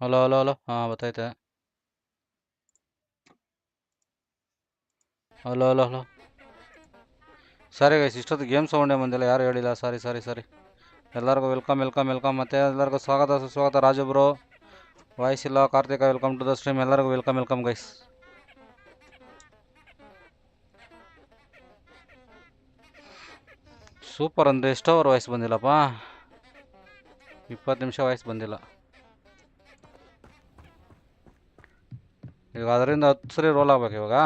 Hello hello hello ಹಾಂ ಬತ್ತೈತೆ. Hello hello hello. ಸರಿ ಗೈಸ್, ಇಷ್ಟೊತ್ತು ಗೇಮ್ ಸೌಂಡೇ ಬಂದಿಲ್ಲ, ಯಾರು ಹೇಳಿಲ್ಲ. ಸಾರಿ ಸಾರಿ ಸಾರಿ. ಎಲ್ಲರಿಗೂ ವೆಲ್ಕಮ್ ವೆಲ್ಕಮ್ ವೆಲ್ಕಮ್. ಮತ್ತೆ ಎಲ್ಲರಿಗೂ ಸ್ವಾಗತ ಸುಸ್ವಾಗತ. ರಾಜು ಬ್ರೋ ವಾಯ್ಸ್ ಇಲ್ಲ. Karthik welcome to the stream. ಎಲ್ಲರಿಗೂ ವೆಲ್ಕಮ್ ವೆಲ್ಕಮ್ ಗೈಸ್. ಸೂಪರ್ ಅಂದರೆ ಎಷ್ಟು ಅವರ್ ವಾಯ್ಸ್ ಬಂದಿಲ್ಲಪ್ಪ. 20 ನಿಮಿಷ ವಾಯ್ಸ್ ಬಂದಿಲ್ಲ. ಈಗ ಅದರಿಂದ 10 ಸರಿ ರೋಲ್ ಆಗ್ಬೇಕು ಇವಾಗ.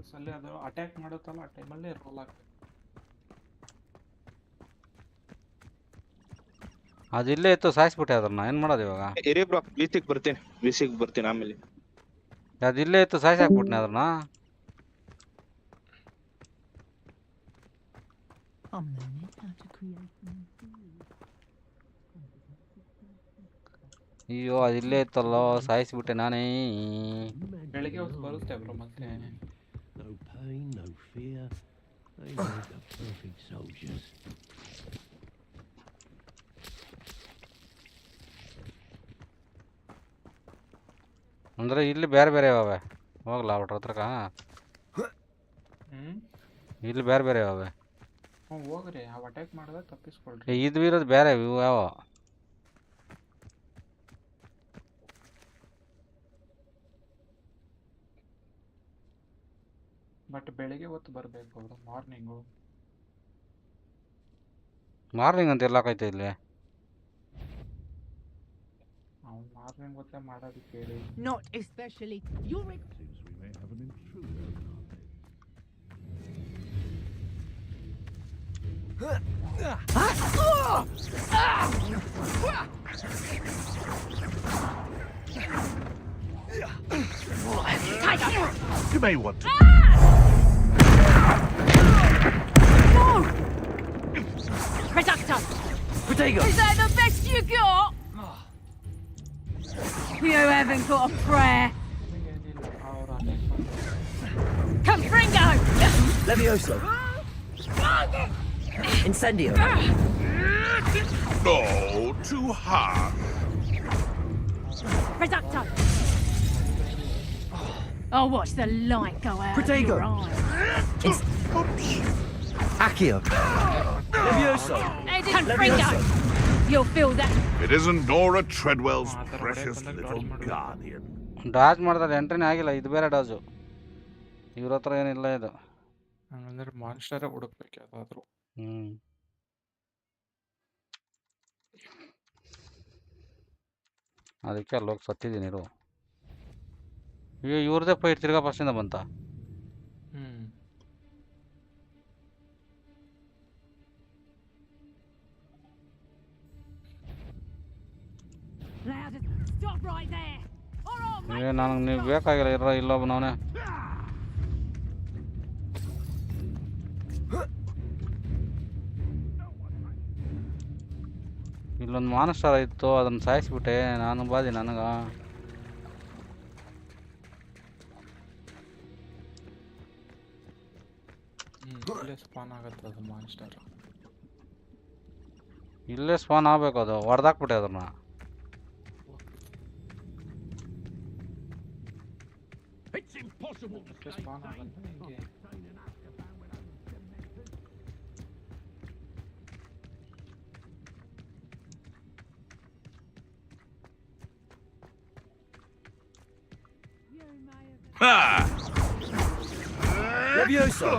ಸಲ ಅದು ಅಟ್ಯಾಕ್ ಮಾಡುತ್ತಲ್ಲ, ಆ ಟೈಮಲ್ಲಿ ರೋಲ್ ಆಗ್ಬೇಕು. ಅದಿಲ್ಲೇ ಇತ್ತು, ಸಾಯಿಸ್ಬಿಟ್ಟೆ ಅದನ್ನ. ಏನು ಮಾಡೋದು ಇವಾಗ? ಇರಿ ಬ್ರೋ, ವಿಸಿಗೆ ಬರ್ತೀನಿ ಆಮೇಲೆ. ಅದಿಲ್ಲೇ ಇತ್ತು, ಸಾಯಿಸಾಕ್ಬಿಟ್ನೆ ಅದನ್ನ. ಅಯ್ಯೋ ಅದಿಲ್ಲೇ ಇತ್ತಲ್ಲೋ, ಸಾಯಿಸ್ಬಿಟ್ಟೆ ನಾನೇ. ಬೆಳಿಗ್ಗೆ ಹೊತ್ತು ಬರುತ್ತೆ ಬ್ರೋ ಮತ್ತೆ. ಅಂದರೆ ಇಲ್ಲಿ ಬೇರೆ ಬೇರೆ ಇವೆ. ಹೋಗ್ಲಾ ಅವ್ರ ಹತ್ರಕ್ಕ? ಇಲ್ಲಿ ಬೇರೆ ಬೇರೆ ಇವೆ. ಹ್ಞೂ ಹೋಗ್ರಿ, ಅವು ಅಟ್ಯಾಕ್ ಮಾಡಿದ್ರೆ ತಪ್ಪಿಸ್ಕೊಳ್ರಿ. ಇದು ಇರೋದು ಬೇರೆ ಇವು ಯಾವ. ಬಟ್ ಬೆಳಿಗ್ಗೆ ಹೊತ್ತು ಬರಬೇಕು ಅವರು, ಮಾರ್ನಿಂಗು. ಮಾರ್ನಿಂಗ್ ಅಂತ ಎಲ್ಲಾಕೈತೆ ಇಲ್ಲಿ. ಅವ್ನು ಮಾರ್ನಿಂಗ್ ಹೊತ್ತೇ ಮಾಡೋದಕ್ಕೆ ಹೇಳಿ. Not especially. You Seems we may have an intruder. You may want to. Reducto! Potato! Is that the best you got? You haven't got a prayer. ಏನಿಲ್ಲ, ಅವ್ರು ಅಟ್ಯಾಕ್ ಮಾಡ್ತಾರೆ. Confringo! Levioso. Incendio. No, too hard. Reducto! I'll watch the light go out Protego. of your eyes. Accio. Levioso. Confringo! You'll feel that. It isn't Nora Treadwell's Ah, that's precious what I little thought. guardian. ಡಾಜ್ ಮಾಡಿದ್ರೆ ಎಂಟ್ರಿನೇ ಆಗಿಲ್ಲ. ಇದು ಬೇರೆ ಡಾಜು. ಇವ್ರ ಹತ್ರ ಏನಿಲ್ಲ ಇದು. ಹಂಗಂದ್ರೆ ಮಾನ್ಸ್ಟರೇ ಹುಡುಕ್ಬೇಕು ಯಾವ್ದಾದ್ರು. ಅದಕ್ಕೆ ಅಲ್ಲಿ ಹೋಗಿ ಸತ್ತಿದ್ದೀನಿ ಇರು. ಇವ್ರದ್ದೇ ಫೈಟ್ ತಿರ್ಗಾ ಫಸ್ಟಿಂದ ಬಂತ. Stop right there. Or I'll make ನನಗೆ ನೀವು ಬೇಕಾಗಿಲ್ಲ. ಇಲ್ಲೊಬ್ಬನವನೇ. ಇಲ್ಲೊಂದು ಮಾನಸ್ಟಾರ ಇತ್ತು, ಅದನ್ನು ಸಾಯಿಸ್ಬಿಟ್ಟೆ ನಾನು. ಬಾದಿ ನನಗ ಇಲ್ಲೇ ಸ್ಪಾನ್ ಆಗತ್ತೆ ಅದು ಮಾನ್ಸ್ಟರ್. ಇಲ್ಲೇ ಸ್ಪಾನ್ ಆಗ್ಬೇಕು. ಅದು ಹೊಡೆದಾಕ್ಬಿಟ್ಟೆ ಅದನ್ನ. ಇಲ್ಲೇ ಸ್ಪಾನ್ ಆಗತ್ತೆ ಹಿಂಗೆ. Ha! Levioso.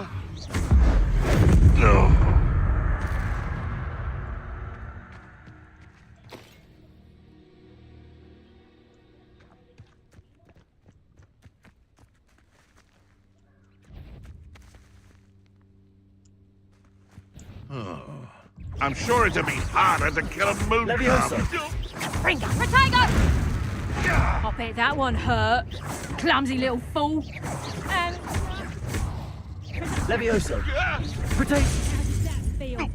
No. I'm sure it'd be harder to kill a moon Levioso. Confringo! Protego! I bet that one hurt. Clumsy little fool. And Levioso. Potato. how does that feel?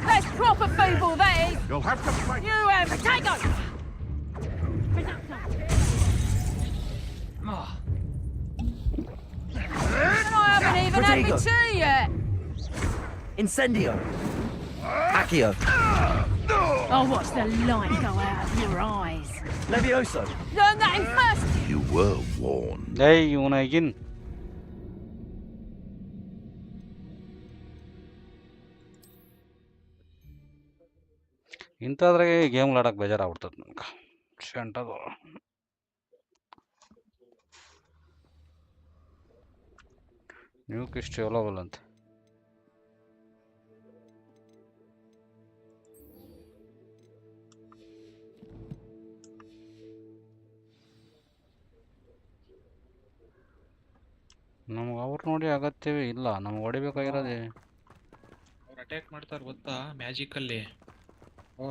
That's proper feeble, that is. You'll have to fight. You and Protego! And I haven't even had my Protego. tea yet. Incendio. Accio. I'll watch the light go out of your eyes. Levioso. Learn that in first. You were warned. ಏಯ್ ಇವನಾಗಿನ್ ಇಂಥದ್ರಾಗೆ game ಆಡಕ್ಕೆ ಬೇಜಾರಾಗ್ಬಿಡ್ತದೆ ನನಗೆ ಶಂಟದು ನೀವು ಇಷ್ಟು available ಅಂತೆ ನಮ್ಗೆ ಅವ್ರು ನೋಡಿ ಅಗತ್ಯವೇ ಇಲ್ಲ ನಮ್ಗೆ ಹೊಡಿಬೇಕಾಗಿರೋದೇ ಅವ್ರು ಅಟ್ಯಾಕ್ ಮಾಡ್ತಾರೆ ಗೊತ್ತಾ ಮ್ಯಾಜಿಕಲ್ಲಿ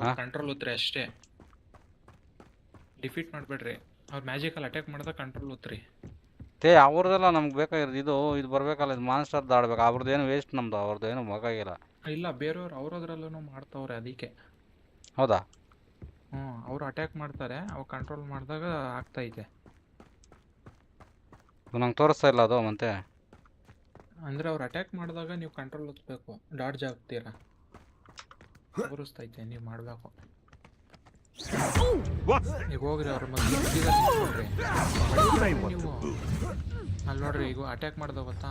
ಹಾ? ಕಂಟ್ರೋಲ್ ಒತ್ತರಿ ಅಷ್ಟೇ ಡಿಫೀಟ್ ಮಾಡಬೇಡ್ರಿ ಅವ್ರು ಮ್ಯಾಜಿಕಲ್ಲಿ ಅಟ್ಯಾಕ್ ಮಾಡಿದಾಗ ಕಂಟ್ರೋಲ್ ಒತ್ತರಿ ಅವ್ರದ್ದೆಲ್ಲ ನಮ್ಗೆ ಬೇಕಾಗಿರೋದು ಇದು ಬರಬೇಕಲ್ಲ ಇದು ಮಾನ್ಸ್ಟರ್ದು ಆಡ್ಬೇಕು ಅವ್ರದ್ದೇನು ವೇಸ್ಟ್ ನಮ್ದು ಅವ್ರದ್ದೇನು ಬೇಕಾಗಿಲ್ಲ ಇಲ್ಲ ಬೇರೆಯವ್ರು ಅವ್ರದ್ರಲ್ಲೂ ಮಾಡ್ತಾವ್ರೆ ಅದಕ್ಕೆ ಹೌದಾ ಅವ್ರು ಅಟ್ಯಾಕ್ ಮಾಡ್ತಾರೆ ಅವಾಗ ಕಂಟ್ರೋಲ್ ಮಾಡಿದಾಗ ಆಗ್ತೈತೆ ನಂಗೆ ತೋರಿಸ್ತಾ ಇಲ್ಲ ಅದು ಮತ್ತೆ ಅಂದರೆ ಅವ್ರು ಅಟ್ಯಾಕ್ ಮಾಡಿದಾಗ ನೀವು ಕಂಟ್ರೋಲ್ ಒತ್ತಬೇಕು ಡಾಡ್ಜ್ ಆಗ್ತೀರಾ ತೋರಿಸ್ತೈತೆ ನೀವು ಮಾಡಬೇಕು ಈಗ ಹೋಗ್ರಿ ಅವ್ರ ಮೊದಲು ನೋಡ್ರಿ ನೀವು ಅಲ್ಲಿ ನೋಡ್ರಿ ಈಗ ಅಟ್ಯಾಕ್ ಮಾಡ್ದ ಗೊತ್ತಾ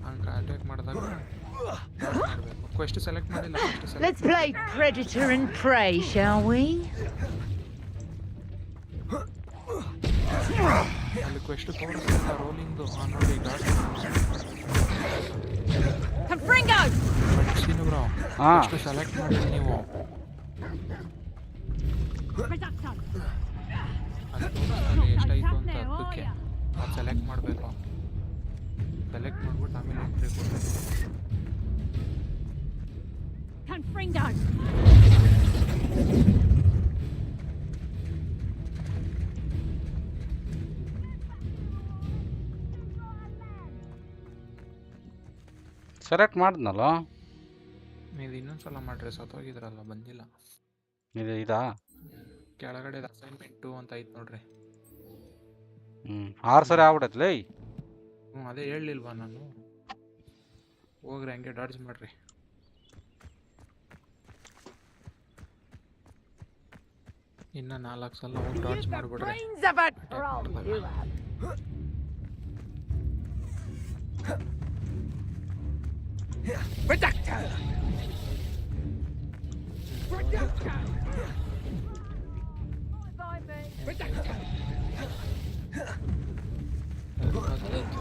ಹಂಗೆ ಅಟ್ಯಾಕ್ ಮಾಡಿದಾಗ ಮಾಡಬೇಕು ಎಷ್ಟು ಸೆಲೆಕ್ಟ್ ಮಾಡಿಲ್ಲ ಎಷ್ಟು select Let's play predator and prey, shall we? ಅಲ್ಲಿ ಎಷ್ಟು ತೋರಿಸ್ತಾ ರೋಲಿಂಗ್ದು ನೋಡಿ ಡಾಡ್ಜ್ Confringo! ಬ್ರೋ ಹಾ. ಎಷ್ಟು ಸೆಲೆಕ್ಟ್ ಮಾಡಿಲ್ಲ ನೀವು Reducto! ಅದು ತೋರಿಸ್ತಾರೆ ಎಷ್ಟಾಯಿತು ಅಂತ ಅದಕ್ಕೆ ಅದು ಸೆಲೆಕ್ಟ್ ಮಾಡಬೇಕು ಸೆಲೆಕ್ಟ್ ಮಾಡ್ಬಿಟ್ಟು ಆಮೇಲೆ ಎಂಟ್ರಿ ಕೊಡಬೇಕು Confringo! ಸೆಲೆಕ್ಟ್ ಮಾಡಿದ್ನಲ್ಲ ನೀವು ಇನ್ನೊಂದ್ಸಲ ಮಾಡ್ರಿ ಸತ್ತೋಗಿದ್ರಲ್ಲ ಬಂದಿಲ್ಲ ಇದಾ ಕೆಳಗಡೆ ಅಸೈನ್ಮೆಂಟು ಅಂತ ಐತೆ ನೋಡ್ರಿ 6 ಸರಿ ಆಗ್ಬಿಡೈತ್ಲೇ ಅದೇ ಹೇಳಲಿಲ್ವಾ ನಾನು ಹೋಗ್ರಿ ಹಂಗೆ ಡಾಡ್ಜ್ ಮಾಡ್ರಿ ಇನ್ನ 4 ಸಲ ಹೋಗಿ dodge ಮಾಡ್ಬಿಡ್ರಿ Brains of a troll, you have. Reducto!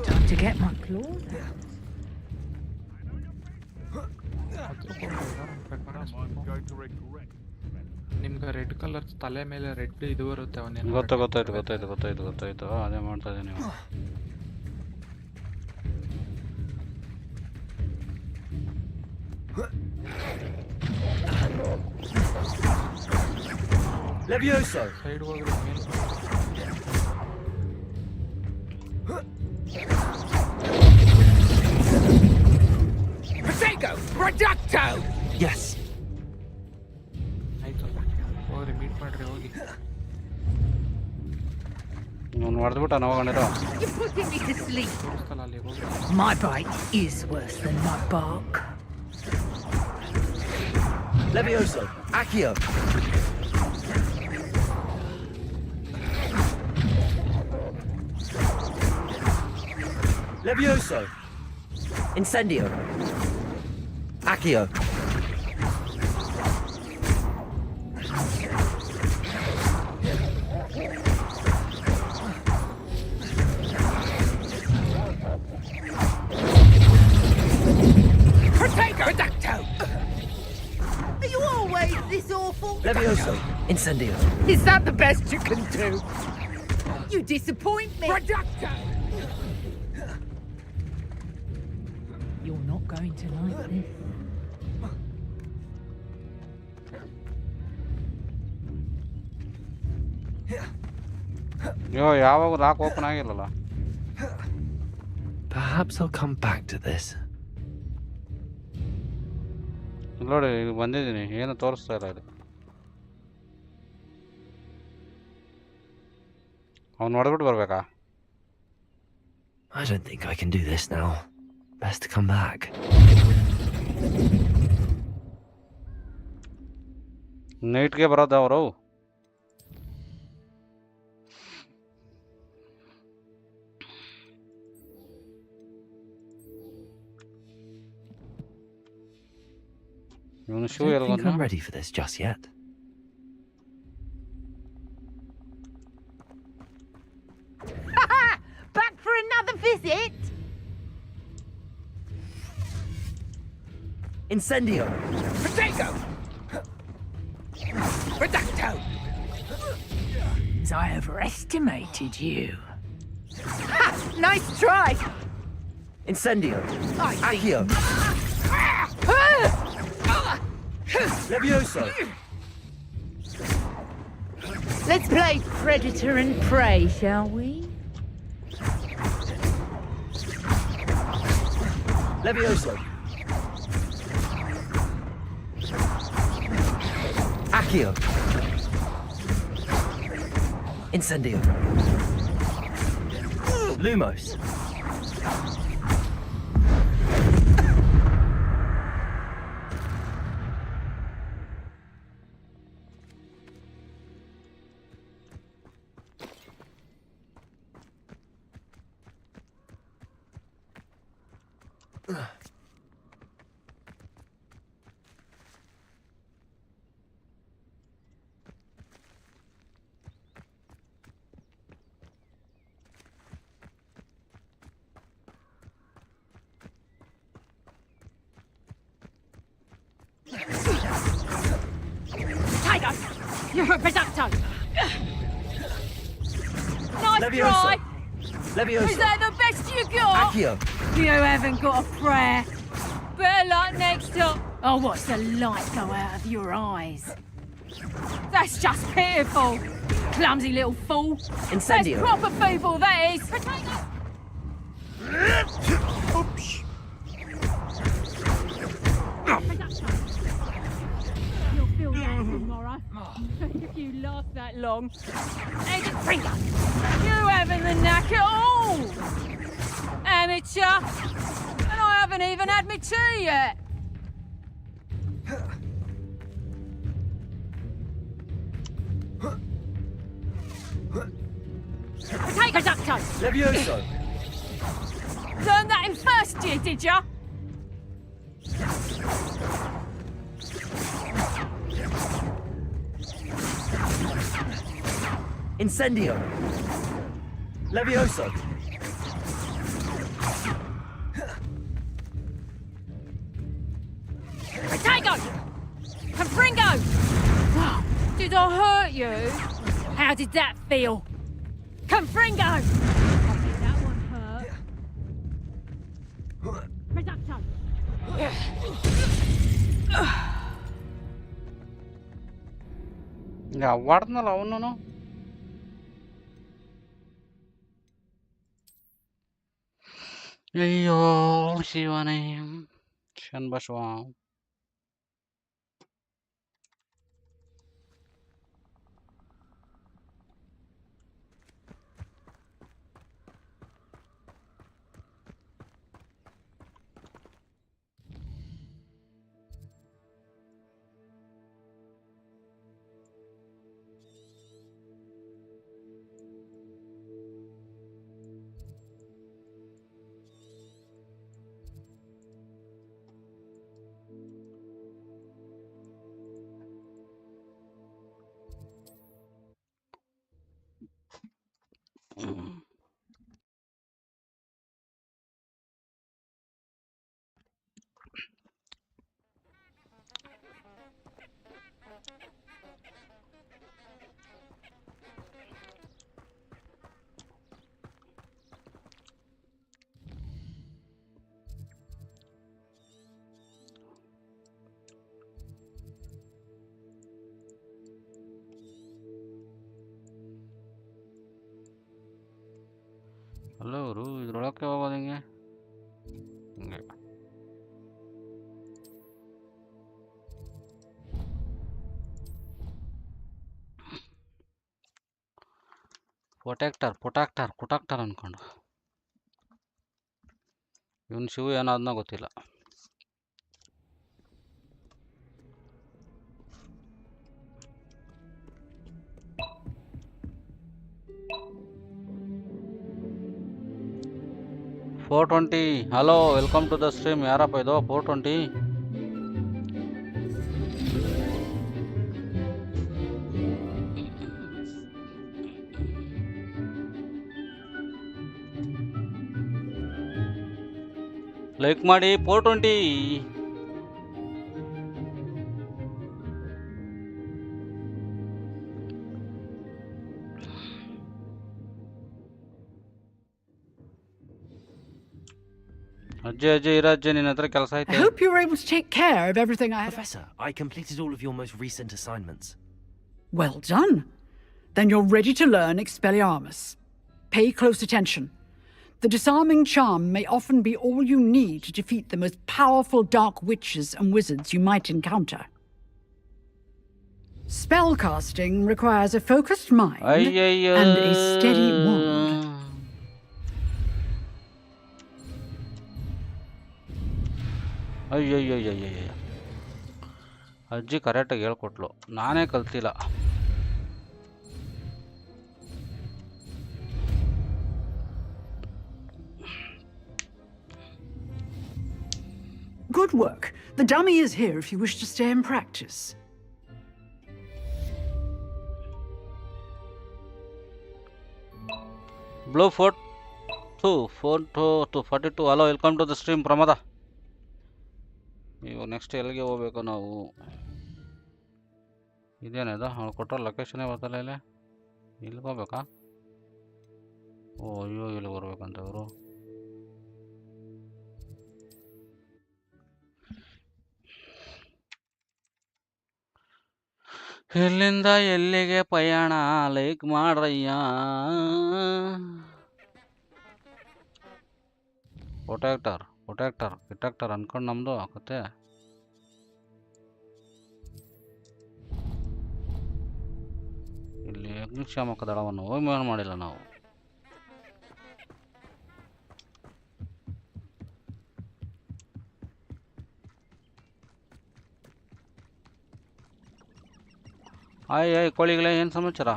Time to get my claws out. ನಿಮ್ಗೆ ರೆಡ್ ಕಲರ್ ತಲೆ ಮೇಲೆ ರೆಡ್ ಇದು ಬರುತ್ತೆ ಅವನೇನು ಗೊತ್ತಾಯ್ತು ಅದೇ ಮಾಡ್ತಾ ಇದ್ದೀನಿ ನೀವು Levioso. ಸೈಡ್ ಹೋಗ್ರಿ ಮೇಲೆ Protego! Reducto! Yes. ಆಯ್ತು ಹೋಗ್ರಿ ಮೀಟ್ ಮಾಡ್ರಿ ಹೋಗಿ ಅವ್ನು ಹೊಡೆದ್ಬಿಟ್ಟ ನೋವಾಗಿರೋ You're putting me to sleep. ತೋರಿಸ್ತಲ್ಲ ಅಲ್ಲಿ ಹೋಗಿ My bite is worse than my bark. Levioso. Accio. Levioso. Incendio. Accio. Protego! Reducto! Are you always this awful? Levioso. Incendio. Is that the best you can do? You disappoint me. Reducto! You're not going to like this. ಅಯ್ಯೋ ಯಾವಾಗ lock open ಆಗಿಲ್ಲಲ್ಲ Perhaps I'll come back to this. ನೋಡಿ ಈಗ ಬಂದಿದ್ದೀನಿ ಏನು ತೋರಿಸ್ತಾ ಇಲ್ಲ ಇದು ಅವ್ನು ಹೊಡೆದ್ಬಿಟ್ಟು ಬರ್ಬೇಕಾ I don't think I can do this now. Best to come back. ನೈಟ್ಗೆ ಬರೋದು ಅವರು. ಇವನು shoe I don't ಎಲ್ಗೋದ್ನ? think I'm ready for this just yet. Back for another visit? Incendio! Potato! Potato! I overestimated you. Ha! Nice try! Incendio! I think Accio! Levioso! Let's play predator and prey, shall we? Levioso! Accio! Incendio! Lumos! Tiger! You're a producto! Nice Levioso! try! Levioso! Is that the best you got? Accio! You haven't got a prayer. Better luck next time. Oh, watch the light go out of your eyes. That's just pitiful. Clumsy little fool. Incendio! That's proper people, that is. Potato! Oops. You'll feel that tomorrow. If you last that long. And finger. You haven't the knack at all. Amateur. And I haven't even had my tea yet. Potato ducto. Levioso! Learned that in first year, did ya? Incendio! Levioso! Potato! Confringo! Wow, did I hurt you? How did that feel? Confringo! I think that one hurt. Reducto! ಹೊಡ್ದ್ನಲ್ಲ ಅವನು. ಅಯ್ಯೋ ಶಿವನೇ ಶನ್ಬಸವ. ಅಲ್ಲ ಅವರು ಇದ್ರೊಳಕ್ಕೆ ಹೋಗೋದು ಹಿಂಗೆ ಹಿಂಗೆ. Protector ಅನ್ಕೊಂಡು ಇವನು ಶಿವ ಏನಾದ್ನ ಗೊತ್ತಿಲ್ಲ. 420. Hello, welcome to the stream. ಯಾರಪ್ಪ ಇದು 420? ಲೈಕ್ ಮಾಡಿ 420. ಅಜ್ಜಿ ಇರಜ್ಜಿ, ನಿನ್ನ ಹತ್ರ ಕೆಲಸ I ಐತೆ. hope you were able to take care of everything I had. Professor, I completed all of your most recent assignments. Well done. Then you're ready to learn Expelliarmus. Pay close attention. The disarming charm may often be all you need to defeat the most powerful dark witches and wizards you might encounter. Spellcasting requires a focused mind ಅಯ್ಯಯ್ಯೋ. and a steady wand. ಅಯ್ಯಯ್ಯಯ್ಯಯ್ಯಯ್ಯ, ಅಜ್ಜಿ ಕರೆಕ್ಟಾಗಿ ಹೇಳ್ಕೊಟ್ಲು, ನಾನೇ ಕಲ್ತಿಲ್ಲ. Good work. The dummy is here if you wish to stay and practice. Blue 42. Hello, welcome to the stream Pramod. ಇವಾಗ next ಎಲ್ಲಿಗೆ ಹೋಗ್ಬೇಕು ನಾವು? ಇದೇನದು ಅವ್ಳು ಕೊಟ್ಟೋ ಲೊಕೇಶನೇ ಗೊತ್ತಲ್ಲ. ಇಲ್ಲಿಗೆ ಹೋಗ್ಬೇಕಾ? ಓ ಅಯ್ಯೋ, ಇಲ್ಲಿಗೆ ಬರ್ಬೇಕಂತ ಅವರು. ಇಲ್ಲಿಂದ ಎಲ್ಲಿಗೆ ಪಯಣ? ಲೈಕ್ ಮಾಡ್ರಯ್ಯ. ಪ್ರೊಟೆಕ್ಟರ್ ಅನ್ಕೊಂಡು ನಮ್ದು ಆಗುತ್ತೆ. ಇಲ್ಲಿ ಅಗ್ನಿಶಾಮಕ ದಳವನ್ನು ಹೋಗಿ ಮಾಡಿಲ್ಲ ನಾವು. ಆಯ್ ಕೋಳಿಗಳೇ, ಏನು ಸಮಾಚಾರ?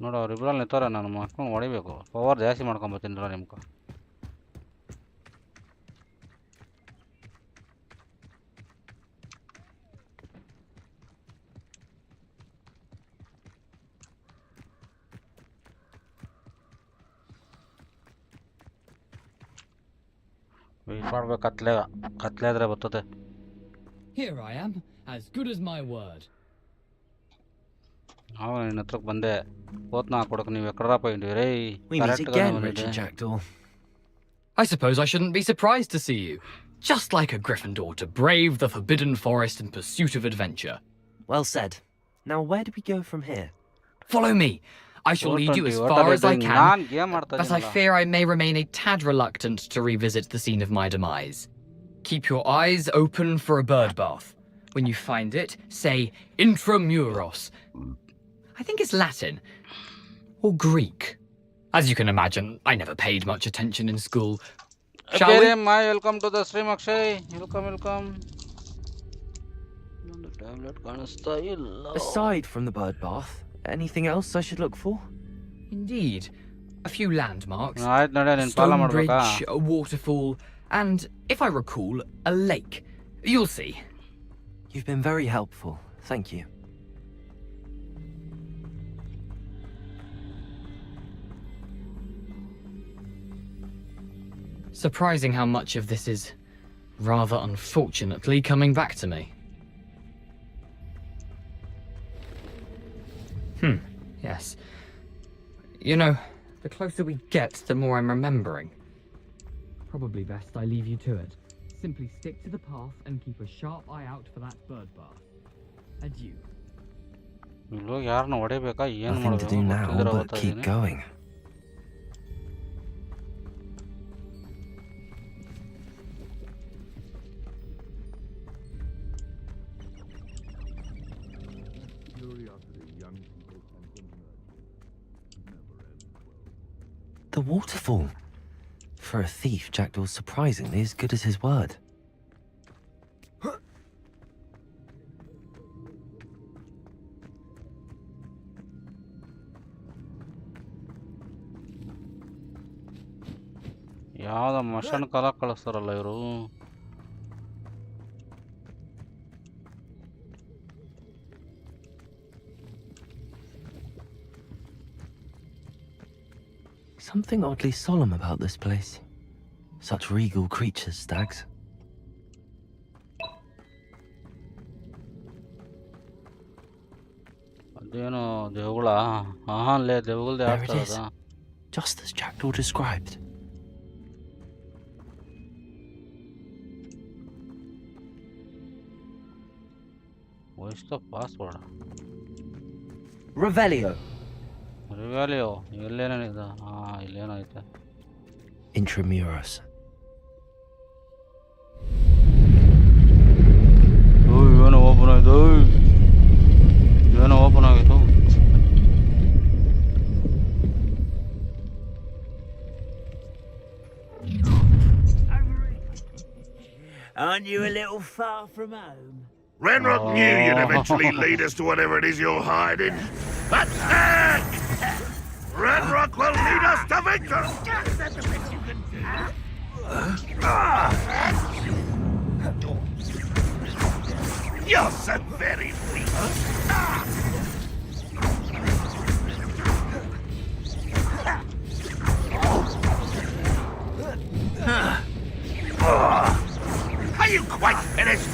ನೋಡು, ಅವ್ರಿಬ್ರಲ್ಲಿ ನಿಂತವ್ರೆ. ನಾನು ಮಕ್ಳು ಹೊಡಿಬೇಕು. ಪವರ್ ಜಾಸ್ತಿ ಮಾಡ್ಕೊಂಬತ್ತೀನಿರ ನಿಮ್ಗೆ. ವೆಯ್ಟ್ ಮಾಡ್ಬೇಕು. ಕತ್ಲೆ ಆದ್ರೆ ಬರ್ತದೆ. Here I am, as good as my word. ಅವ ನಿನ್ನ ಹತ್ರಕ್ಕೆ ಬಂದೆ. ಹೋತ್ನ ಹಾಕೊಡಕ್ಕೆ ನೀವು ಎಕ್ಕಡ್ರಪ್ಪ ಇಂಡಿವಿ ರೇ. We meet again, Richard Jackdaw. I suppose I shouldn't be surprised to see you. Just like a Gryffindor to brave the Forbidden Forest in pursuit of adventure. Well said. Now where do we go from here? Follow me. I shall lead you as far as I can, but I fear I may remain a tad reluctant to revisit the scene of my demise. Keep your eyes open for a bird bath. When you find it, say Intramuros. I think it's Latin. Or Greek. As you can imagine, I never paid much attention in school. Shall we? Welcome to the stream, Akshay. Welcome. Aside from the bird bath, anything else I should look for? Indeed. A few landmarks. A Stone bridge, a waterfall, and, if I recall, a lake. You'll see. You've been very helpful. Thank you. Surprising how much of this is, rather unfortunately, coming back to me. Yes. You know, the closer we get, the more I'm remembering. Probably best I leave you to it. Simply stick to the path and keep a sharp eye out for that bird bath. Adieu. Nothing to do now but keep going. The waterfall. For a thief, Jackdaw's surprisingly as good as his word. ಯಾವ್ದೋ machine ಕಾಲ ಕಳಿಸ್ತಾರಲ್ಲ ಇವರು. Something oddly solemn about this place. Such regal creatures, stags. ಅದೇನೋ ದೇವುಗಳ ಅಲ್ಲೇ ದೇವುಗಳ್ದೆ There it ಆಗ್ತಾ is. ಇರೋದಾ? Just as Jackdaw described. What's the password? Revelio. ರಿವ್ಯಾಲಿಯೋ ಇಲ್ಲೇನೇನಿದೆ? ಇಲ್ಲೇನೋ ಐತೆ. Intramuros. ಏನೋ ಓಪನ್ ಆಯ್ತು. ಏನೋ ಓಪನ್ ಆಗಿತ್ತು. Aren't you a little far from home? Ranrock knew you'd eventually lead us to whatever it is you're hiding. Attack! Ranrock will lead us to victory! You're so very weak. Are you quite finished?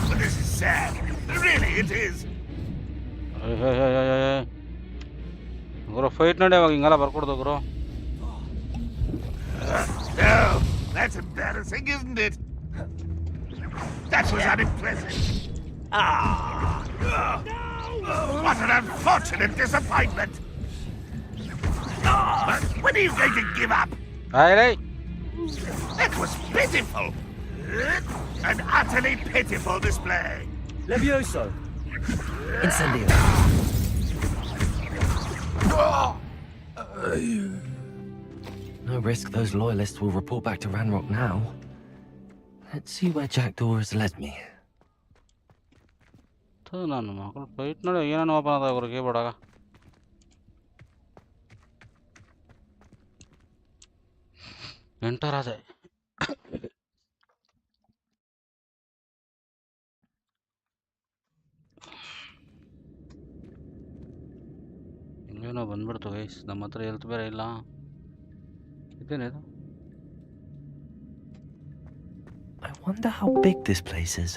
But this is sad. Really, it is. Guru fight ನಡೆಯುವಾಗ ಹಿಂಗೆಲ್ಲ ಬರ್ಕೊಡ್ದು ಗುರು. No, that's embarrassing, isn't it? That was unimpressive. What an unfortunate disappointment. But when are you going to give up? Hey. That was pitiful. An utterly pitiful display. Levioso. Incendio. No risk those loyalists will report back to Ranrock now. Let's see where Jackdaw has led me. ನನ್ನ ಮಕ್ಕಳು fight ನೋಡಿ ಏನೇನು open ಅದ ಅವ್ರಿಗೆ ಬಿಡಾಗ. Enter ಅದೇ. ಇನ್ನೇನೋ ಬಂದ್ಬಿಡ್ತು guys. ನಮ್ಮ ಹತ್ರ ಹೆಲ್ತ್ ಬೇರೆ ಇಲ್ಲ. ಇದೇನಿದು? I wonder how big this place is.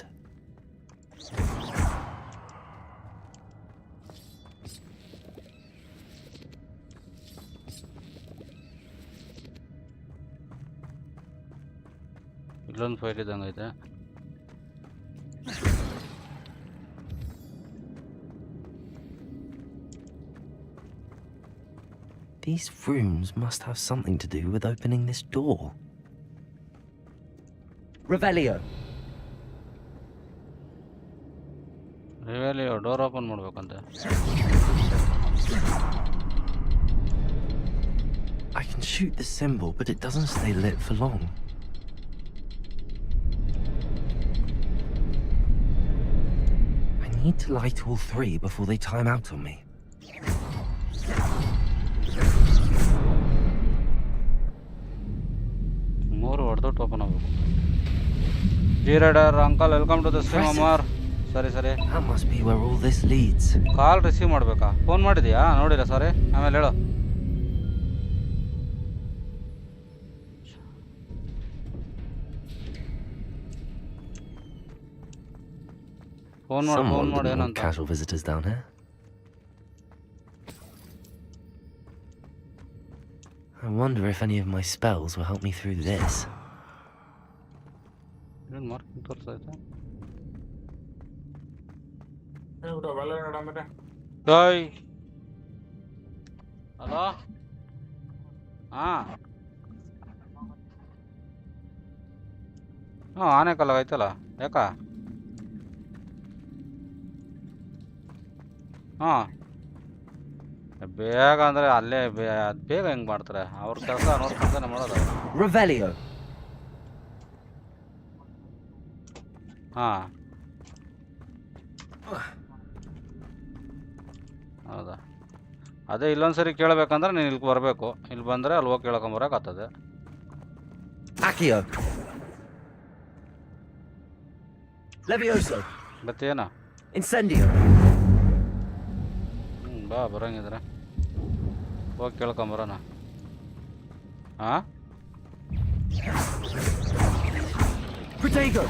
ಇಲ್ಲೊಂದು ಫೈಟ್ ಇದ್ದಂಗೆ ಐತೆ. These rooms must have something to do with opening this door. Revelio. Revelio door open ಮಾಡ್ಬೇಕಂತೆ. I can shoot the symbol, but it doesn't stay lit for long. I need to light all three before they time out on me. ಮೂರು ಹೊಡೆದೊಟ್ಟು open ಆಗಬೇಕು. G rider uncle welcome to the stream Amar. ಸರಿ ಸರಿ. That must be where all this leads. Call receive ಮಾಡಬೇಕಾ? Phone ಮಾಡಿದ್ಯಾ? ನೋಡಿಲ್ಲ ಸಾರಿ. ಆಮೇಲೆ ಹೇಳು. ಫೋನ್ ಮಾಡಿ ಏನಂತ? Casual visitors down here. I wonder if any of my spells will help me through this. ಏನು ಮಾರ್ಕಿಂಗ್ ತೋರಿಸ್ತೈತೆ? ಓಯ್ ಹಲೋ. ಹಾಂ ಆನೆಕಲ್ಲ ಐತಲ್ಲ, ಯಾಕ? ಹಾಂ ಬೇಗ ಅಂದರೆ ಅಲ್ಲೇ ಬೇಗ ಹೆಂಗೆ ಮಾಡ್ತಾರೆ? ಅವ್ರ ಕೆಲಸ ನೋಡ್ಕೊಂತಾನೆ ಮಾಡೋದು. Revelio. ಹಾಂ ಹೌದಾ? ಅದೇ ಇಲ್ಲೊಂದ್ಸರಿ ಕೇಳಬೇಕಂದ್ರೆ ನೀನು ಇಲ್ಲಿ ಬರಬೇಕು. ಇಲ್ಲಿ ಬಂದರೆ ಅಲ್ಲಿ ಹೋಗಿ ಕೇಳ್ಕೊಂಬರೋಕ್ಕಾಗ್ತದೆ. Accio. Levioso. ಮತ್ತೇನ? Incendio. ಬಾ ಬರೋಂಗಿದ್ರೆ ಹೋಗಿ ಕೇಳ್ಕೊಂಬರೋಣ. ಹಾಂ Protego.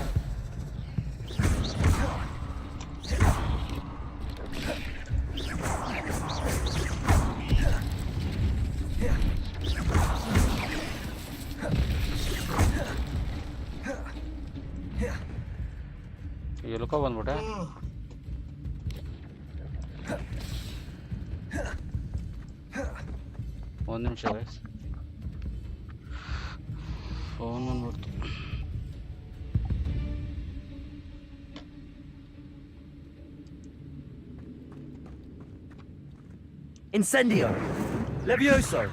ಎಲ್ಕೋ ಬಂದ್ಬಿಟ್ಟೆ. ಒಂದು ನಿಮಿಷ ವಯಸ್ಸು ಫೋನ್ ಬಂದ್ಬಿಡ್ತು. Incendio. Levioso.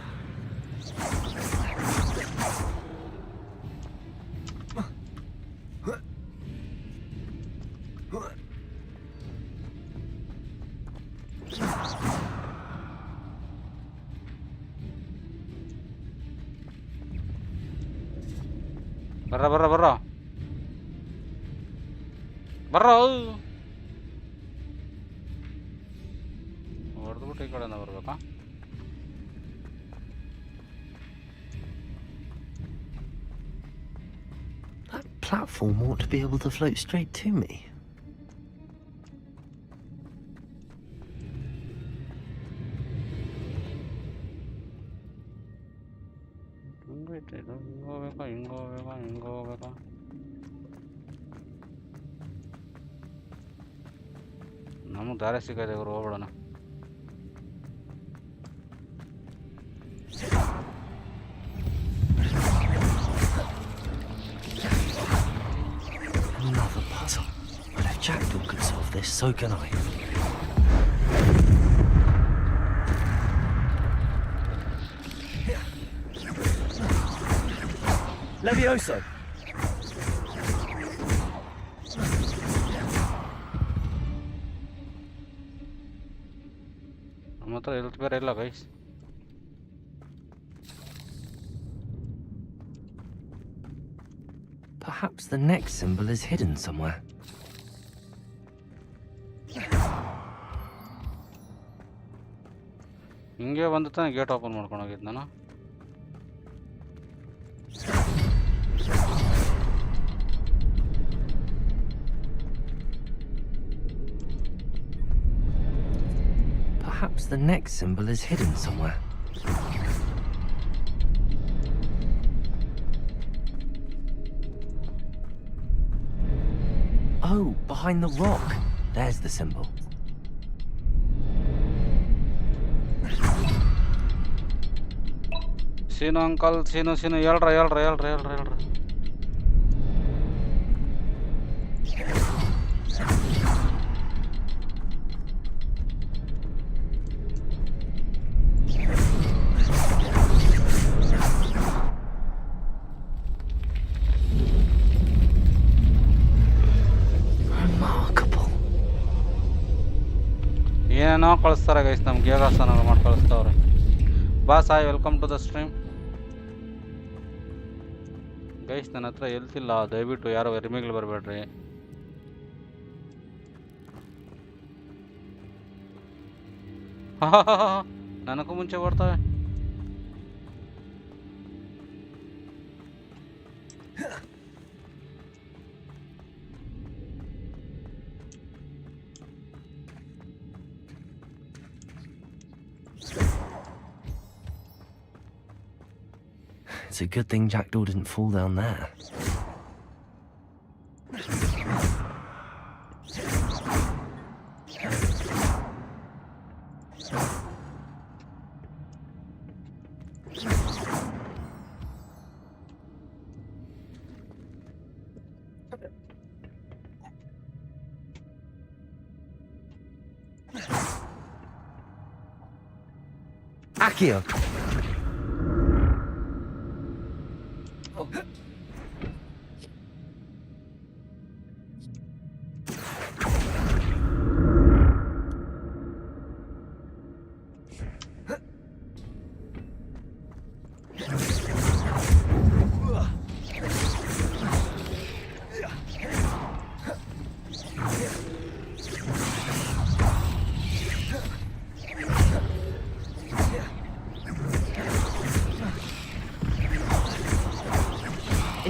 ಬರ್ರ ಹೊಡೆದ್ಬಿಟ್ಟು ಈ ಕಡೆಯಿಂದ ಬರ್ಬೇಕಾ? That platform ought to be able to float straight to me. ಹಿಂಗೆ ಹೋಗ್ಬೇಕಾ? ನಮಗೆ ದಾರಿ ಸಿಗದೆ ಇವರು ಹೋಗ್ಬಿಡೋಣ. Another puzzle. But if Jackdaw could solve this, so can I. Levioso. ನಮ್ಮ ಹತ್ರ ಹೆಲ್ತ್ ಬೇರೆ ಇಲ್ಲ guys. Perhaps the next symbol is hidden somewhere. ಹಿಂಗೆ ಬಂದು ತಾನೆ ಗೇಟ್ ಓಪನ್ ಮಾಡ್ಕೊಂಡು ಹೋಗಿದ್ದು ನಾನು. Perhaps the next symbol is hidden somewhere. Oh, behind the rock. There's the symbol. Seenu uncle, Seenu ಹೇಳ್ರ. ಏನೇನೋ ಕಳಿಸ್ತಾರೆ ಗೈಸ್, ನಮ್ಗೆ ಯೋಗಾಸನ ಮಾಡಿ ಕಳಿಸ್ತವ್ರೆ. ಬಾ ಸಾಯ್, welcome to the stream guys. ನನ್ನ ಹತ್ರ ಎಲ್ತಿಲ್ಲ, ದಯವಿಟ್ಟು ಯಾರು ರಿಮಿಗಳು ಬರಬೇಡ್ರಿ. ನನಗೂ ಮುಂಚೆ ಓಡ್ತವೆ. It's a good thing Jackdaw didn't fall down there. Accio.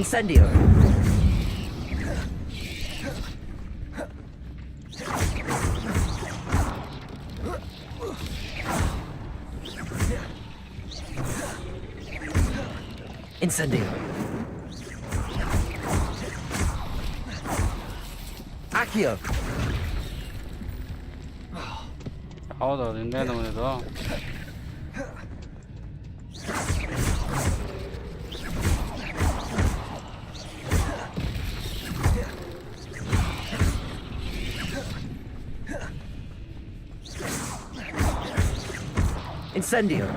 Incendio. Incendio. Accio. ಹೌದು ಇನ್ನೇನು ಇದು Incendio.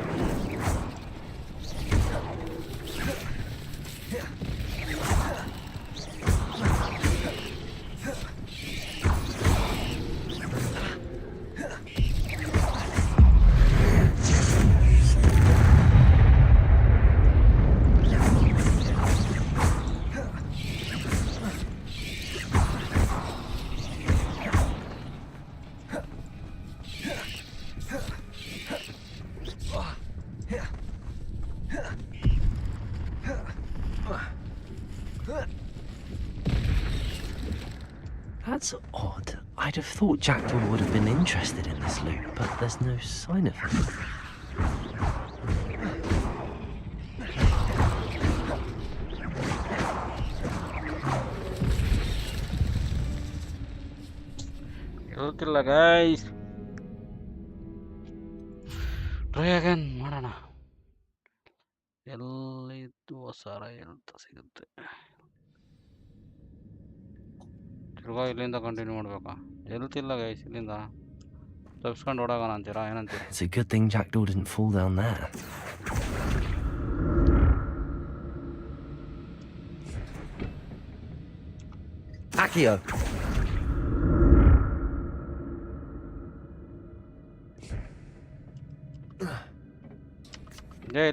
That's odd. I'd have thought Jackdaw would have been interested in this loot, but there's no sign of him. ಹೇಳ್ತಿಲ್ಲ guys try again ಮಾಡೋಣ ಎಲ್ಲಿದ್ದು ಹೊಸಾರ ಅಂತ ಸಿಗುತ್ತೆ ತಿರ್ಗಾ ಇಲ್ಲಿಂದ continue ಮಾಡ್ಬೇಕಾ ಎಲ್ತಿಲ್ಲ ಗೈಸ್ ಇಲ್ಲಿಂದ ತಪ್ಸ್ಕೊಂಡು ಓಡೋಗೋಣ ಅಂತೀರಾ ಏನಂತೀರ It's a good thing Jackdaw didn't fall down there. Accio. ಲೇ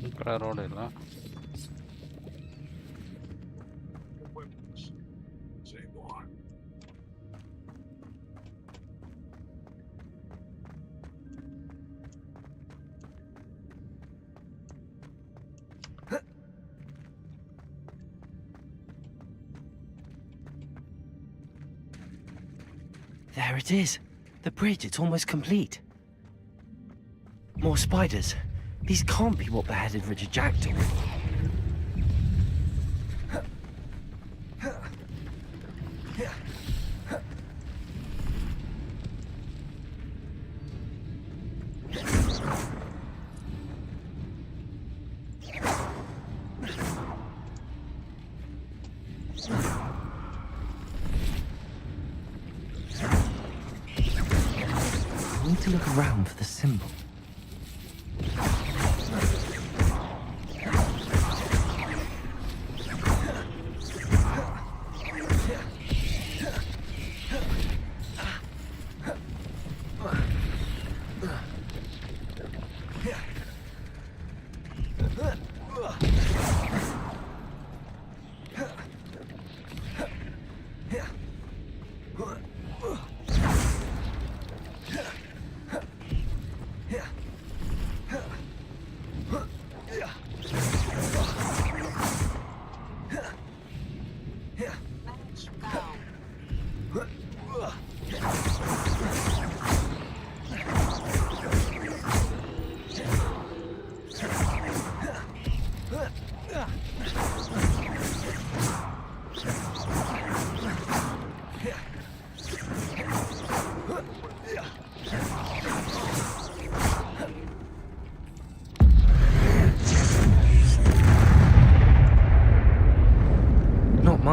ಈ ಕಡೆ ರೋಡ್ ಇಲ್ಲ There it is. The bridge, it's almost complete. More spiders. These can't be what beheaded Richard Jackdaw. I need to look around for the symbol.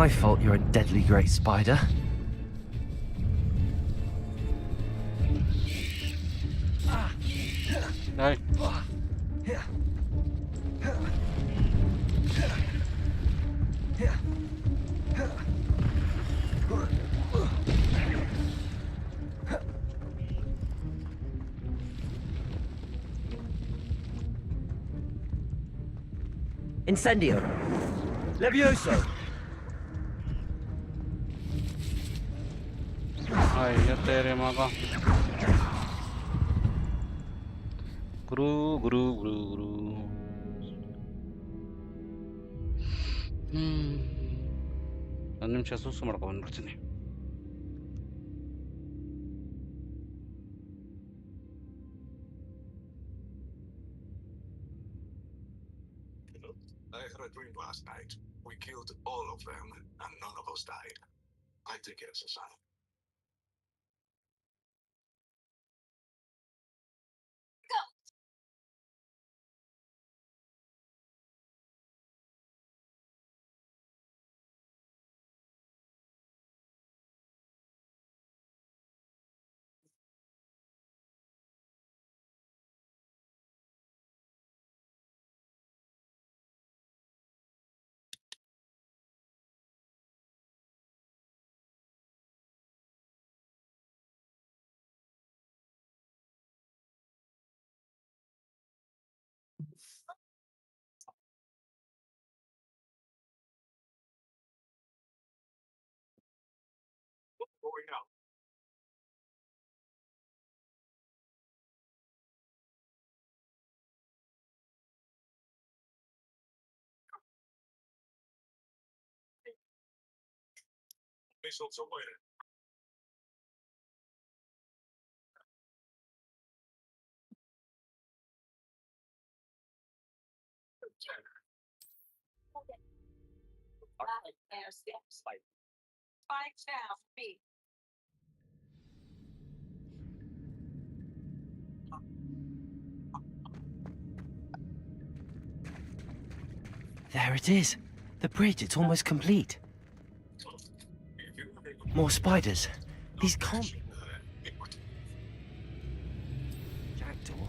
my fault you're a deadly great spider. Hey. Incendio. Levioso. ಅಯ್ಯ ತೇರೆ ಮಗ. ಗುರು ಗುರು ಗುರು ಗುರು. ಒಂದು ನಿಮಿಷ ಸೂಸು ಮಾಡ್ಕೊಂಡ್ಬಂದ್ಬಿಡ್ತೀನಿ. I had a dream last night. We killed all of them, and none of us died. I take it as a sign. Going out. Missiles away. There it is. The bridge, it's almost complete. More spiders. These can't be... Jackdaw.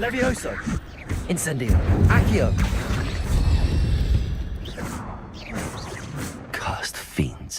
Levioso. Incendio. Accio. Cursed fiends.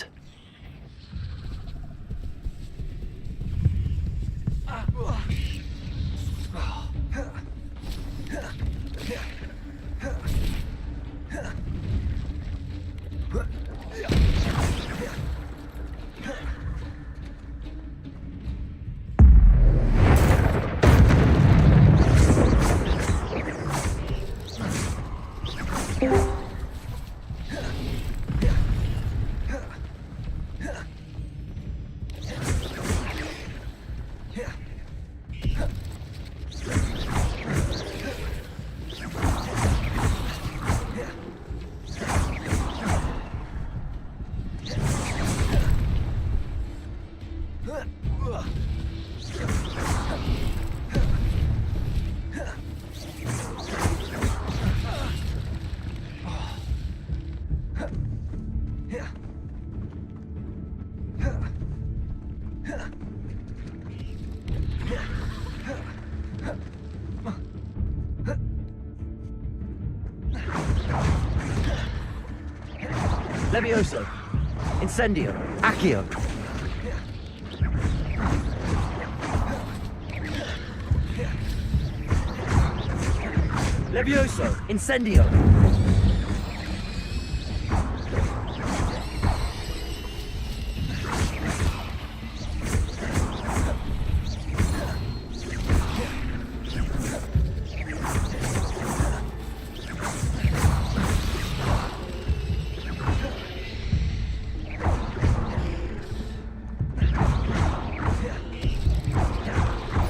Levioso. Incendio. Accio. Levioso! Incendio!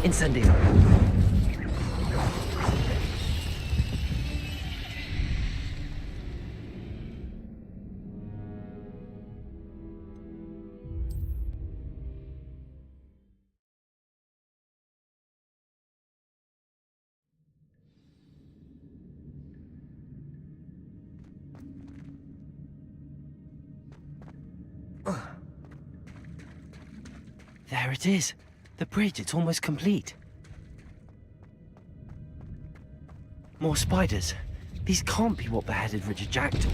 Incendio! There it is. The bridge, it's almost complete. More spiders. These can't be what beheaded Richard Jackdaw.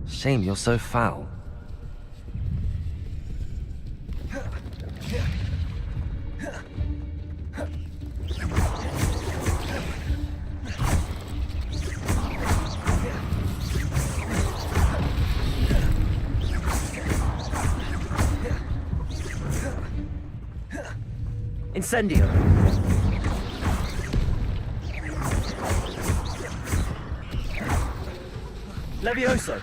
Shame you're so foul. Incendio! Levioso!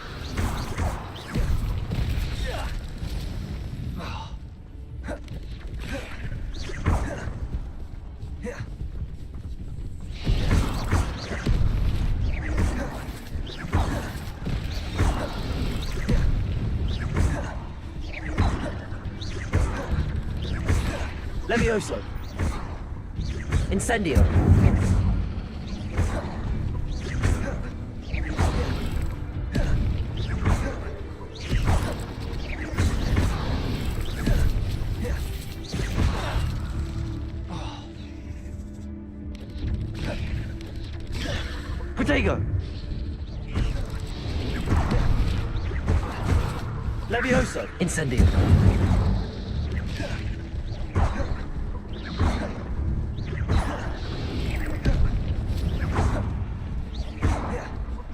Levioso! Incendio! Protego! Levioso! Incendio!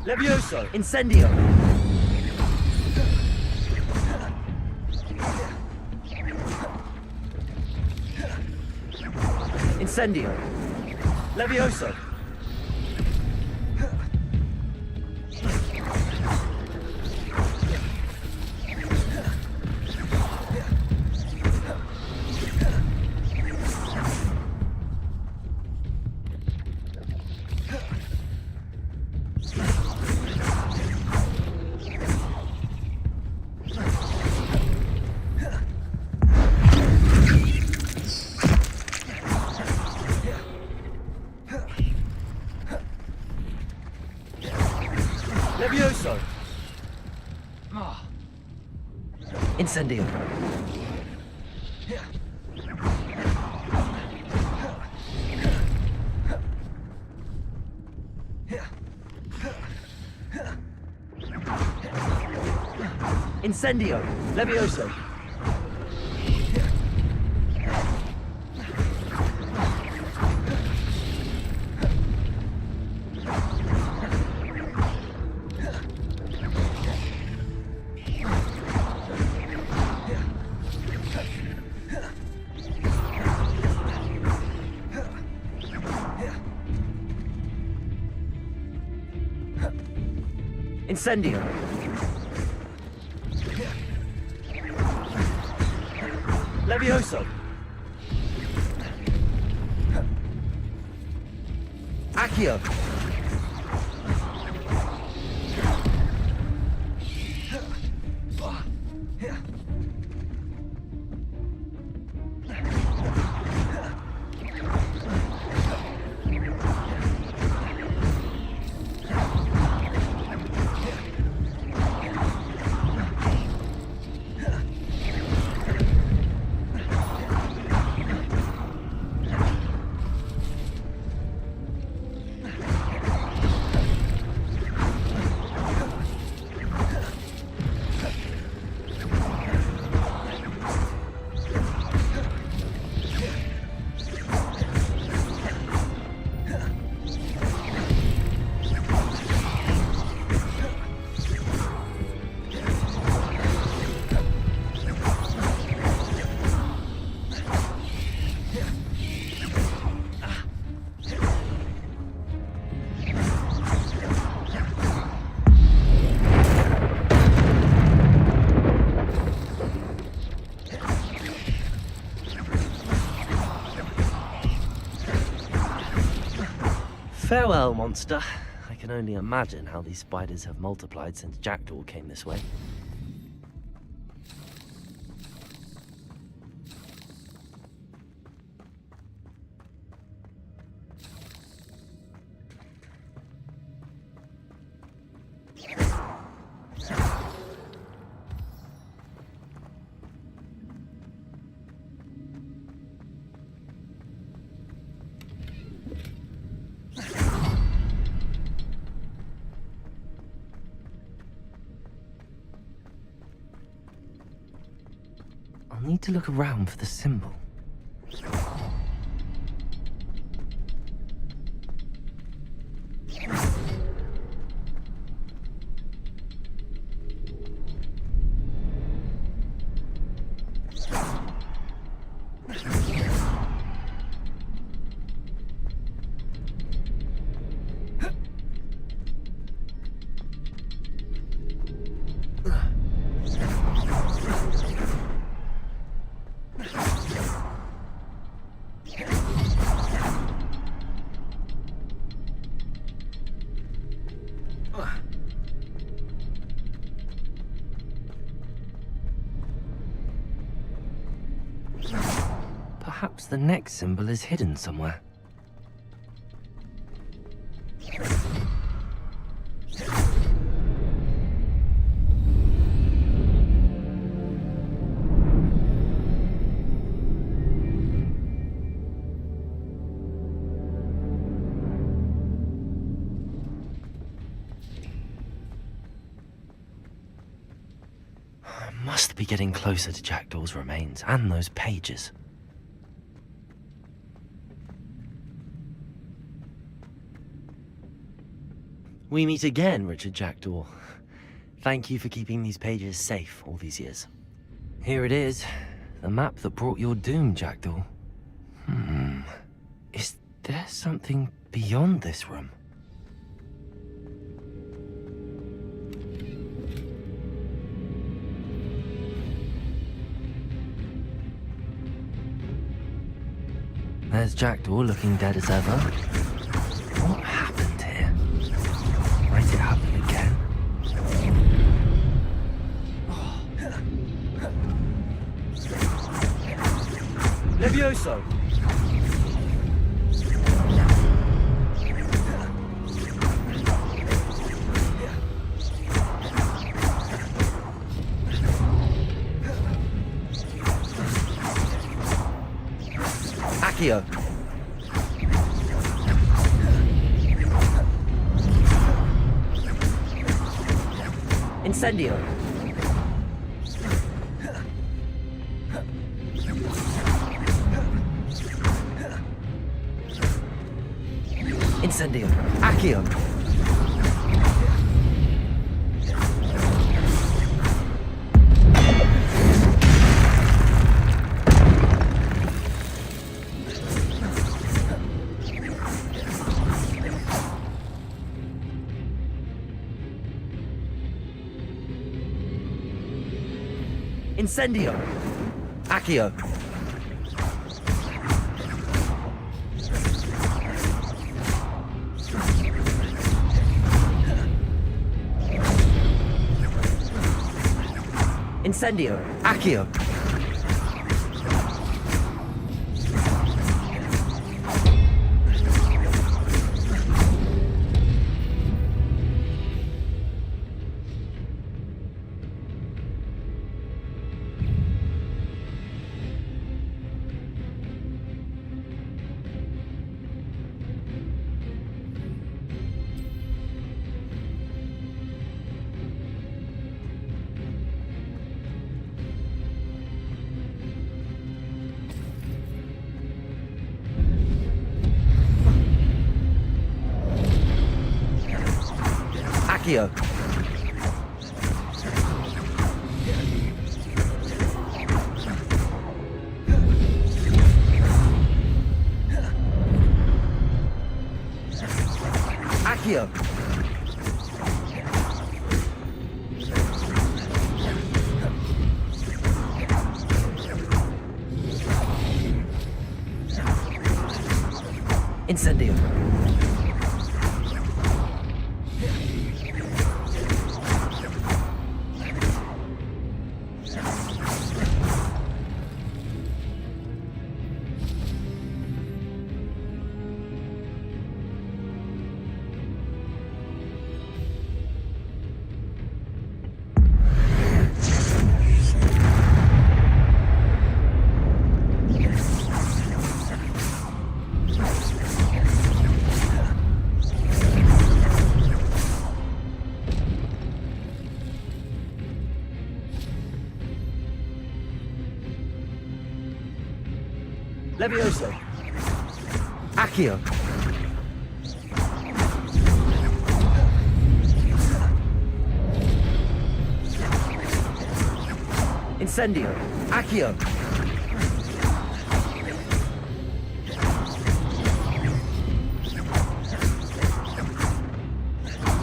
Levioso! Incendio! Incendio! Levioso! Levioso! Incendio! Incendio! Levioso! Incendio! Levioso! Accio! Farewell, monster. I can only imagine how these spiders have multiplied since Jackdaw came this way. I'll need to look around for the symbol. Perhaps the next symbol is hidden somewhere. I must be getting closer to Jackdaw's remains and those pages. We meet again, Richard Jackdaw. Thank you for keeping these pages safe all these years. Here it is, the map that brought your doom, Jackdaw. Is there something beyond this room? There's Jackdaw looking dead as ever. What happened here? Might it happen again? Levioso! Accio! Incendio! Incendio! Accio! Incendio! Accio. Incendio. Accio. Accio. Accio. Incendio. Levioso. Accio. Incendio. Accio.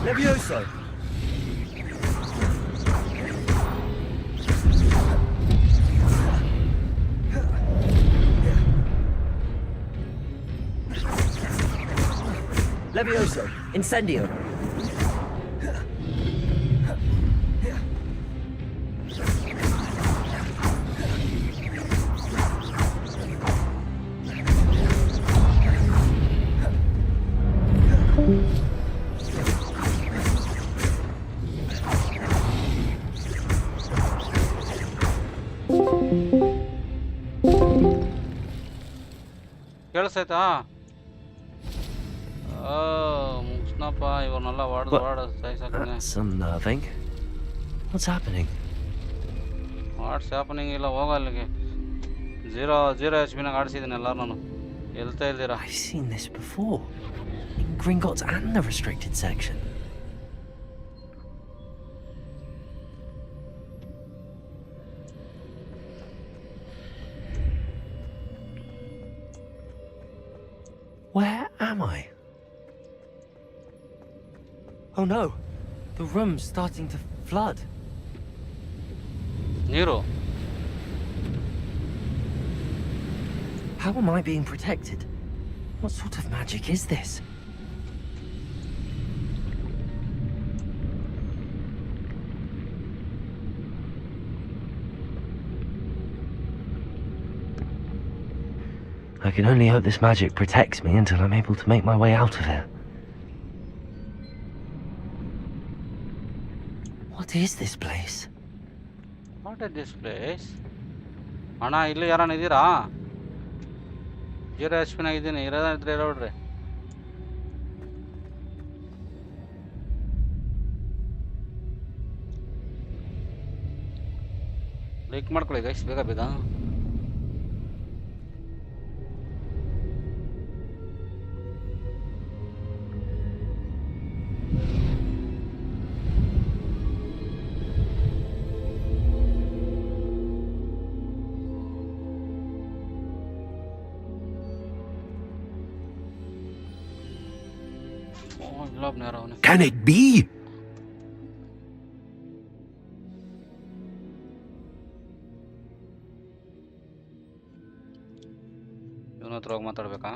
Levioso. Levioso. Incendio. ಕೇಳಿಸೈತಾ? ಮುಗ್ಸ್ನಪ್ಪ ಇವ್ರನ್ನೆಲ್ಲ ವಾಡ ಸಾಯ್ಸಾಕನೆ. That's unnerving. What's happening? What's happening ಇಲ್ಲ, ಹೋಗ ಅಲ್ಲಿಗೆ. Zero H ಪಿನಾಗ ಆಡಿಸಿದ್ದೀನಿ ಎಲ್ಲರೂ ನಾನು. ಎಲ್ತಾ ಇಲ್ದಿರಾ? I've seen this before. In Gringotts and the restricted section. Where am I? Oh no, the room's starting to flood. ನೀರು. How am I being protected? What sort of magic is this? I can only hope this magic protects me until I'm able to make my way out of here. What is this place? What is this place? ಅಣ್ಣ ಇಲ್ಲಿ ಯಾರನ್ನ ಇದ್ದೀರಾ? Zero H ಪಿನಾಗ ಇದ್ದೀನಿ. ಇರೋದಿದ್ರೆ ನೋಡ್ರಿ. Like ಮಾಡ್ಕೊಳ್ಳಿ guys, ಬೇಗ ಬೇಗ. Can it be? ಹತ್ರ ಹೋಗಿ ಮಾತಾಡ್ಬೇಕಾ?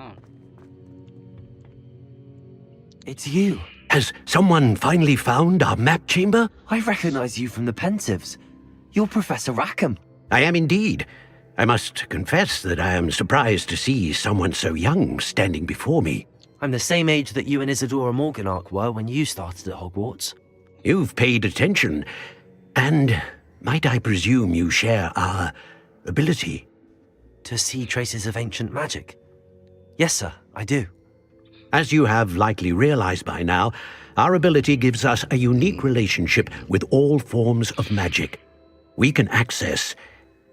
It's you. Has someone finally found our map chamber? I recognize you from the Pensives. You're Professor Rackham. I am indeed. I must confess that I am surprised to see someone so young standing before me. I'm the same age that you and Isadora Morganach were when you started at Hogwarts. You've paid attention, and might I presume you share our ability? To see traces of ancient magic? Yes, sir, I do. As you have likely realized by now, our ability gives us a unique relationship with all forms of magic. We can access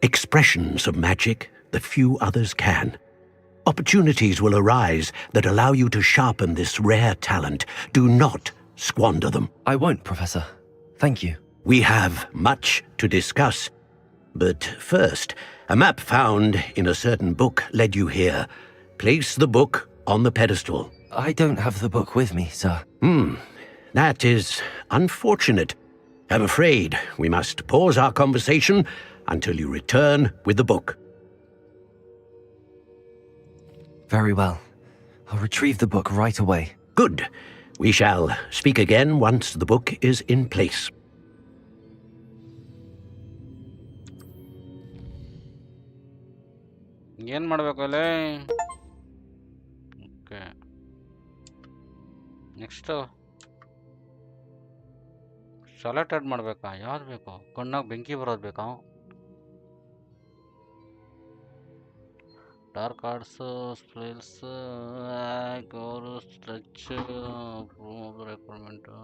expressions of magic that few others can. Opportunities will arise that allow you to sharpen this rare talent. Do not squander them. I won't, Professor. Thank you. We have much to discuss. But first, a map found in a certain book led you here. Place the book on the pedestal. I don't have the book with me, sir. That is unfortunate. I'm afraid we must pause our conversation until you return with the book. Very well. I'll retrieve the book right away. Good. We shall speak again once the book is in place. ಏನು ಮಾಡಬೇಕು ಅಲ್ಲಿ? Okay, next selected ಮಾಡಬೇಕಾ? ಯಾವ್ದು ಬೇಕು? ಕಣ್ಣಾಗ ಬೆಂಕಿ ಬರೋದು ಬೇಕಾ? Dark arts, spells, Gowru, stretch, requirement,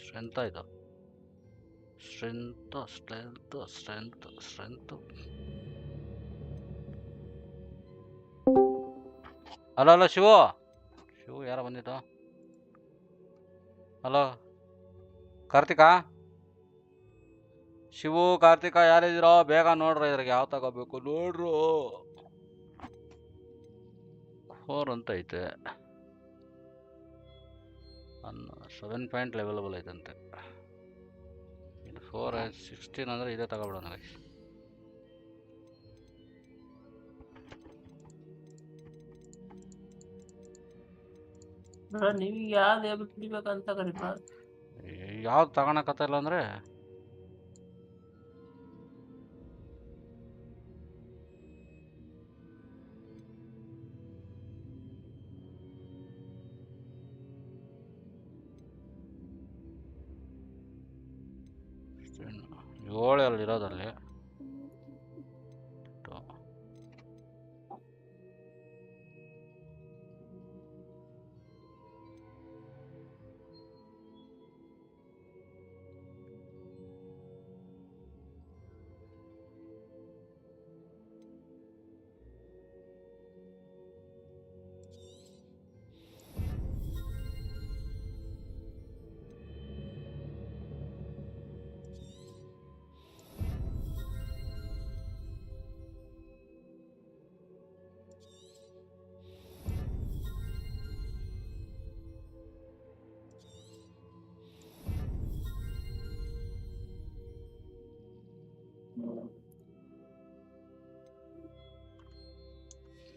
strength ಇದು. ಸ್ಟ್ರೆಂತ್. ಹಲೋ ಶಿವು ಯಾರ ಬಂದಿದ್ದು? ಹಲೋ ಕಾರ್ತಿಕಾ? ಶಿವು, ಕಾರ್ತಿಕ ಯಾರಿದ್ದೀರೋ? ಬೇಗ ನೋಡ್ರಿ, ಇದ್ರಾಗ ಯಾವ ತಗೋಬೇಕು ನೋಡ್ರು. 4 ಅಂತ ಐತೆ, 7 ಪಾಯಿಂಟ್ ಲೆವೆಲಬಲ್ ಐತಂತೆ. ಇದು 4 16 ಅಂದರೆ ಇದೇ ತಗೋಬಿಡೋಣ. ನೀವು ಯಾವ್ದು ಬಿಡ್ಬೇಕಂತ ಕರಿಪ ಯಾವ್ದು ತಗೋಣಕತ್ತಿಲ್ಲ ಅಂದರೆ ಅಲ್ಲಿರೋದಲ್ಲಿ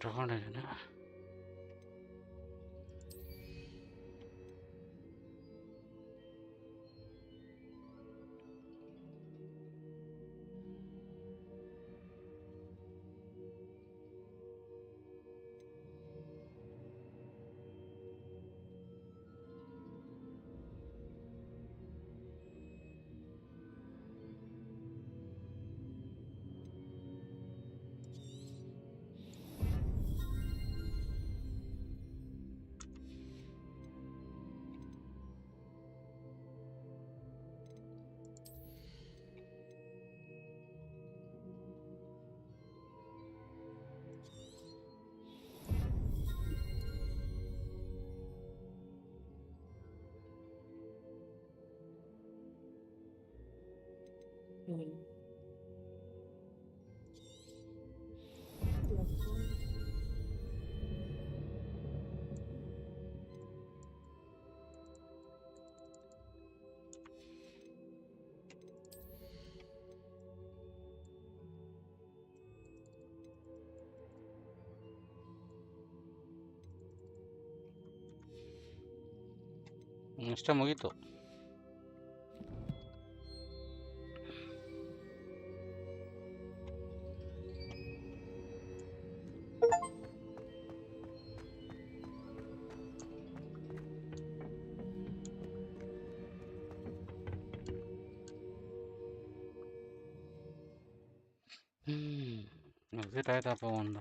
ತಗೊಂಡಿದ್ದೀನಿ. ಅಷ್ಟೇ ಮುಗೀತು. ಎಕ್ಸಿಟ್ ಆಯ್ತಪ್ಪ ಒಂದು.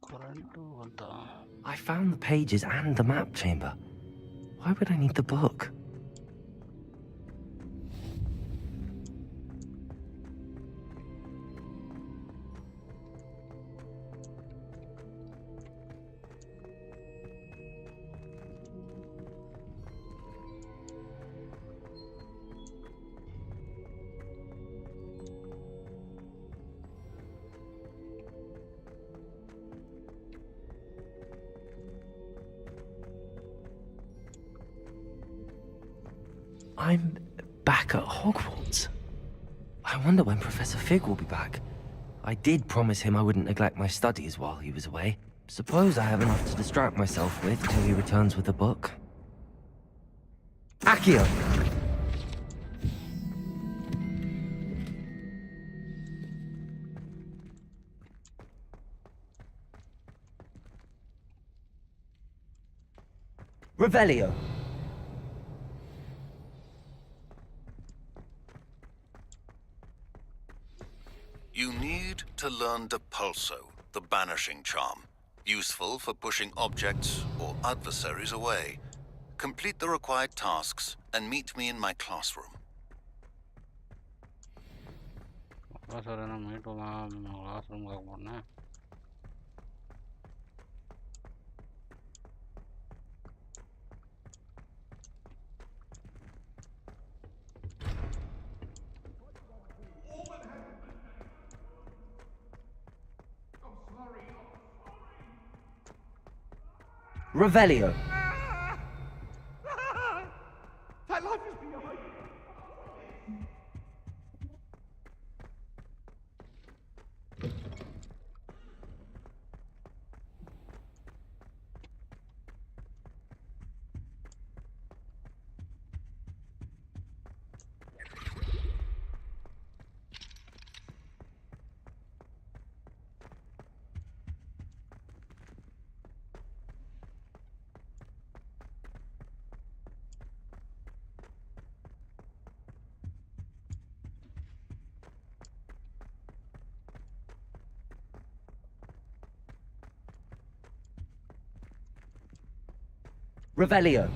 ಕರೆಂಟು ಅಂತ. I found the pages and the map chamber. Why would I need the book? I'm back at Hogwarts. I wonder when Professor Fig will be back. I did promise him I wouldn't neglect my studies while he was away. Suppose I have enough to distract myself with till he returns with the book. Accio! Revelio! You need to learn Depulso, the banishing charm. Useful for pushing objects or adversaries away. Complete the required tasks and meet me in my classroom. Revelio! That life is behind me. Revelio!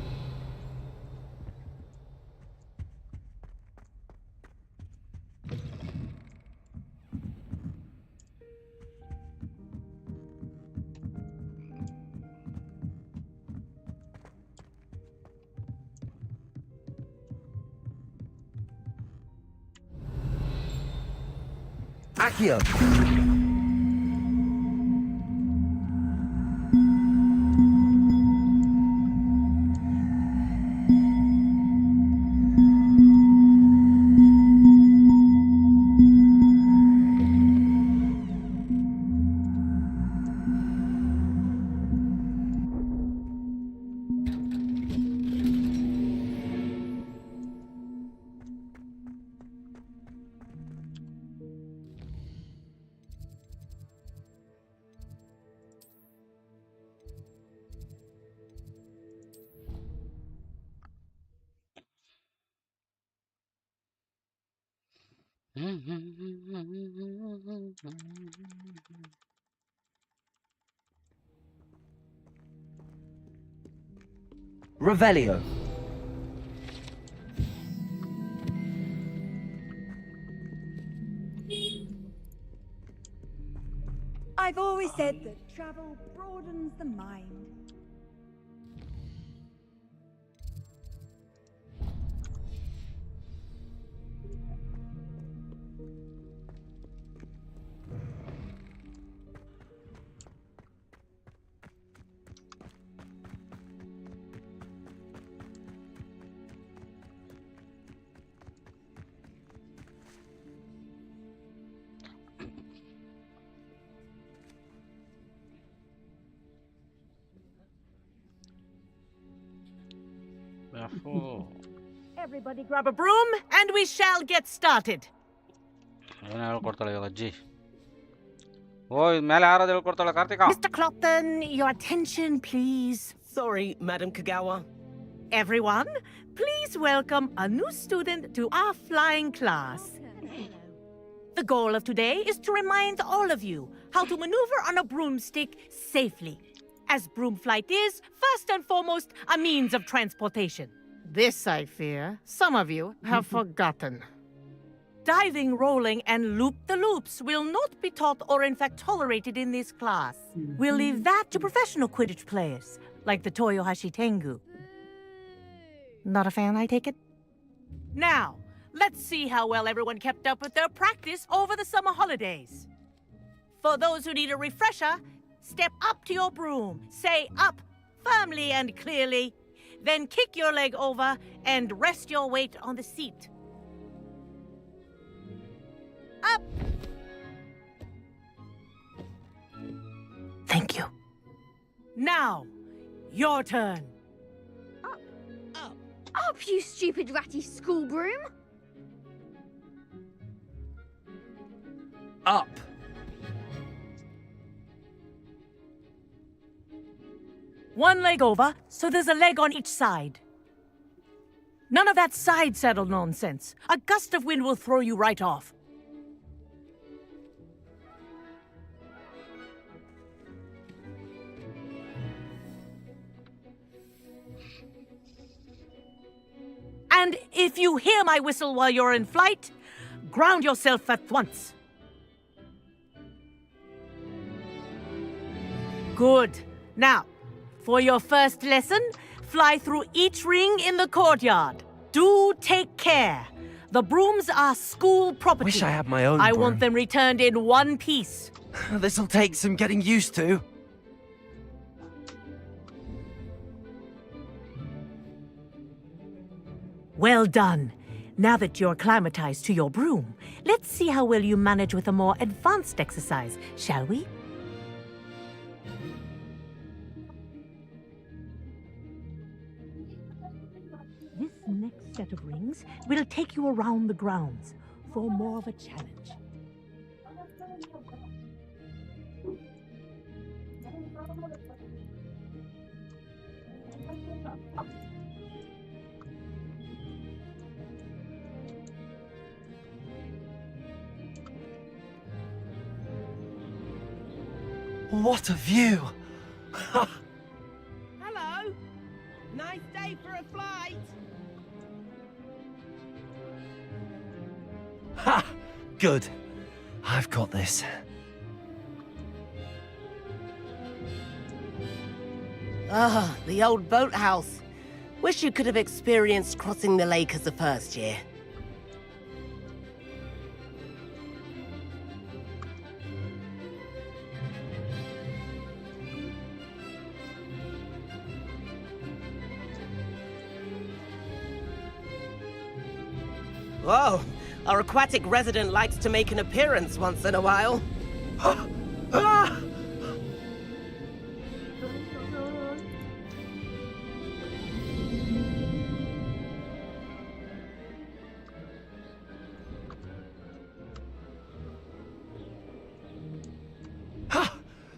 Accio! Revelio! I've always said that travel broadens the mind. Everybody grab a broom and we shall get started. ಏನು ಹೇಳ್ಕೊಡ್ತಾಳೆ ಇವಾಗ ಅಜ್ಜಿ? ಓ ಇದು ಮೇಲೆ ಯಾರಾದ್ರು ಹೇಳ್ಕೊಡ್ತಾಳೆ Kartika? Mr. Clopton, your attention, please. Sorry, Madam Kagawa. Everyone, please welcome a new student to our flying class. The goal of today is to remind all of you how to maneuver on a broomstick safely, as broom flight is, first and foremost, a means of transportation. This, I fear, some of you have forgotten. Diving, rolling, and loop-the-loops will not be taught or in fact tolerated in this class. We'll leave that to professional Quidditch players, like the Toyohashi Tengu. Not a fan, I take it? Now, let's see how well everyone kept up with their practice over the summer holidays. For those who need a refresher, step up to your broom, say up firmly and clearly, then kick your leg over and rest your weight on the seat. Up! Thank you. Now, your turn. Up, you stupid ratty school broom! Up. One leg over, so there's a leg on each side. None of that side saddle nonsense. A gust of wind will throw you right off. And if you hear my whistle while you're in flight, ground yourself at once. Good. Now, for your first lesson, fly through each ring in the courtyard. Do take care. The brooms are school property. Wish I had my own I broom. want them returned in one piece. This'll take some getting used to. Well done. Now that you're acclimatized to your broom, let's see how well you manage with a more advanced exercise, shall we? This next set of rings will take you around the grounds for more of a challenge. What a view! Hello. Nice day for a flight. Ha! Good. I've got this. Ah, the old boathouse. Wish you could have experienced crossing the lake as a first year. Whoa, our aquatic resident likes to make an appearance once in a while.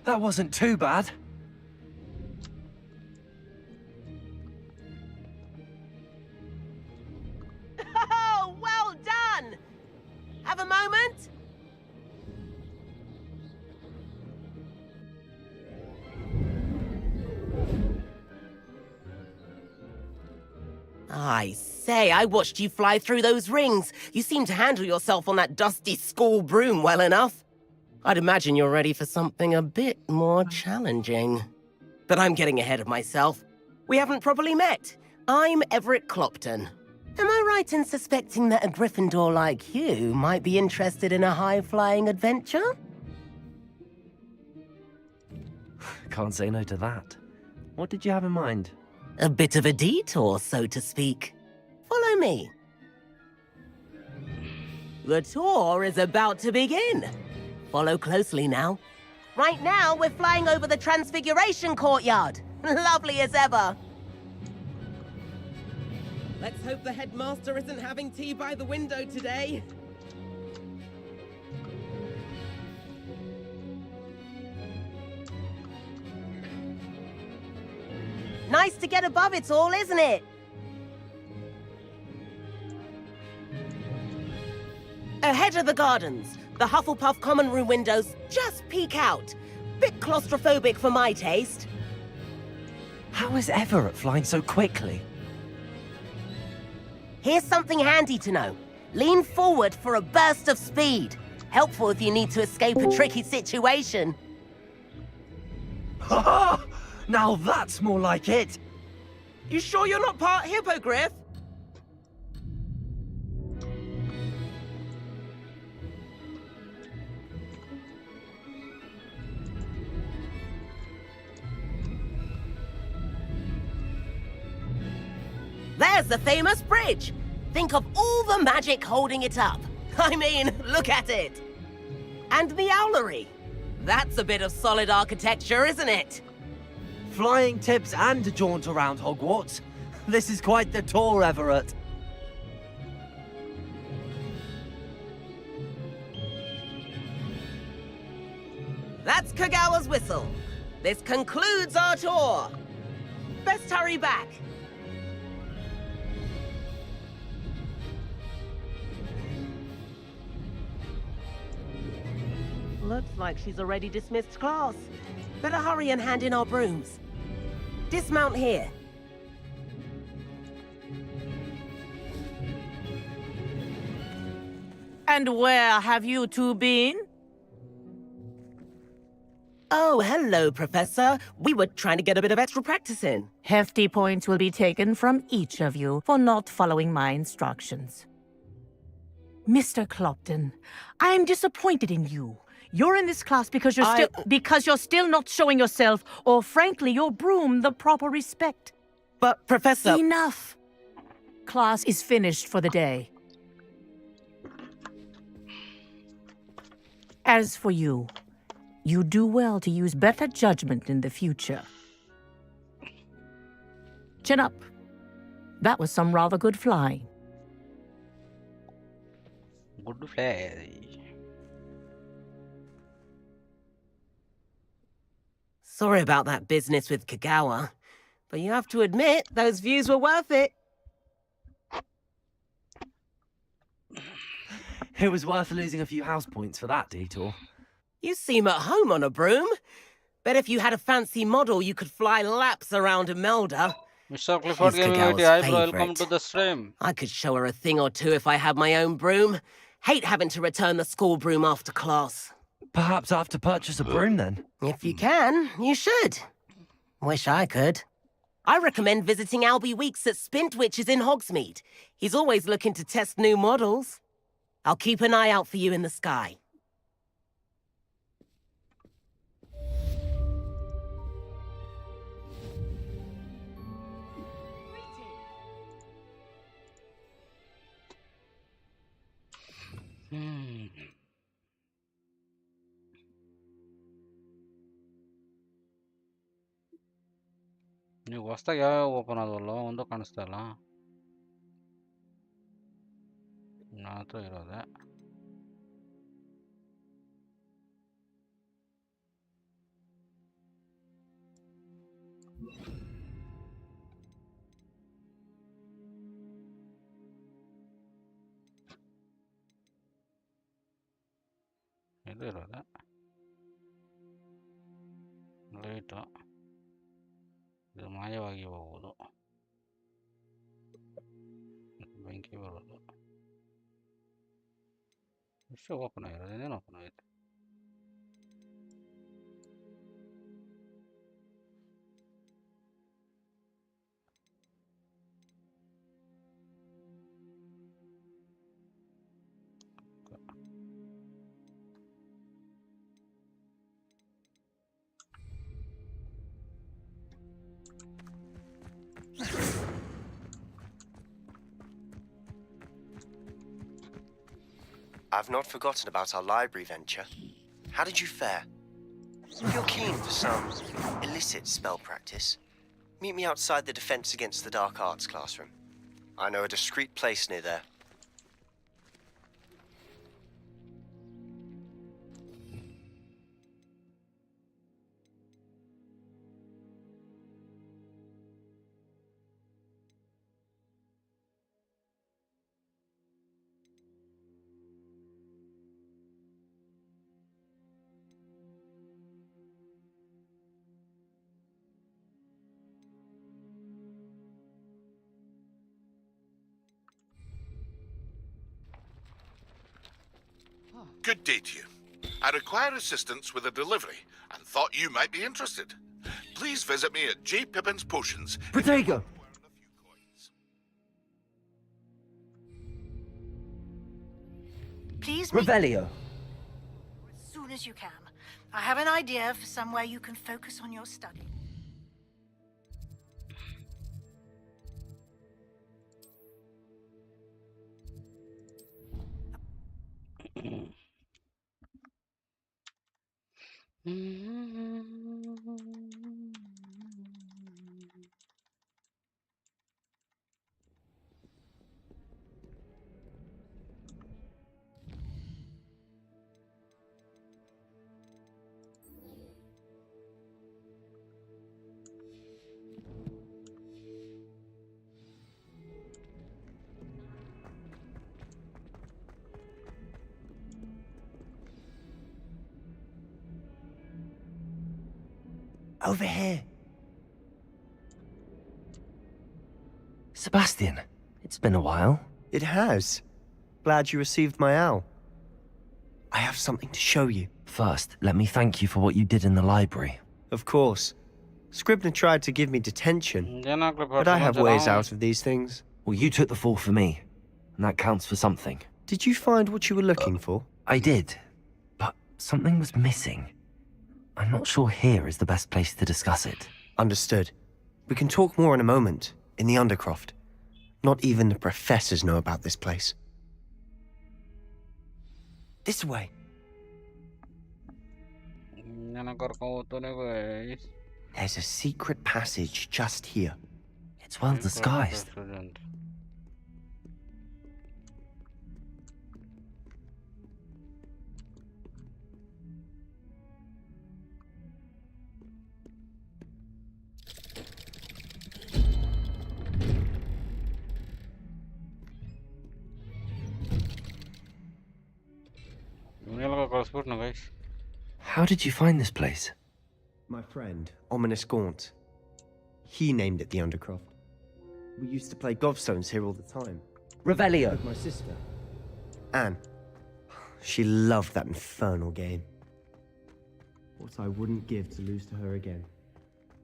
That wasn't too bad. Oh, well done! Have a moment? I say, I watched you fly through those rings. You seem to handle yourself on that dusty school broom well enough. I'd imagine you're ready for something a bit more challenging. But I'm getting ahead of myself. We haven't properly met. I'm Everett Clopton. Am I right in suspecting that a Gryffindor like you might be interested in a high-flying adventure? Can't say no to that. What did you have in mind? A bit of a detour, so to speak. Follow me. The tour is about to begin. Follow closely now. Right now, we're flying over the Transfiguration Courtyard. Lovely as ever. Let's hope the headmaster isn't having tea by the window today. Nice to get above it all, isn't it? Ahead of the gardens, the Hufflepuff common room windows just peek out. Bit claustrophobic for my taste. How is Everett flying so quickly? Here's something handy to know. Lean forward for a burst of speed. Helpful if you need to escape a tricky situation. Now that's more like it. You sure you're not part hippogriff? There's the famous bridge. Think of all the magic holding it up. I mean, look at it. And the owlery. That's a bit of solid architecture, isn't it? Flying tips and a jaunt around Hogwarts. This is quite the tour, Everett. That's Kagawa's whistle. This concludes our tour. Best hurry back. Looks like she's already dismissed class. Better hurry and hand in our brooms. Dismount here. And where have you two been? Oh, hello, Professor. We were trying to get a bit of extra practice in. Hefty points will be taken from each of you for not following my instructions. Mr. Clopton, I'm disappointed in you. You're in this class because you're still not showing yourself, or frankly, your broom, the proper respect. But, Professor... Enough! Class is finished for the day. As for you, you do well to use better judgment in the future. Chin up. That was some rather good flying. Good fly. Sorry about that business with Kagawa, but you have to admit, those views were worth it. It was worth losing a few house points for that detour. You seem at home on a broom. Bet if you had a fancy model, you could fly laps around Imelda. Mr. Clifford Gaming, hi bro, welcome to the stream. I could show her a thing or two if I had my own broom. Hate having to return the school broom after class. Perhaps I have to purchase a broom then? If you can, you should. Wish I could. I recommend visiting Albie Weeks at Spintwitches in Hogsmeade. He's always looking to test new models. I'll keep an eye out for you in the sky. ನೀವು ಹೊಸ್ದಾಗಿ ಯಾವ open ಆದವಲ್ಲ ಒಂದು ಕಾಣಿಸ್ತಾ ಇಲ್ಲ ನನ್ನ ಹತ್ರ ಇರೋದೆ ಇದು ಇರೋದೆ ಲೈಟು ಇದು ಮಾಯವಾಗಿ ಹೋಗುವುದು ಬೆಂಕಿ ಬರೋದು ಎಷ್ಟು ಓಪನ್ ಆಗಿರೋದು ಇನ್ನೇನು ಓಪನ್ ಆಗಿದೆ I've not forgotten about our library venture. How did you fare? If you're keen for some illicit spell practice, meet me outside the Defense Against the Dark Arts classroom. I know a discreet place near there. Good day to you. I require assistance with a delivery and thought you might be interested. Please visit me at J. Pippin's Potions. Protego! Please Revelio. as soon as you can. I have an idea for somewhere you can focus on your study. Over here. Sebastian, it's been a while. It has. Glad you received my owl. I have something to show you. First, let me thank you for what you did in the library. Of course. Scribner tried to give me detention, but I have ways out of these things. Well, you took the fall for me, and that counts for something. Did you find what you were looking for? I did, but something was missing. I'm not sure here is the best place to discuss it. Understood. We can talk more in a moment, in the Undercroft. Not even the professors know about this place. This way. There's a secret passage just here. It's well disguised. How did you find this place? My friend, Ominous Gaunt. He named it the Undercroft. We used to play gobstones here all the time. Revelio. With my sister, Anne. She loved that infernal game. What I wouldn't give to lose to her again.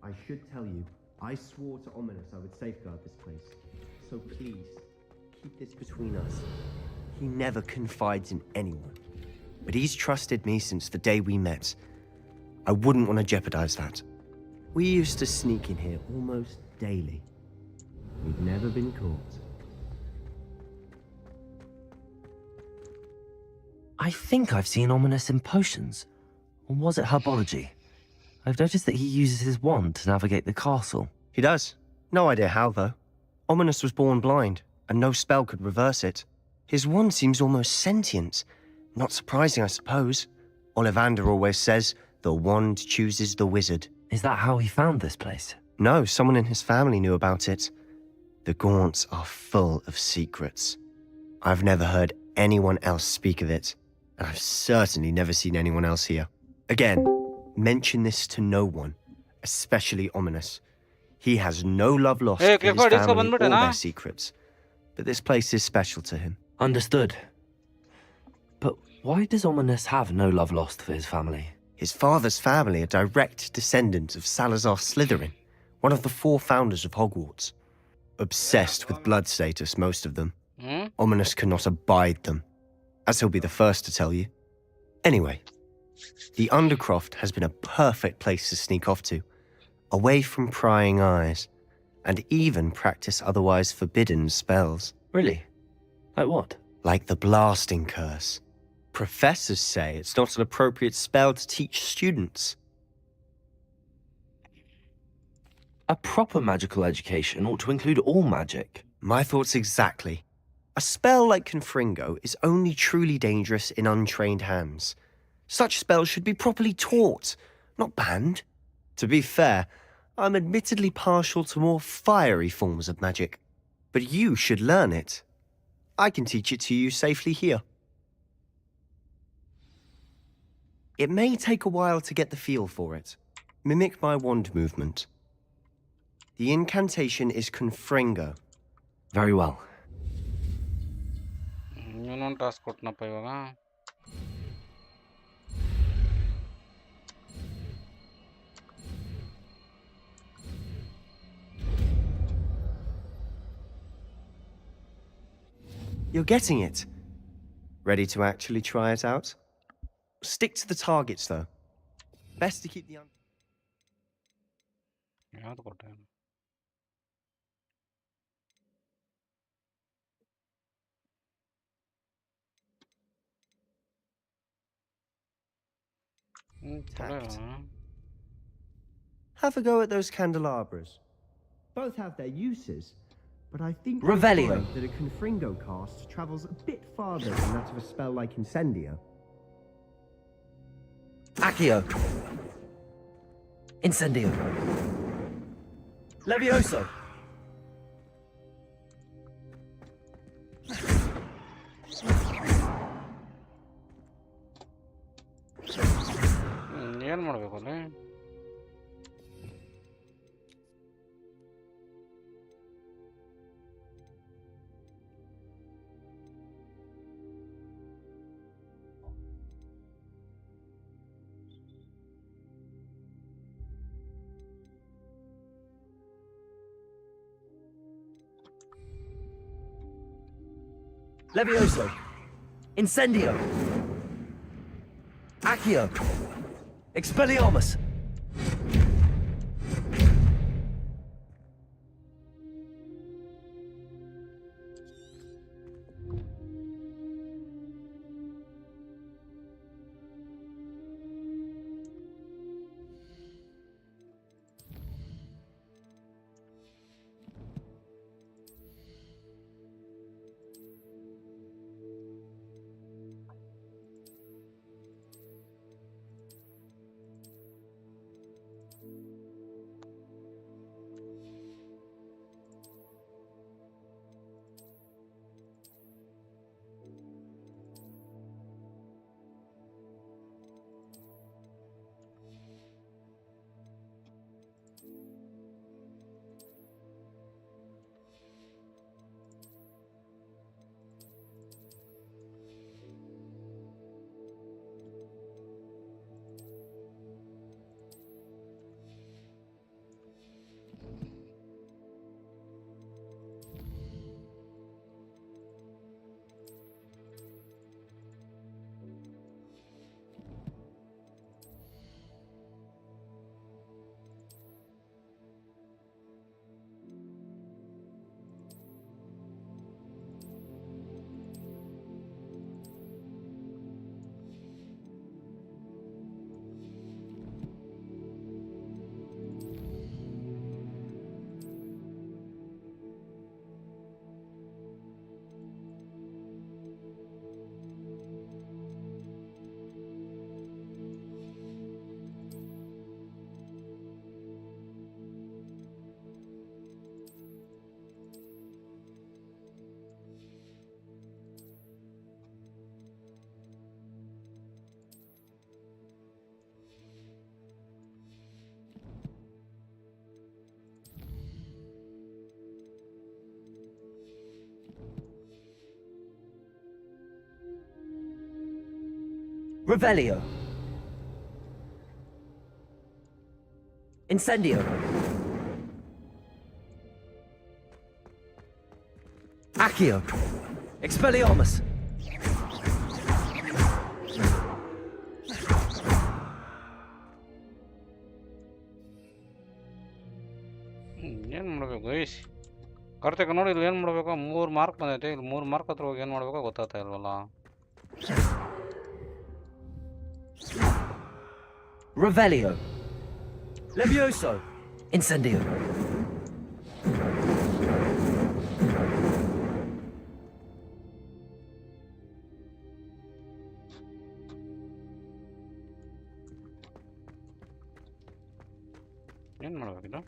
I should tell you, I swore to Ominous I would safeguard this place. So please, keep this between us. He never confides in anyone. But he's trusted me since the day we met. I wouldn't want to jeopardize that. We used to sneak in here almost daily. We've never been caught. I think I've seen Ominous in potions. Or was it herbology? I've noticed that he uses his wand to navigate the castle. He does. No idea how, though. Ominous was born blind, and no spell could reverse it. His wand seems almost sentient. Not surprising, I suppose. Ollivander always says, the wand chooses the wizard. Is that how he found this place? No, someone in his family knew about it. The Gaunts are full of secrets. I've never heard anyone else speak of it, and I've certainly never seen anyone else here. Again, mention this to no one, especially Ominous. He has no love lost for his family or their secrets, but this place is special to him. Understood. But why does Ominous have no love lost for his family? His father's family are direct descendants of Salazar Slytherin, one of the 4 founders of Hogwarts. Obsessed with blood status, most of them. Ominous cannot abide them, as he'll be the first to tell you. Anyway, the Undercroft has been a perfect place to sneak off to, away from prying eyes, and even practice otherwise forbidden spells. Really? Like what? Like the blasting curse. Professors say it's not an appropriate spell to teach students. A proper magical education ought to include all magic. My thoughts exactly. A spell like Confringo is only truly dangerous in untrained hands. Such spells should be properly taught, not banned. To be fair, I'm admittedly partial to more fiery forms of magic. But you should learn it. I can teach it to you safely here. It may take a while to get the feel for it. Mimic my wand movement. The incantation is Confringo. Very well. ಇನ್ನೊಂದು task ಕೊಟ್ಟನಪ್ಪ ಇವಾಗ. You're getting it. Ready to actually try it out? Stick to the targets, though. Best to keep the... ಯಾವ್ದು ಕೊಟ್ಟೆ? Have a go at those candelabras. Both have their uses, but I think Revelio. that a Confringo cast travels a bit farther than that of a spell like Incendio. Accio. Incendio. Levioso. ಏನು ಮಾಡಬೇಕು ಅಲ್ಲಿ? Levioso. Incendio. Accio. Expelliarmus. Revelio. Incendio. Accio. Expelliarmus. ಏನು ಮಾಡಬೇಕು guys? Kartika ನೋಡಿ ಇಲ್ಲಿ ಏನು ಮಾಡಬೇಕು? 3 mark ಬಂದೈತೆ. ಇಲ್ಲಿ 3 ಮಾರ್ಕ್ ಹತ್ರ ಹೋಗಿ ಏನು ಮಾಡಬೇಕು ಗೊತ್ತಾಗ್ತಾ ಇಲ್ವಲ್ಲ. Revelio. Levioso. Incendio. ಏನು ಮಾಡಬೇಕಿದು?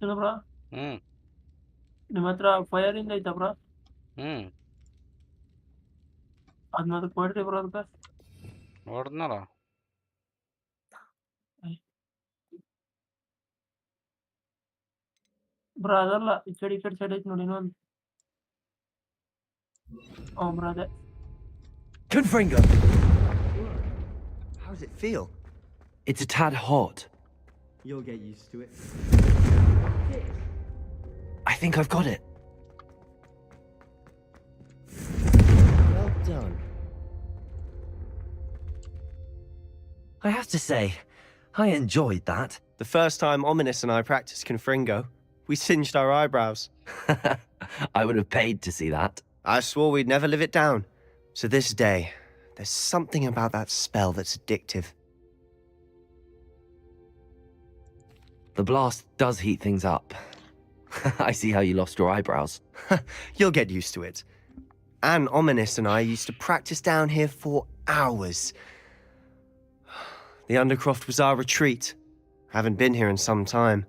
ಇಲ್ಲ ಬ್ರಾ, ನಿಮ್ಮ ಹತ್ರ ಫೈರಿಂಗ್ ಐತಾ ಬ್ರಾ? ಅದನ್ನ ಅದಕ್ಕೆ ಮಾಡ್ರಿ ಬ್ರಾ. ಅದಕ್ಕೆ ಹೊಡೆದ್ನಲ್ಲ. ಬ್ರಾ ಅದಲ್ಲ, ಈ ಕಡೆ ಸೈಡ್ ಐತೆ ನೋಡಿ ಇನ್ನೊಂದು. ಬ್ರಾ ಅದೇ. Confringo! How does it feel? It's a tad hot. You'll get used to it. I think I've got it. Well done. I have to say, I enjoyed that. The first time Ominous and I practiced Confringo, we singed our eyebrows. I would have paid to see that. I swore we'd never live it down. So this day, there's something about that spell that's addictive. The blast does heat things up. I see how you lost your eyebrows. You'll get used to it. Anne, Ominous and I used to practice down here for hours. The Undercroft was our retreat. Haven't been here in some time.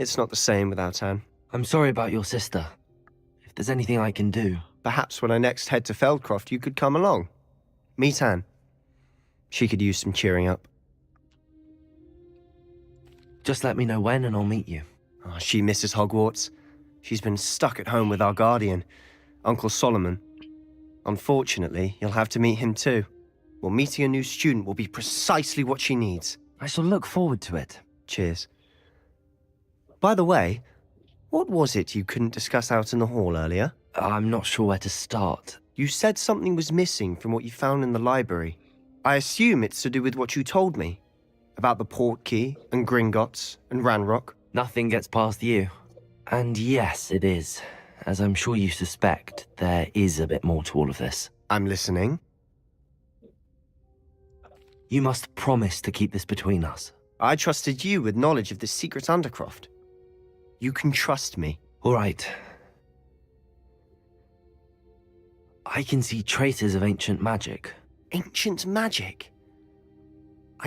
It's not the same without Anne. I'm sorry about your sister. If there's anything I can do... Perhaps when I next head to Feldcroft, you could come along. Meet Anne. She could use some cheering up. Just let me know when and I'll meet you. Oh, she misses Hogwarts. She's been stuck at home with our guardian, Uncle Solomon. Unfortunately, you'll have to meet him too. Well, meeting a new student will be precisely what she needs. I shall look forward to it. Cheers. By the way, what was it you couldn't discuss out in the hall earlier? I'm not sure where to start. You said something was missing from what you found in the library. I assume it's to do with what you told me. About the Portkey and Gringotts and Ranrock. Nothing gets past you. And yes, it is. As I'm sure you suspect, there is a bit more to all of this. I'm listening. You must promise to keep this between us. I trusted you with knowledge of the secret Undercroft. You can trust me. All right. I can see traces of ancient magic. Ancient magic?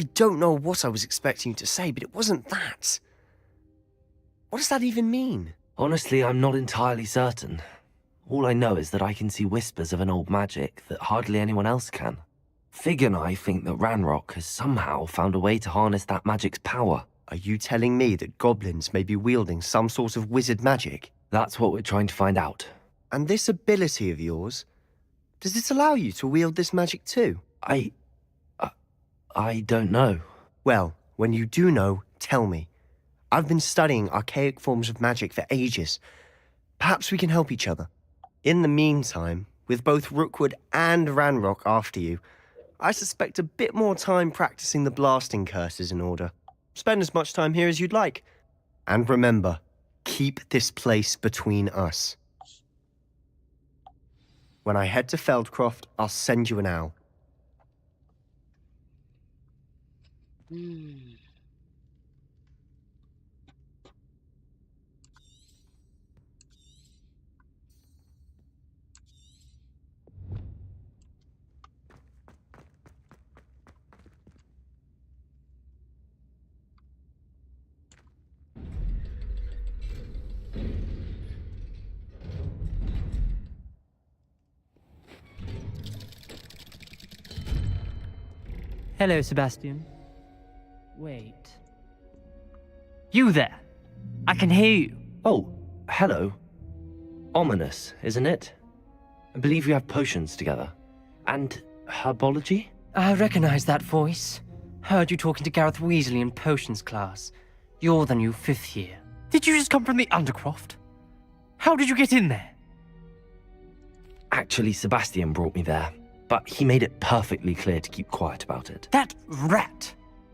I don't know what I was expecting to say, but it wasn't that. What does that even mean? Honestly, I'm not entirely certain. All I know is that I can see whispers of an old magic that hardly anyone else can. Fig and I think that Ranrock has somehow found a way to harness that magic's power. Are you telling me that goblins may be wielding some sort of wizard magic? That's what we're trying to find out. And this ability of yours, does it allow you to wield this magic too? I don't know. Well, when you do know, tell me. I've been studying archaic forms of magic for ages. Perhaps we can help each other. In the meantime, with both Rookwood and Ranrock after you, I suspect a bit more time practicing the blasting curses in order. Spend as much time here as you'd like. And remember, keep this place between us. When I head to Feldcroft, I'll send you an owl. Hello, Sebastian. Wait. You there! I can hear you! Oh, hello. Ominous, isn't it? I believe you have potions together. And herbology? I recognize that voice. Heard you talking to Gareth Weasley in potions class. You're the new 5th year. Did you just come from the Undercroft? How did you get in there? Actually, Sebastian brought me there, but he made it perfectly clear to keep quiet about it. That rat!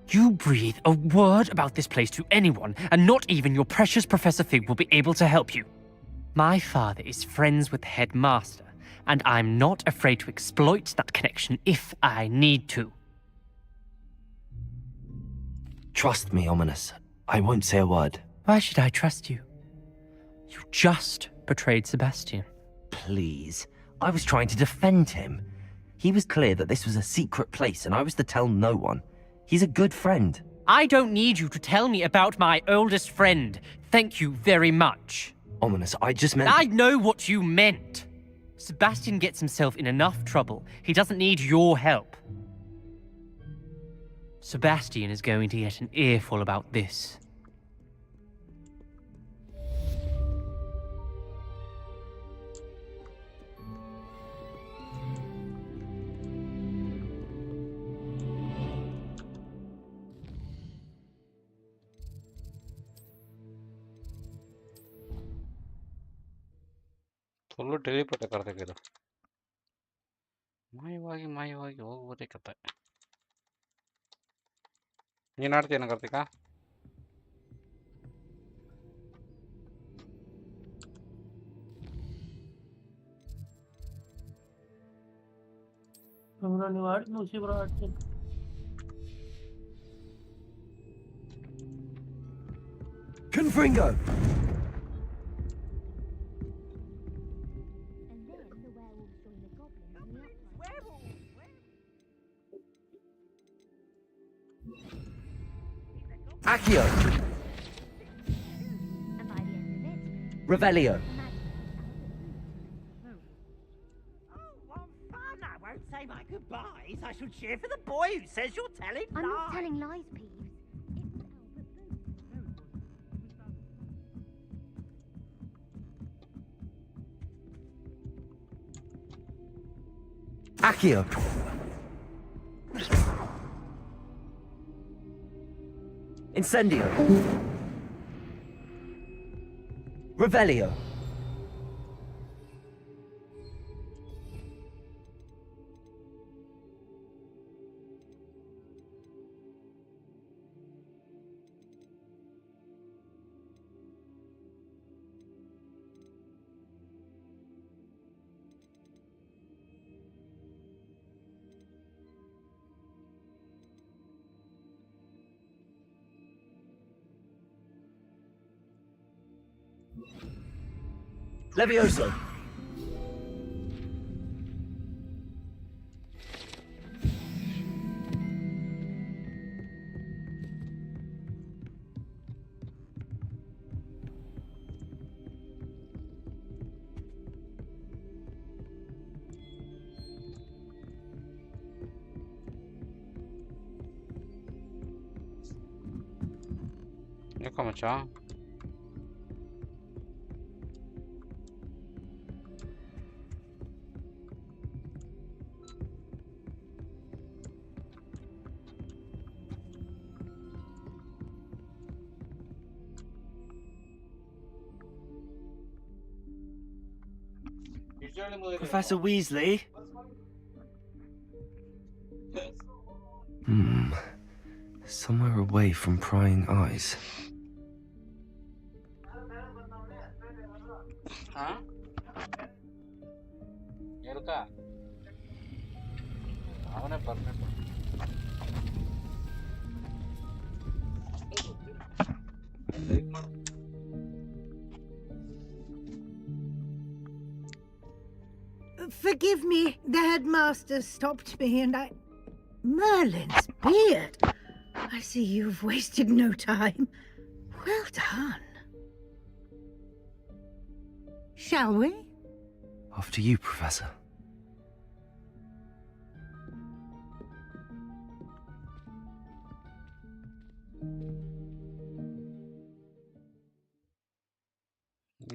You breathe a word about this place to anyone, and not even your precious Professor Fig will be able to help you. My father is friends with the headmaster, and I'm not afraid to exploit that connection if I need to. Trust me, Ominous. I won't say a word. Why should I trust you? You just betrayed Sebastian. Please. I was trying to defend him. He was clear that this was a secret place, and I was to tell no one. He's a good friend. I don't need you to tell me about my oldest friend. Thank you very much. Ominous, I just meant... I know what you meant. Sebastian gets himself in enough trouble. He doesn't need your help. Sebastian is going to get an earful about this. Full teleport Karthik ಇದು ಮಾಯವಾಗಿ ಹೋಗ್ಬೋದೇ ಕತೆ. ನೀನು ಆಡ್ತೀಯನ ಕಾರ್ತಿಕ? ನೀವು ಆಡಿ ಮುಗಿಸಿ bro ಆಡ್ತೀನಿ. Confringo! Accio! Revelio! I won't say my goodbyes. I shall cheer for the boy who says you're telling lies. I'm not telling lies, Peeves. Accio! Incendio! Revelio! Levioso! ಯಾಕೋ ಮಚ್ಚಾ Professor Weasley? Somewhere away from prying eyes. Forgive me, the headmaster stopped me and I... Merlin's beard! I see you've wasted no time. Well done. Shall we? After you, Professor.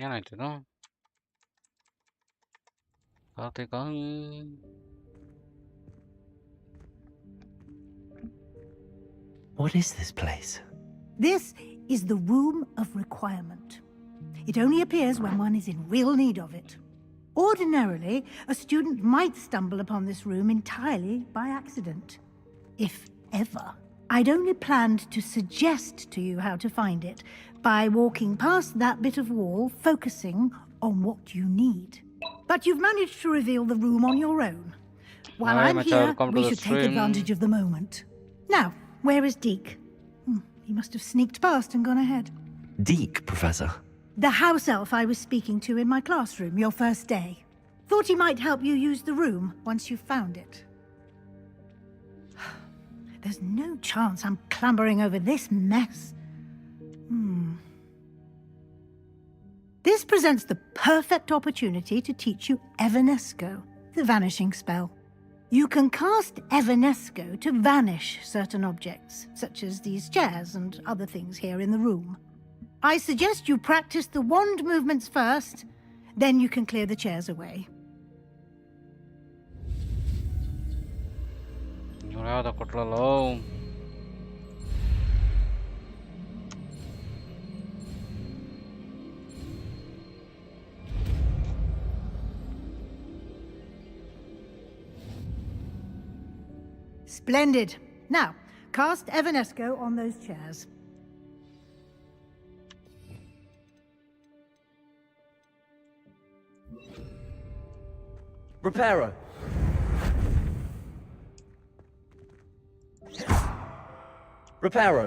ಏನಾಯ್ತು Kartika. What is this place? This is the Room of Requirement. It only appears when one is in real need of it. Ordinarily, a student might stumble upon this room entirely by accident. If ever. I'd only planned to suggest to you how to find it by walking past that bit of wall, focusing on what you need. But you've managed to reveal the room on your own. While Hi, I'm Macha, here, welcome to we the should take stream. advantage of the moment. Now, where is Deke? He must have sneaked past and gone ahead. Deke, Professor. The house elf I was speaking to in my classroom your first day. Thought he might help you use the room once you've found it. There's no chance I'm clambering over this mess. This presents the perfect opportunity to teach you Evanesco, the vanishing spell. You can cast Evanesco to vanish certain objects, such as these chairs and other things here in the room. I suggest you practice the wand movements first, then you can clear the chairs away. ಇವ್ರು ಯಾವ್ದ ಕೊಟ್ರಲ್ಲ. Splendid. Now, cast Evanesco on those chairs. Reparo. Reparo.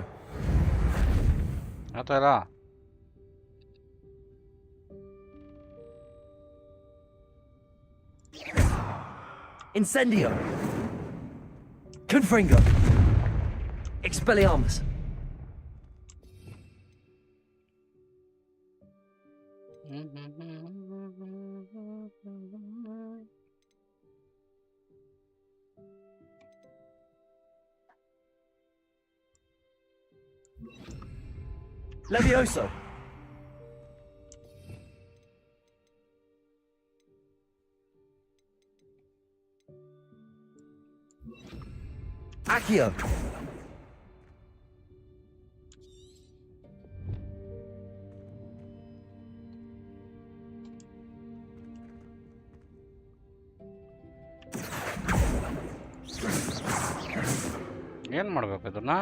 ಆಯ್ತಾ ಇಲ್ಲ? Incendio. Confringo. Expelliarmus. Levioso. Accio. ಏನ್ ಮಾಡ್ಬೇಕು ಇದನ್ನ?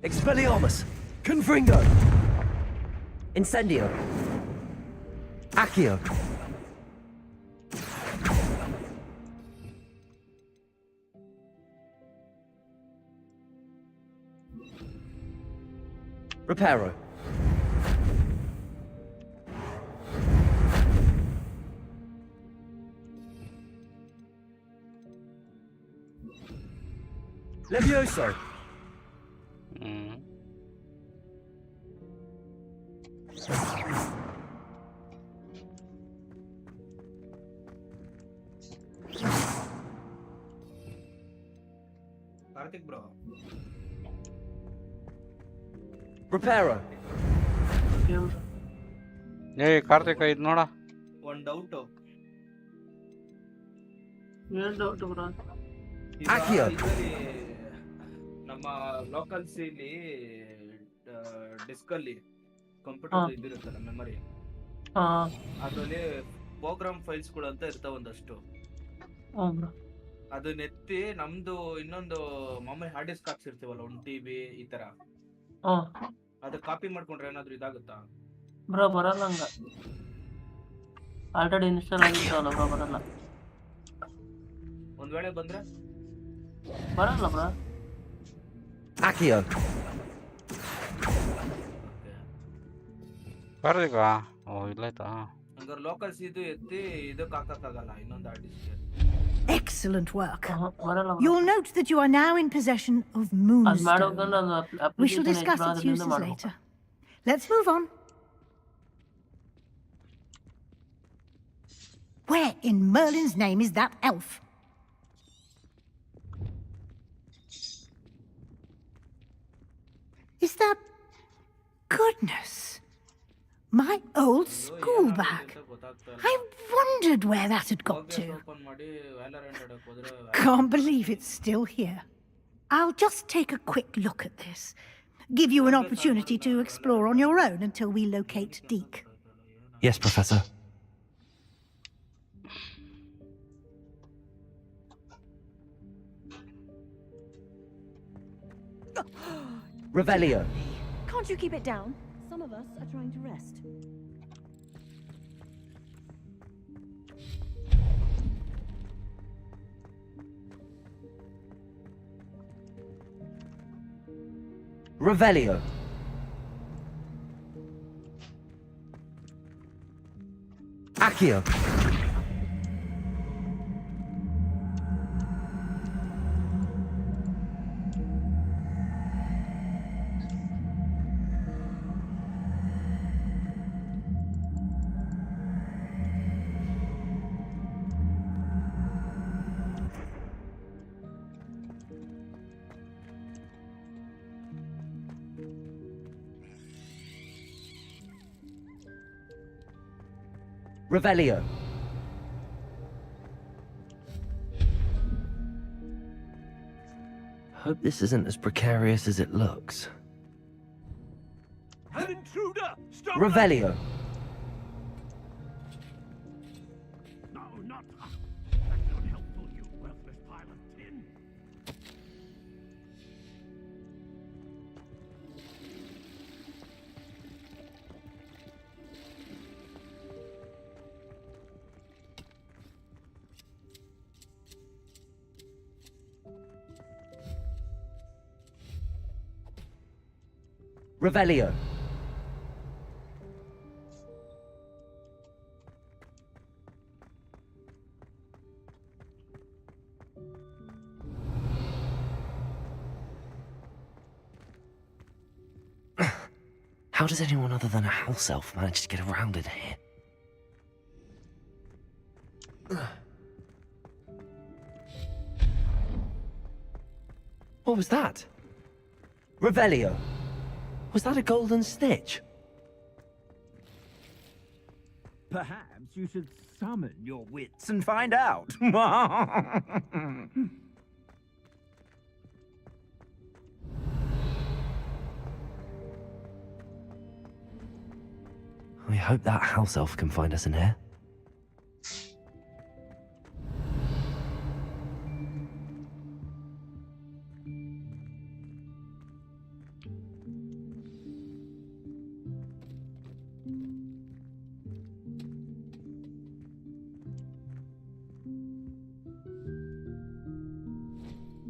Expelliarmus. Confringo. Incendio. Accio. Reparo. Levioso. Karthik bro, Reparo. ಏಯ್ ಕಾರ್ತಿಕ ಇದು ನೋಡ. ಒಂದ್ ಡೌಟ್. ಏನ್ ಡೌಟ್ ಬ್ರೋ? ನಮ್ಮ ಲೋಕಲ್ಸ್ ಇಲ್ಲಿ ಡಿಸ್ಕ್ ಅಲ್ಲಿ ಕಂಪ್ಯೂಟರ್ ಇದಿರುತ್ತಲ್ಲ ಮೆಮರಿ, ಅದ್ರಲ್ಲಿ ಪ್ರೋಗ್ರಾಮ್ ಫೈಲ್ಸ್ ಗಳು ಅಂತ ಇರ್ತಾವ ಒಂದಷ್ಟು. ಅದನ್ನ ಎತ್ತಿ ನಮ್ದು ಇನ್ನೊಂದು ಮಾಮೂಲಿ ಹಾರ್ಡ್ ಡಿಸ್ಕ್ ಹಾಕ್ಸಿರ್ತೀವಲ್ಲ 1 TB ಈ ತರ, ಅದು ಕಾಪಿ ಮಾಡ್ಕೊಂಡ್ರೆ ಏನಾದ್ರು ಇದಾಗುತ್ತಾ ಬ್ರೋ? ಬರಲ್ಲ ಹಂಗ, ಆಲ್ರೆಡಿ ಇನ್ಸ್ಟಾಲ್ ಆಗಿರ್ತಾವಲ್ಲ ಬ್ರೋ, ಬರಲ್ಲ. ಒಂದ್ ವೇಳೆ ಬಂದ್ರೆ ಬರಲ್ಲ ಬ್ರೋ. Accio. ಕಾರ್ತಿಕ ಓ ಇಲ್ಲಾಯ್ತಾ? ಹಂಗಾರೆ ಲೋಕಲ್ಸ್ ಇದು ಎತ್ತಿ ಇದಕ್ಕೆ ಹಾಕಕ್ಕಾಗಲ್ಲ ಇನ್ನೊಂದು hard disk. Excellent work. You'll note that you are now in possession of Moonstone. We shall discuss its uses later. Let's move on. Where in Merlin's name is that elf? that... Goodness. My old school bag. I wondered where that had got to. Can't believe it's still here. I'll just take a quick look at this. Give you an opportunity to explore on your own until we locate Deke. Yes, Professor. Revelio. Can't you keep it down? Some of us are trying to rest. Revelio. Accio. Revelio. Hope this isn't as precarious as it looks. An intruder! Stop! Revelio. No, not... That's not helpful, you worthless pile of tin. Revelio. How does anyone other than a house elf manage to get around in here? What was that? Revelio. Was that a golden snitch? Perhaps you should summon your wits and find out. I hope that house elf can find us in here.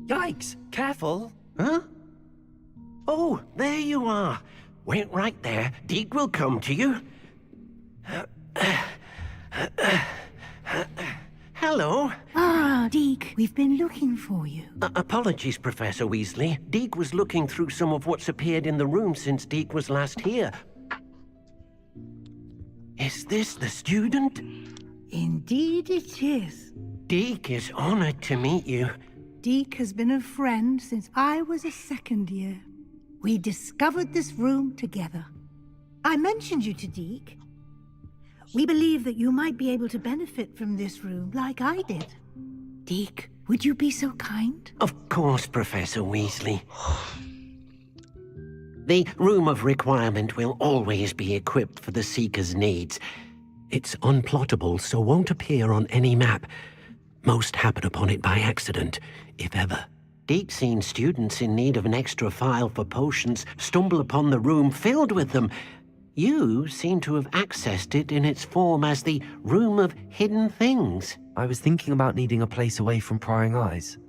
Yikes! Careful! Huh? Oh, there you are. Wait right there. Deke will come to you. Hello. Ah, Deke, we've been looking for you. Apologies, Professor Weasley. Deke was looking through some of what's appeared in the room since Deke was last here. Is this the student? Indeed it is. Deke is honored to meet you. Deke has been a friend since I was a second year. We discovered this room together. I mentioned you to Deke. We believe that you might be able to benefit from this room like I did. Deke, would you be so kind? Of course, Professor Weasley. The Room of Requirement will always be equipped for the Seeker's needs. It's unplottable, so won't appear on any map. Most happen upon it by accident, if ever. Deke's seen students in need of an extra file for potions stumble upon the room filled with them. You seem to have accessed it in its form as the Room of Hidden Things. I was thinking about needing a place away from prying eyes.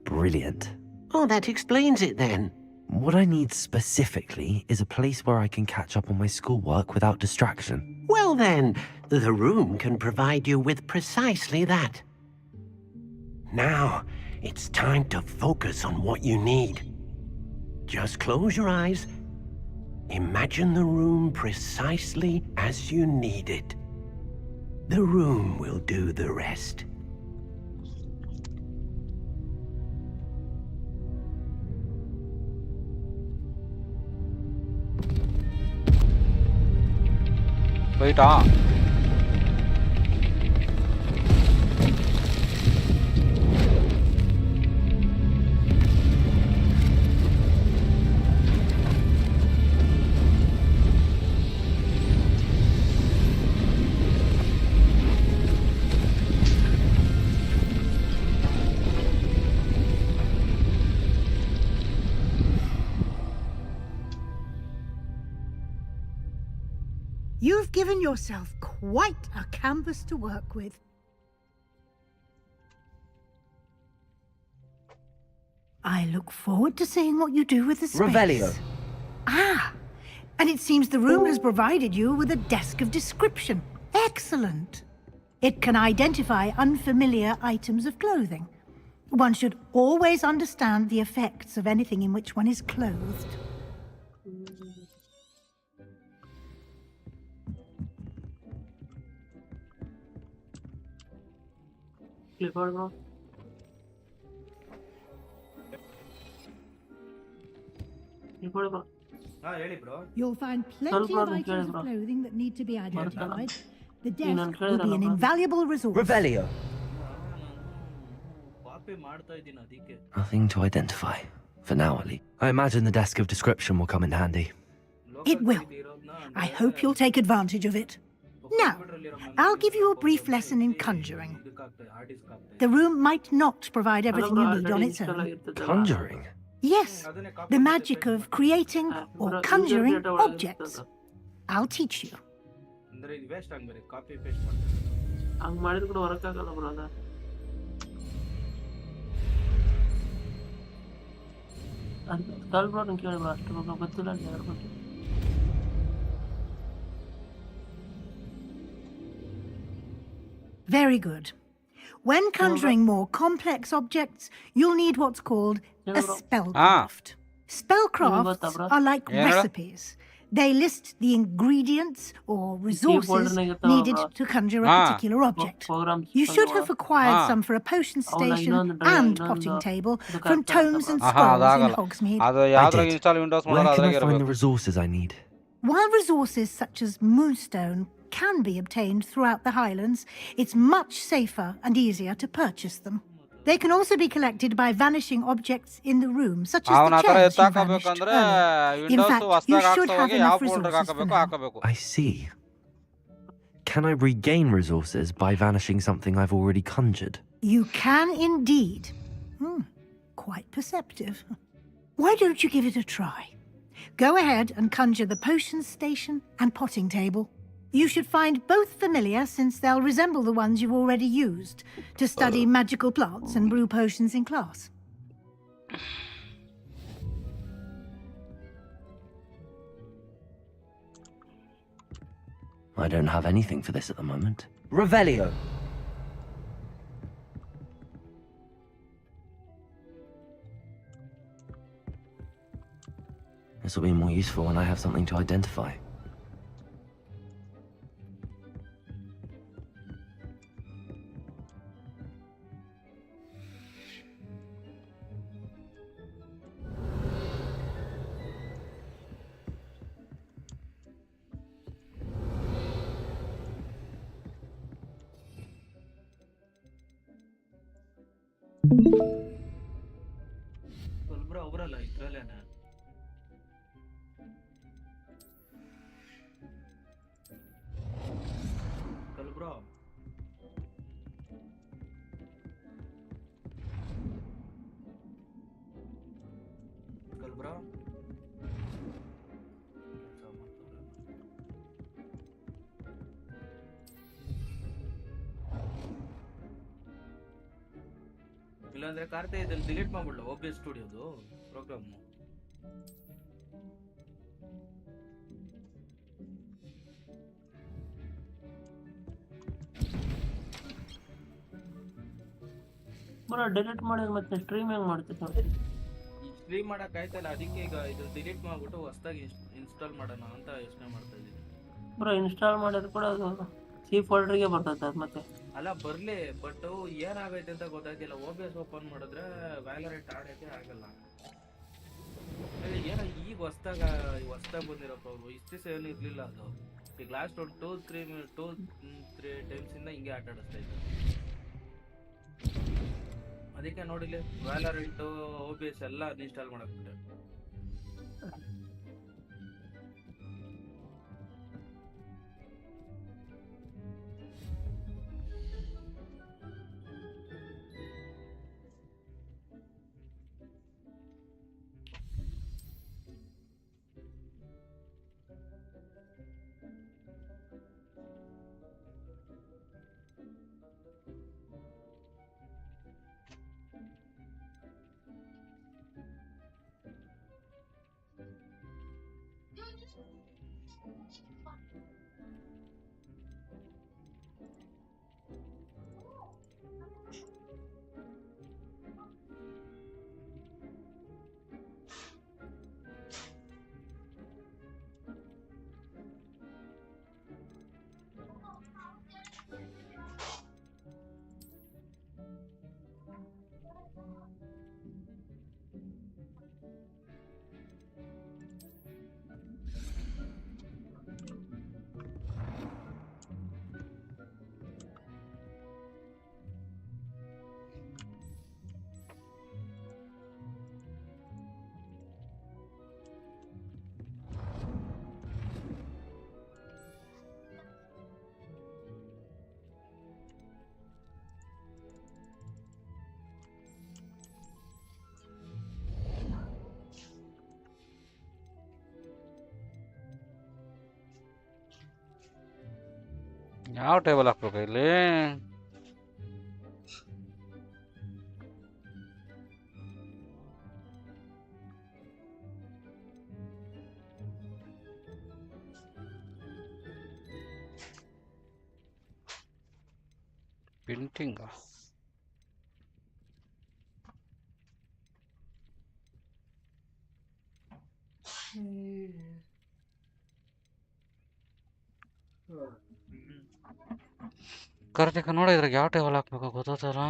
Brilliant. Oh, that explains it then. What I need specifically is a place where I can catch up on my schoolwork without distraction. Well then, the room can provide you with precisely that. Now, it's time to focus on what you need. Just close your eyes. Imagine the room precisely as you need it. The room will do the rest. வெயிட்டா You've given yourself quite a canvas to work with. I look forward to seeing what you do with the space. Revelio. Ah, and it seems the room has provided you with a desk of description. Excellent. It can identify unfamiliar items of clothing. One should always understand the effects of anything in which one is clothed. Clifford, bro. Clifford, bro. ಹೇಳಿ bro. You'll find plenty of items of clothing that need to be identified. The desk will be an invaluable resource. Revelio. Copy ಮಾಡ್ತಾ ಇದ್ದೀನಿ ಅದಕ್ಕೆ. Nothing to identify. For now, at least. I imagine the desk of description will come in handy. It will. I hope you'll take advantage of it. Now, I'll give you a brief lesson in conjuring. The room might not provide everything you need on its own. Conjuring? Yes, the magic of creating or conjuring objects. I'll teach you. ಅಂದ್ರೆ ಇದು waste ಆಗ್ಬೇರೆ copy paste ಮಾಡ್ತಾರೆ ಹಂಗ್ ಮಾಡಿದ್ರು ಕೂಡ work ಆಗಲ್ಲ bro ಅದ call bro ನಂಗೆ ಕೇಳಿ bro ಅಷ್ಟು ಗೊತ್ತಿಲ್ಲ ಯಾರ ಬಗ್ಗೆ Very good. When conjuring more complex objects, you'll need what's called a spellcraft. Spellcrafts are like recipes. They list the ingredients or resources needed to conjure a particular object. You should have acquired some for a potion station and potting table from tomes and scrolls in Hogsmeade. Where can I find the resources I need? While resources such as moonstone can be obtained throughout the Highlands, it's much safer and easier to purchase them. They can also be collected by vanishing objects in the room, such as the chairs you vanished earlier. In fact, you should have enough resources for now. I see. Can I regain resources by vanishing something I've already conjured? You can indeed. Quite perceptive. Why don't you give it a try? Go ahead and conjure the potion station and potting table. You should find both familiar since they'll resemble the ones you've already used to study magical plants and brew potions in class. I don't have anything for this at the moment. Revelio! This will be more useful when I have something to identify. Bro ಅವರಲ್ಲ ಇದ್ರಲ್ಲೇನೆ bro bro ಇಲ್ಲಾಂದ್ರೆ ಕಾರ್ತೆ ಇದನ್ನ delete ಮಾಡ್ಬಿಡ್ಲ OBS ಸ್ಟುಡಿಯೋದು program bro delete ಮಾಡಿದ್ರೆ ಮತ್ತೆ stream ಹೆಂಗ್ ಮಾಡ್ತೀವಿ ಸ್ಟ್ರೀಮ್ ಮಾಡಕ್ ಆಯ್ತಲ್ಲ ಅದಕ್ಕೆ ಈಗ ಇದು ಡಿಲೀಟ್ ಮಾಡ್ಬಿಟ್ಟು ಹೊಸದಾಗಿ ಇನ್ಸ್ಟಾಲ್ ಮಾಡೋಣ ಅಂತ ಯೋಚನೆ ಮಾಡ್ತಾ ಇದ್ದೀನಿ ಬ್ರೋ ಇನ್ಸ್ಟಾಲ್ ಮಾಡಿದ್ರೆ ಕೂಡ ಅದು ಸಿ ಫೋಲ್ಡರ್ಗೆ ಬರ್ತೈತೆ ಅದು ಮತ್ತೆ ಅಲ್ಲ ಬರ್ಲಿ ಬಟ್ ಏನಾಗೈತೆ ಅಂತ ಗೊತ್ತಾಯ್ತಿಲ್ಲ OBS ಓಪನ್ ಮಾಡಿದ್ರೆ ವ್ಯಾಲರೆಂಟ್ ಆಡಕ್ಕೆ ಆಗಲ್ಲ ಏನೋ ಈಗ ಹೊಸ್ದಾಗ ಬಂದಿರೋ ಪ್ರಾಬ್ಲಮ್. ಇಷ್ಟು ದಿವಸ ಏನು ಇರಲಿಲ್ಲ ಅದು. ಈಗ ಲಾಸ್ಟ್ ಒಂದು 2-3 ಟೈಮ್ಸಿಂದ ಹಿಂಗೆ ಆಟ ಆಡಿಸ್ತಾ ಇತ್ತು. ಅದಕ್ಕೆ ನೋಡಿಲ್ಲ ವ್ಯಾಲರೆಂಟ್ OBS ಎಲ್ಲ ಅನ್ಇನ್ಸ್ಟಾಲ್ ಮಾಡಕ್ಬಿಟ್ಟೆ. ಯಾವ ಟೇಬಲ್ ಹಾಕ್ಬೇಕು ಇಲ್ಲಿ? ಪ್ರಿಂಟಿಂಗ್ ಕಾರ್ತಿಕ ನೋಡಿ ಇದ್ರಾಗ ಯಾವ ಟೇಬಲ್ ಹಾಕ್ಬೇಕು ಗೊತ್ತಾತಲ್ಲ.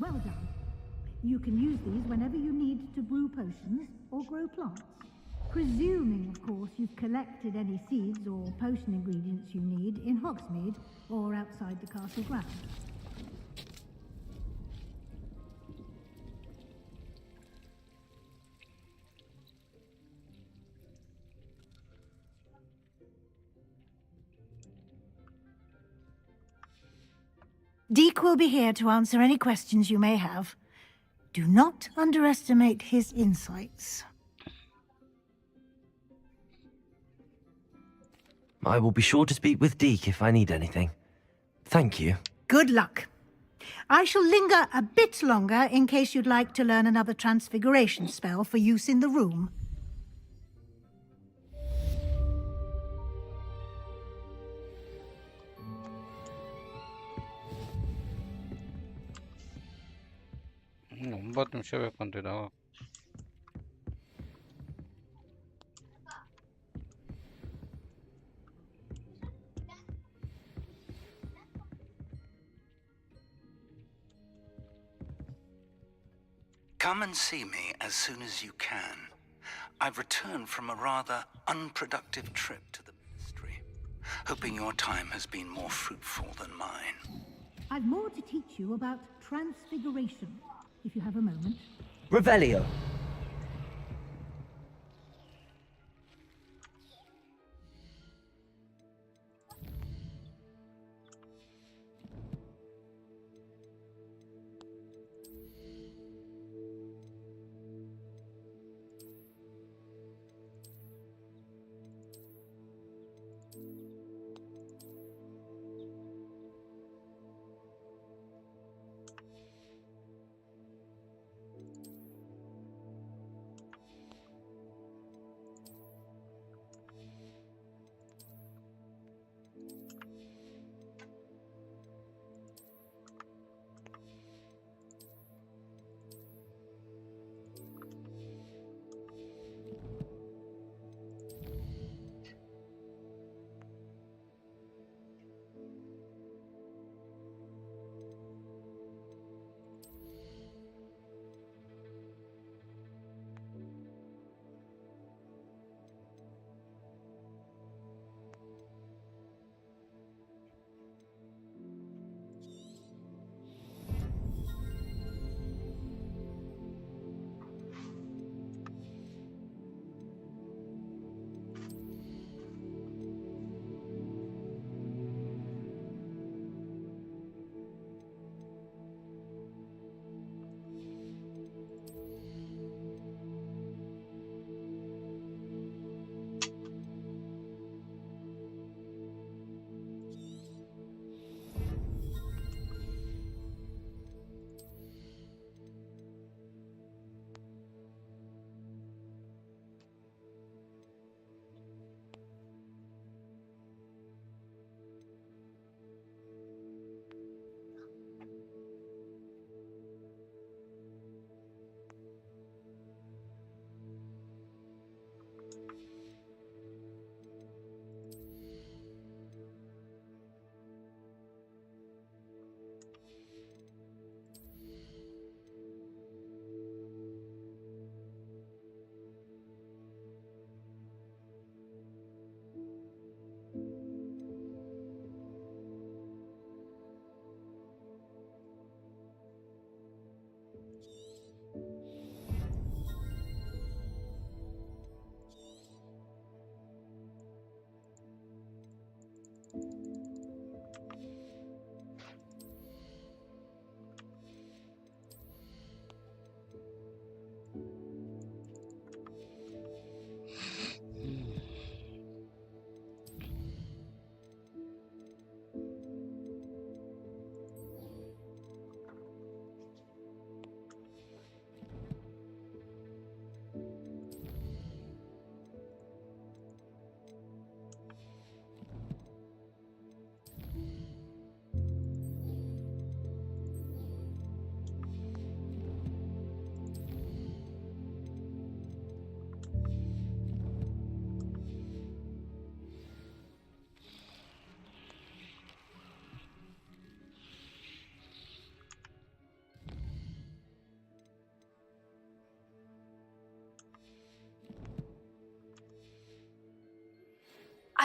Well done. You can use these whenever you need to brew potions or grow plants. Presuming, of course, you've collected any seeds or potion ingredients you need in Hogsmeade or outside the castle grounds. Deke will be here to answer any questions you may have. Do not underestimate his insights. I will be sure to speak with Deke if I need anything. Thank you. Good luck. I shall linger a bit longer in case you'd like to learn another transfiguration spell for use in the room. ಒಂಬತ್ತು ನಿಮಿಷ ಬೇಕಂತಿದ. Come and see me as soon as you can. I've returned from a rather unproductive trip to the ministry, hoping your time has been more fruitful than mine. I've more to teach you about transfiguration, if you have a moment. Revelio.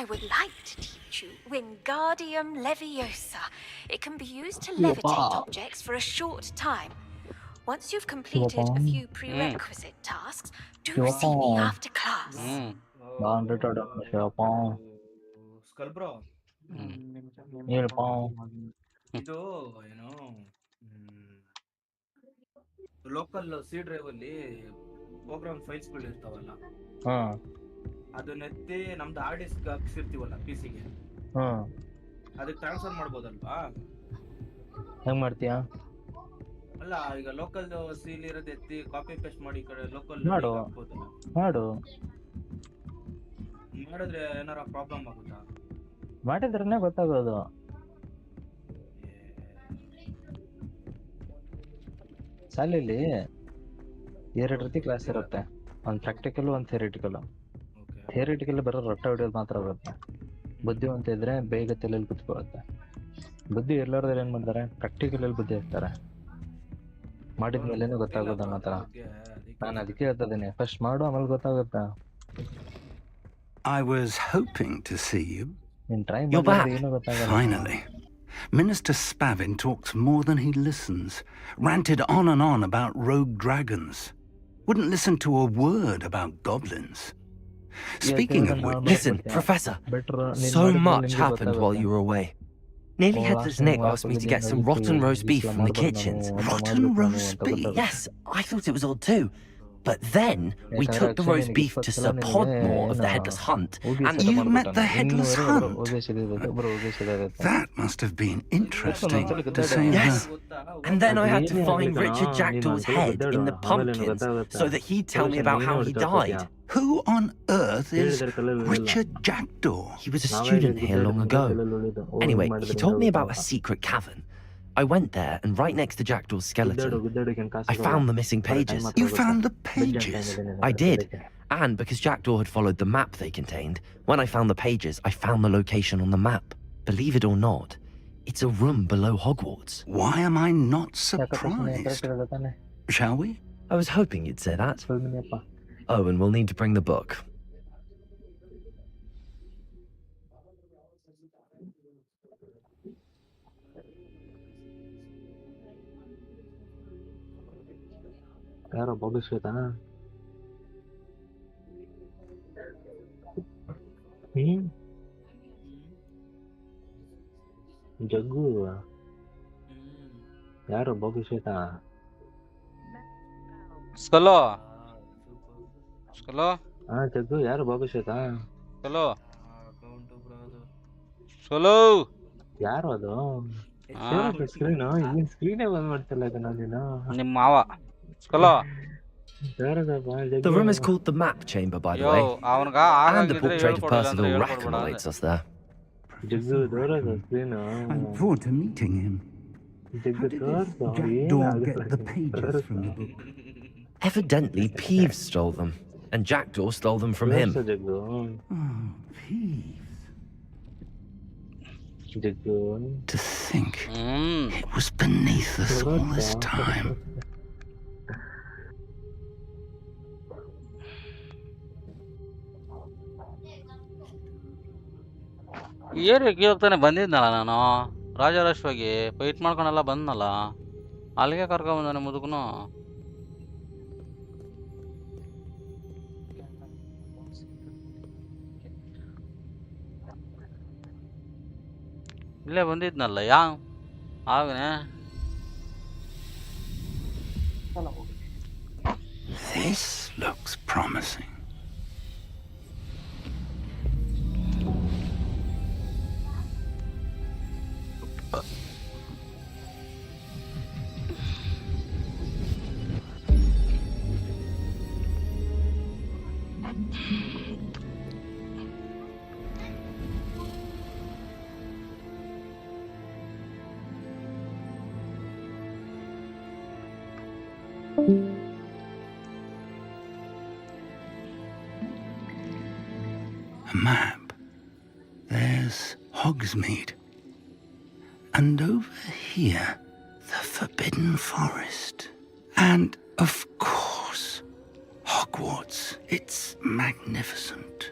I would like to teach you Wingardium Leviosa. It can be used to levitate objects for a short time. Once you've completed a few prerequisite tasks, do see me after class. Skull bro ಇದು ಏನು local C drive ಅಲ್ಲಿ program ಫೈಲ್ಸ್ಗಳು ಇರ್ತಾವಲ್ಲ, ಅದನ್ನೆತ್ತಿ ನಮ್ದು hard disk ಹಾಕ್ಸಿರ್ತೀವಲ್ಲ PC-ಗೆ, ಅದಕ್ಕೆ transfer ಮಾಡ್ಬೋದಲ್ವಾ? ಹೆಂಗ್ ಮಾಡ್ತೀಯಾ? ಅಲ್ಲ, ಈಗ ಲೋಕಲ್ ಸೀಲ್ ಇರೋದು ಎತ್ತಿ ಕಾಪಿ ಪೇಸ್ಟ್ ಮಾಡಿ ಈ ಕಡೆ ಲೋಕಲ್ ಹಾಕ್ಬೋದಲ್ಲ? ಮಾಡಿದ್ರೆ ಏನಾರ ಪ್ರಾಬ್ಲಮ್ ಆಗುತ್ತಾ? ಮಾಡಿದ್ರೇ ಗೊತ್ತಾಗೋದು. ಶಾಲೆಯಲ್ಲಿ 2 ರೀತಿ ಕ್ಲಾಸ್ ಇರುತ್ತೆ, ಒಂದು ಪ್ರಾಕ್ಟಿಕಲ್, ಒಂದು ಥಿಯರಿಟಿಕಲ್. ಥಿಯರಿಟಿಕಲ್ ಬರೋ ರೊಟ್ಟ ಹೊಡಿಯೋದು ಮಾತ್ರ ಬರುತ್ತೆ. ಬುದ್ಧಿವಂತ ಇದ್ರೆ ಬೇಗ ತಲೆಯಲ್ಲಿ ಕುತ್ಕೊಳ್ಳುತ್ತೆ. ಬುದ್ಧಿ ಇರ್ಲಾರ್ದ್ರೆ ಏನ್ ಮಾಡ್ತಾರೆ, ಪ್ರಾಕ್ಟಿಕಲ್ ಅಲ್ಲಿ ಬುದ್ಧಿ ಇರ್ತಾರೆ. ಮಾಡಿದ್ಮೇಲೆ ಗೊತ್ತಾಗೋದು ನನ್ನ ಹತ್ರ. ನಾನು ಅದಕ್ಕೆ ಹೇಳ್ತಿದ್ದೀನಿ, ಫಸ್ಟ್ ಮಾಡು, ಆಮೇಲೆ ಗೊತ್ತಾಗುತ್ತೆ. I was hoping to see you. You're back. Finally. Minister Spavin talks more than he listens. Ranted on and on about rogue dragons. Wouldn't listen to a word about goblins. Speaking of which... Listen, Professor. So much happened while you were away. Nearly Headless Nick asked me to get some rotten roast beef from the kitchens. Rotten roast beef? Yes, I thought it was odd too. But then we took the roast beef to Sir Podmore of the Headless Hunt, and you met the Headless Hunt? That must have been interesting, to say yes. And then I had to find Richard Jackdaw's head in the pumpkins so that he'd tell me about how he died. Who on earth is Richard Jackdaw? He was a student here long ago. Anyway, he told me about a secret cavern. I went there, and right next to Jackdaw's skeleton, I found the missing pages. You found the pages? I did. And because Jackdaw had followed the map they contained, when I found the pages, I found the location on the map. Believe it or not, it's a room below Hogwarts. Why am I not surprised? Shall we? I was hoping you'd say that. Oh, and we'll need to bring the book. ಯಾರೋ ಬಗ್ಗಿಸ್ಬೇಕಾ? ಜಗ್ಗು ಯಾರೋ ಬಗ್ಗಿಸ್ಬೇಕಾ? ಸ್ಕಲೋ ಸ್ಕಲೋ ಜಗ್ಗು ಯಾರು ಬಗ್ಗಿಸ್ಬೇಕಾ? ಸ್ಕಲೋ ಸ್ಕಲೋ ಯಾರು ಅದು? Screen ಇಲ್ಲಿ ಸ್ಕ್ರೀನೇ ಬಂದ್ ಮಾಡ್ತಿಲ್ಲ ನೀನು. ನಿಮ್ಮ ಮಾವ ಸ್ಕಲೋ. The room is called the Map Chamber, by the way. And the portrait of Percival Rackham awaits us there. I'm forward to meeting him. How did Jackdaw get the pages from the book? Evidently, Peeves stole them, and Jackdaw stole them from him. Peeves. To think it was beneath us all this time. ಏರಿಯಾಗೆ ಹೋಗ್ತಾನೆ ಬಂದಿದ್ನಲ್ಲ ನಾನು, ರಾಜರಾಶ್ವಾಗಿ fight ಮಾಡ್ಕೊಂಡೆಲ್ಲ ಬಂದ್ನಲ್ಲ, ಅಲ್ಲಿಗೆ ಕರ್ಕೊಂಬಂದಾನೆ ಮುದುಕನು. ಇಲ್ಲೇ ಬಂದಿದ್ನಲ್ಲ ಆಗನೆ. This looks promising. A map. There's Hogsmeade. And over here, the Forbidden Forest. And, of course, Hogwarts. It's magnificent.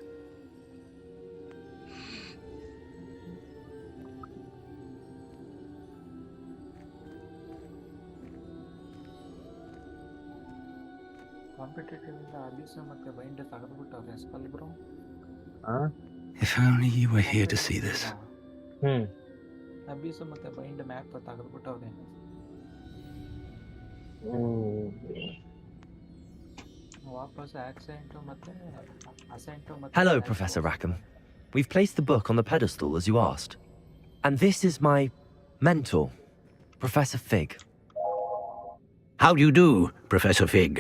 Competitive ಇಂದ abuse ಮತ್ತೆ bind ತೆಗೆದುಬಿಟ್ಟವ್ರೆ skull bro. If only you were here to see this. Abuse ಮತ್ತೆ bind map ತೆಗೆದುಬಿಟ್ಟವ್ರೆ. ವಾಪಸ್ accent ಮತ್ತೆ asset ಮತ್ತೆ. Hello, Professor Rackham. We've placed the book on the pedestal as you asked. And this is my mentor, Professor Fig. How do you do, Professor Fig?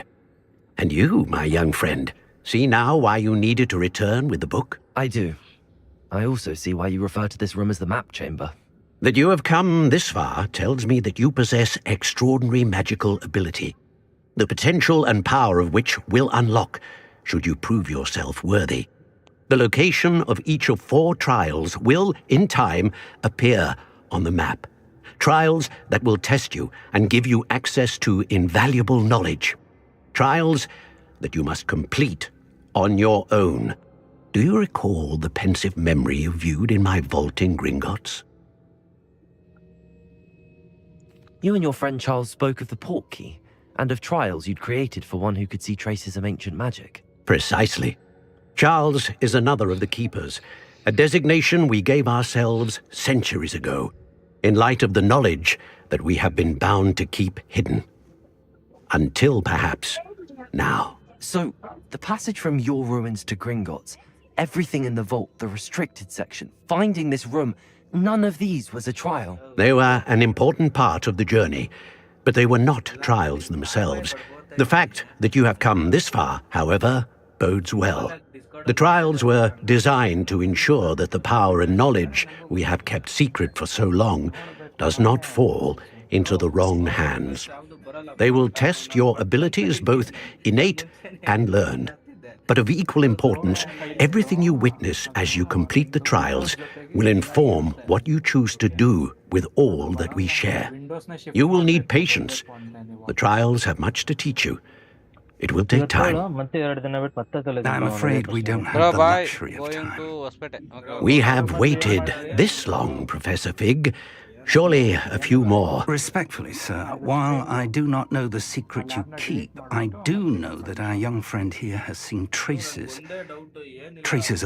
And you, my young friend, see now why you needed to return with the book? I do. I also see why you refer to this room as the map chamber. That you have come this far tells me that you possess extraordinary magical ability, the potential and power of which will unlock should you prove yourself worthy. The location of each of 4 trials will, in time, appear on the map. Trials that will test you and give you access to invaluable knowledge. Trials that you must complete on your own. Do you recall the pensive memory you viewed in my vault in Gringotts? You and your friend Charles spoke of the port key and of trials you'd created for one who could see traces of ancient magic. Precisely. Charles is another of the keepers, a designation we gave ourselves centuries ago, in light of the knowledge that we have been bound to keep hidden. Until perhaps now. So, the passage from your ruins to Gringotts, everything in the vault, the restricted section, finding this room, none of these was a trial. They were an important part of the journey, but they were not trials themselves. The fact that you have come this far, however, bodes well. The trials were designed to ensure that the power and knowledge we have kept secret for so long does not fall into the wrong hands. They will test your abilities, both innate and learned. But of equal importance, everything you witness as you complete the trials will inform what you choose to do with all that we share. You will need patience. The trials have much to teach you. It will take time. I'm afraid we don't have the luxury of time. We have waited this long, Professor Fig. Surely a few more. Respectfully, sir, while I do not know the secret you keep, I do know that our young friend here has seen traces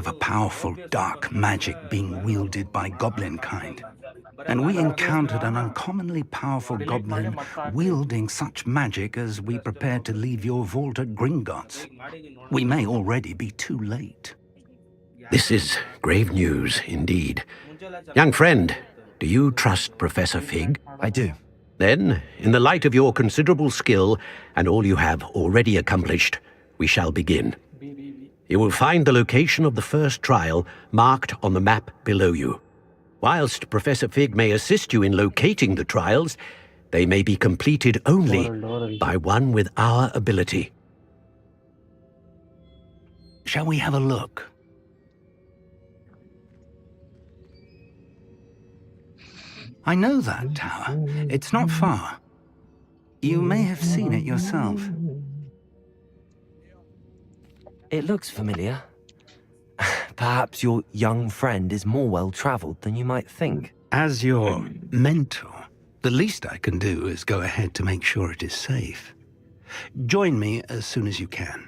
of a powerful dark magic being wielded by goblin kind. And we encountered an uncommonly powerful goblin wielding such magic as we prepared to leave your vault at Gringotts. We may already be too late. This is grave news indeed. Young friend, do you trust Professor Fig? I do. Then, in the light of your considerable skill and all you have already accomplished, we shall begin. You will find the location of the first trial marked on the map below you. Whilst Professor Fig may assist you in locating the trials, they may be completed only by one with our ability. Shall we have a look? I know that tower. It's not far. You may have seen it yourself. It looks familiar. Perhaps your young friend is more well-traveled than you might think. As your mentor, the least I can do is go ahead to make sure it is safe. Join me as soon as you can.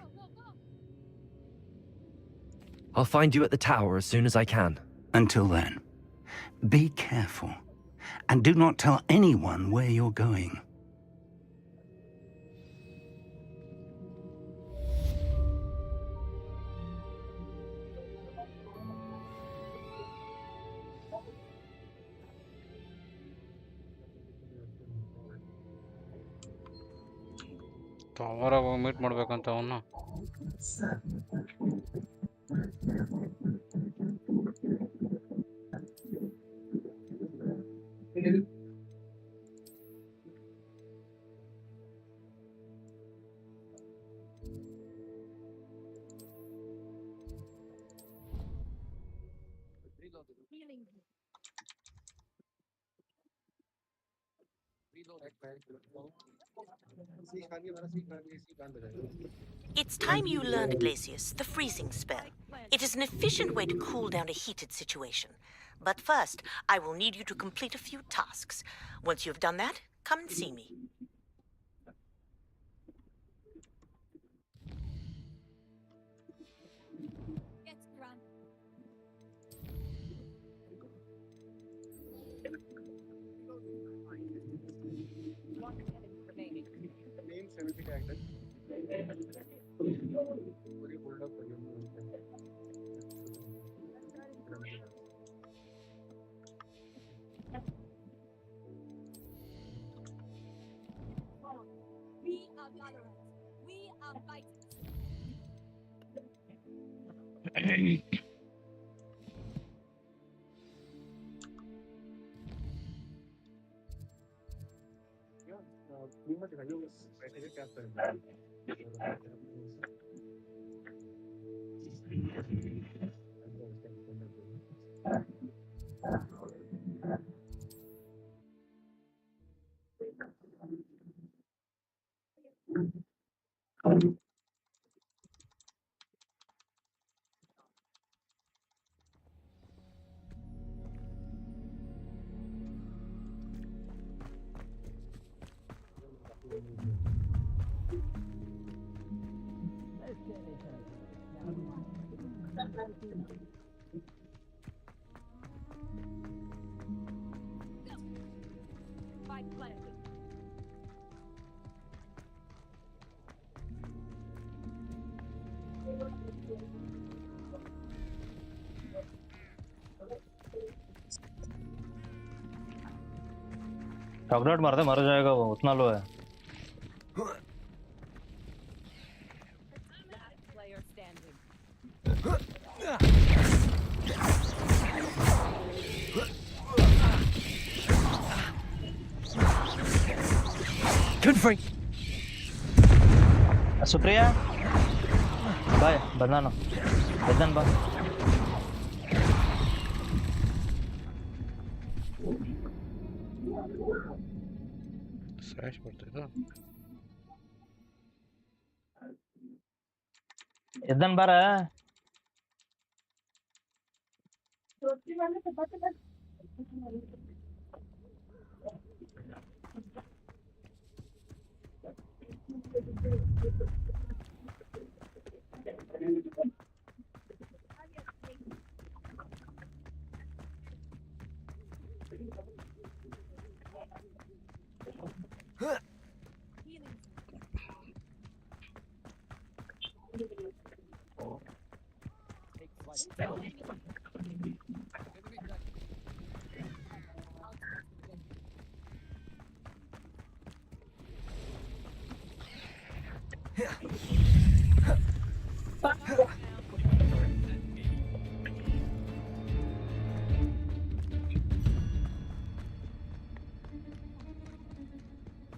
I'll find you at the tower as soon as I can. Until then, be careful. And do not tell anyone where you're going. ಟವರಾಗ ಹೋಗಿ meet ಮಾಡ್ಬೇಕಂತ ಅವನ್ನ. It's time you learned, Glacius, the freezing spell. It is an efficient way to cool down a heated situation. But first, I will need you to complete a few tasks. Once you've done that, come and see me. We are Valorant. We are fighters. Fight planted. Chocolate मार दे मर जाएगा वो उतना लो है Player standing. Good freak. Supriya बाय बनाना बदन बा ಸ್ಕ್ರಾಚ್ ಬರ್ತಿದೆ ಎದ್ದನ್ ಬಾರ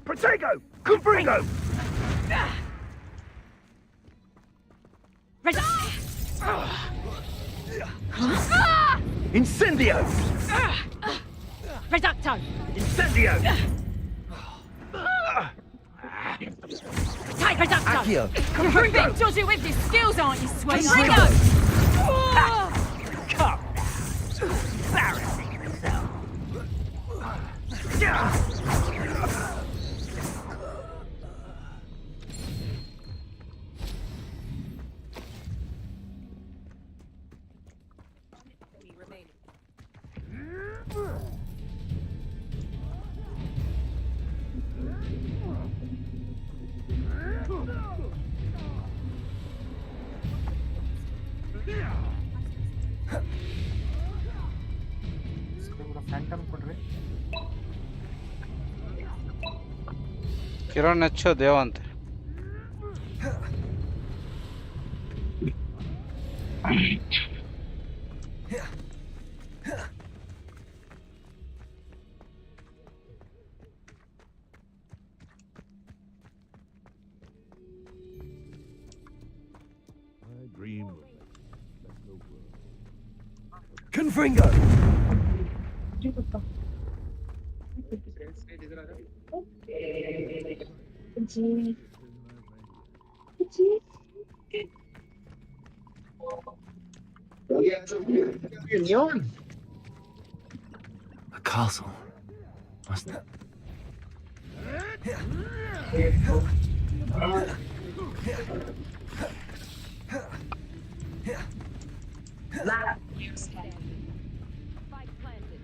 Protego! Confringo! Incendio! Reducto! Incendio! Take Reducto! Accio! You're a bit dodgy with your skills, aren't you, sweet? Confringo! Cut! Embarrassing yourself! Phantom ಕೊಡ್ರಿ ಕಿರಣ್ ಹೆಚ್ಚು ದೇವಂತೆ Confringo! A castle. Must. Fight planted.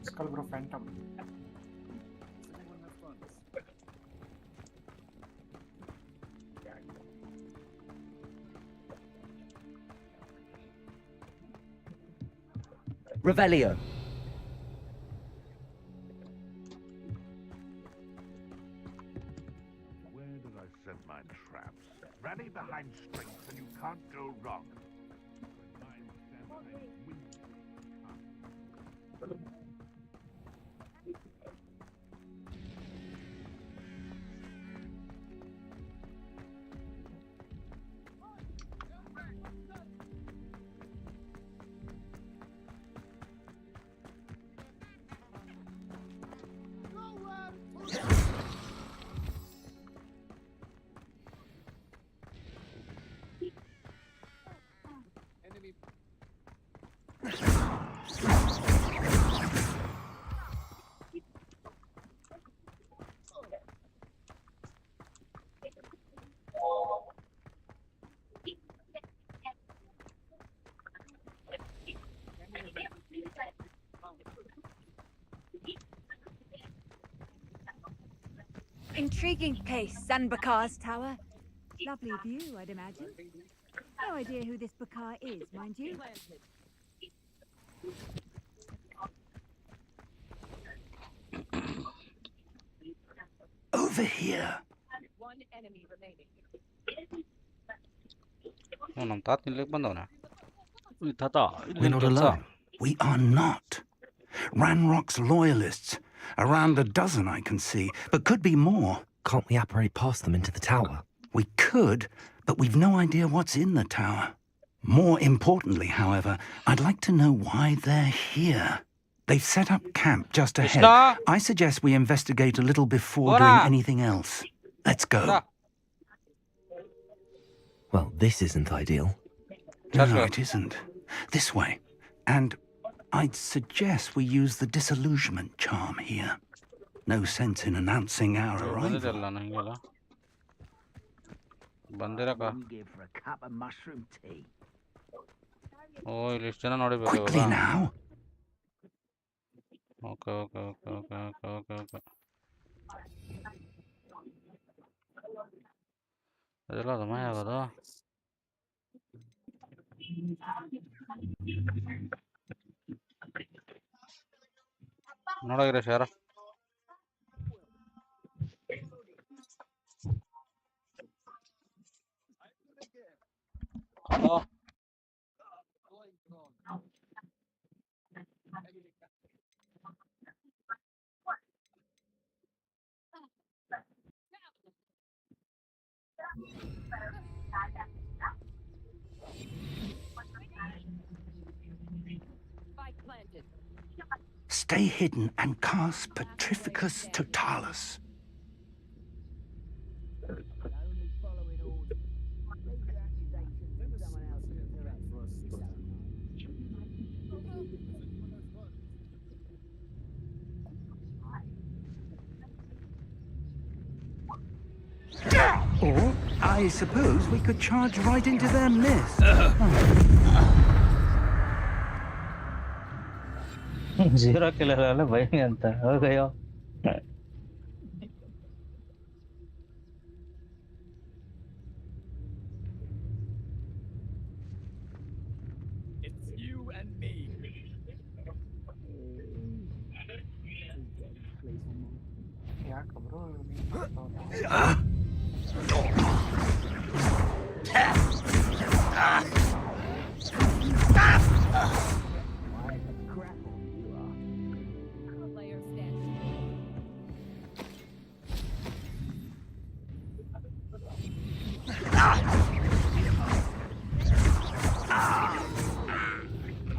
Skull bro, Phantom. Revelio. Where did I set my traps? Rally behind strength and you can't go wrong. Mind stand behind wind. Intriguing case, Sanbakar's tower. Lovely view, I'd imagine. No idea who this Bakar is, mind you. Over here. One enemy remaining. ನಮ್ಮ ತಾತ ಇಲ್ಲಿಗೆ ಬಂದವನ ತಾತ We're not alone. We are not. Ranrock's loyalists. Around a dozen I can see, but could be more. Can't we apparate past them into the tower? We could, but we've no idea what's in the tower. More importantly, however, I'd like to know why they're here. They've set up camp just ahead. Vishnu! I suggest we investigate a little before Bora! doing anything else. Let's go. Well, this isn't ideal. No, it isn't. This way. And I'd suggest we use the disillusionment charm here. No sense in announcing our arrival. Give for a cup of mushroom tea. ಓ ಇಲ್ಲಿ ಎಷ್ಟು ಜನ ನೋಡಿಬೇಕು Quickly now. Okay okay okay okay okay okay okay ಅದೆಲ್ಲ ಅದು ಮಯ ಆಗೋದು ನೋಡೋಗಿರ ಶಾರ hello Stay hidden and cast Petrificus Totalis. Or, I suppose we could charge right into their midst. Zero killer ಎಲ್ಲ ಭಯ ಅಂತ ಹೋಗಯ್ಯೋ ಯಾಕೆ bro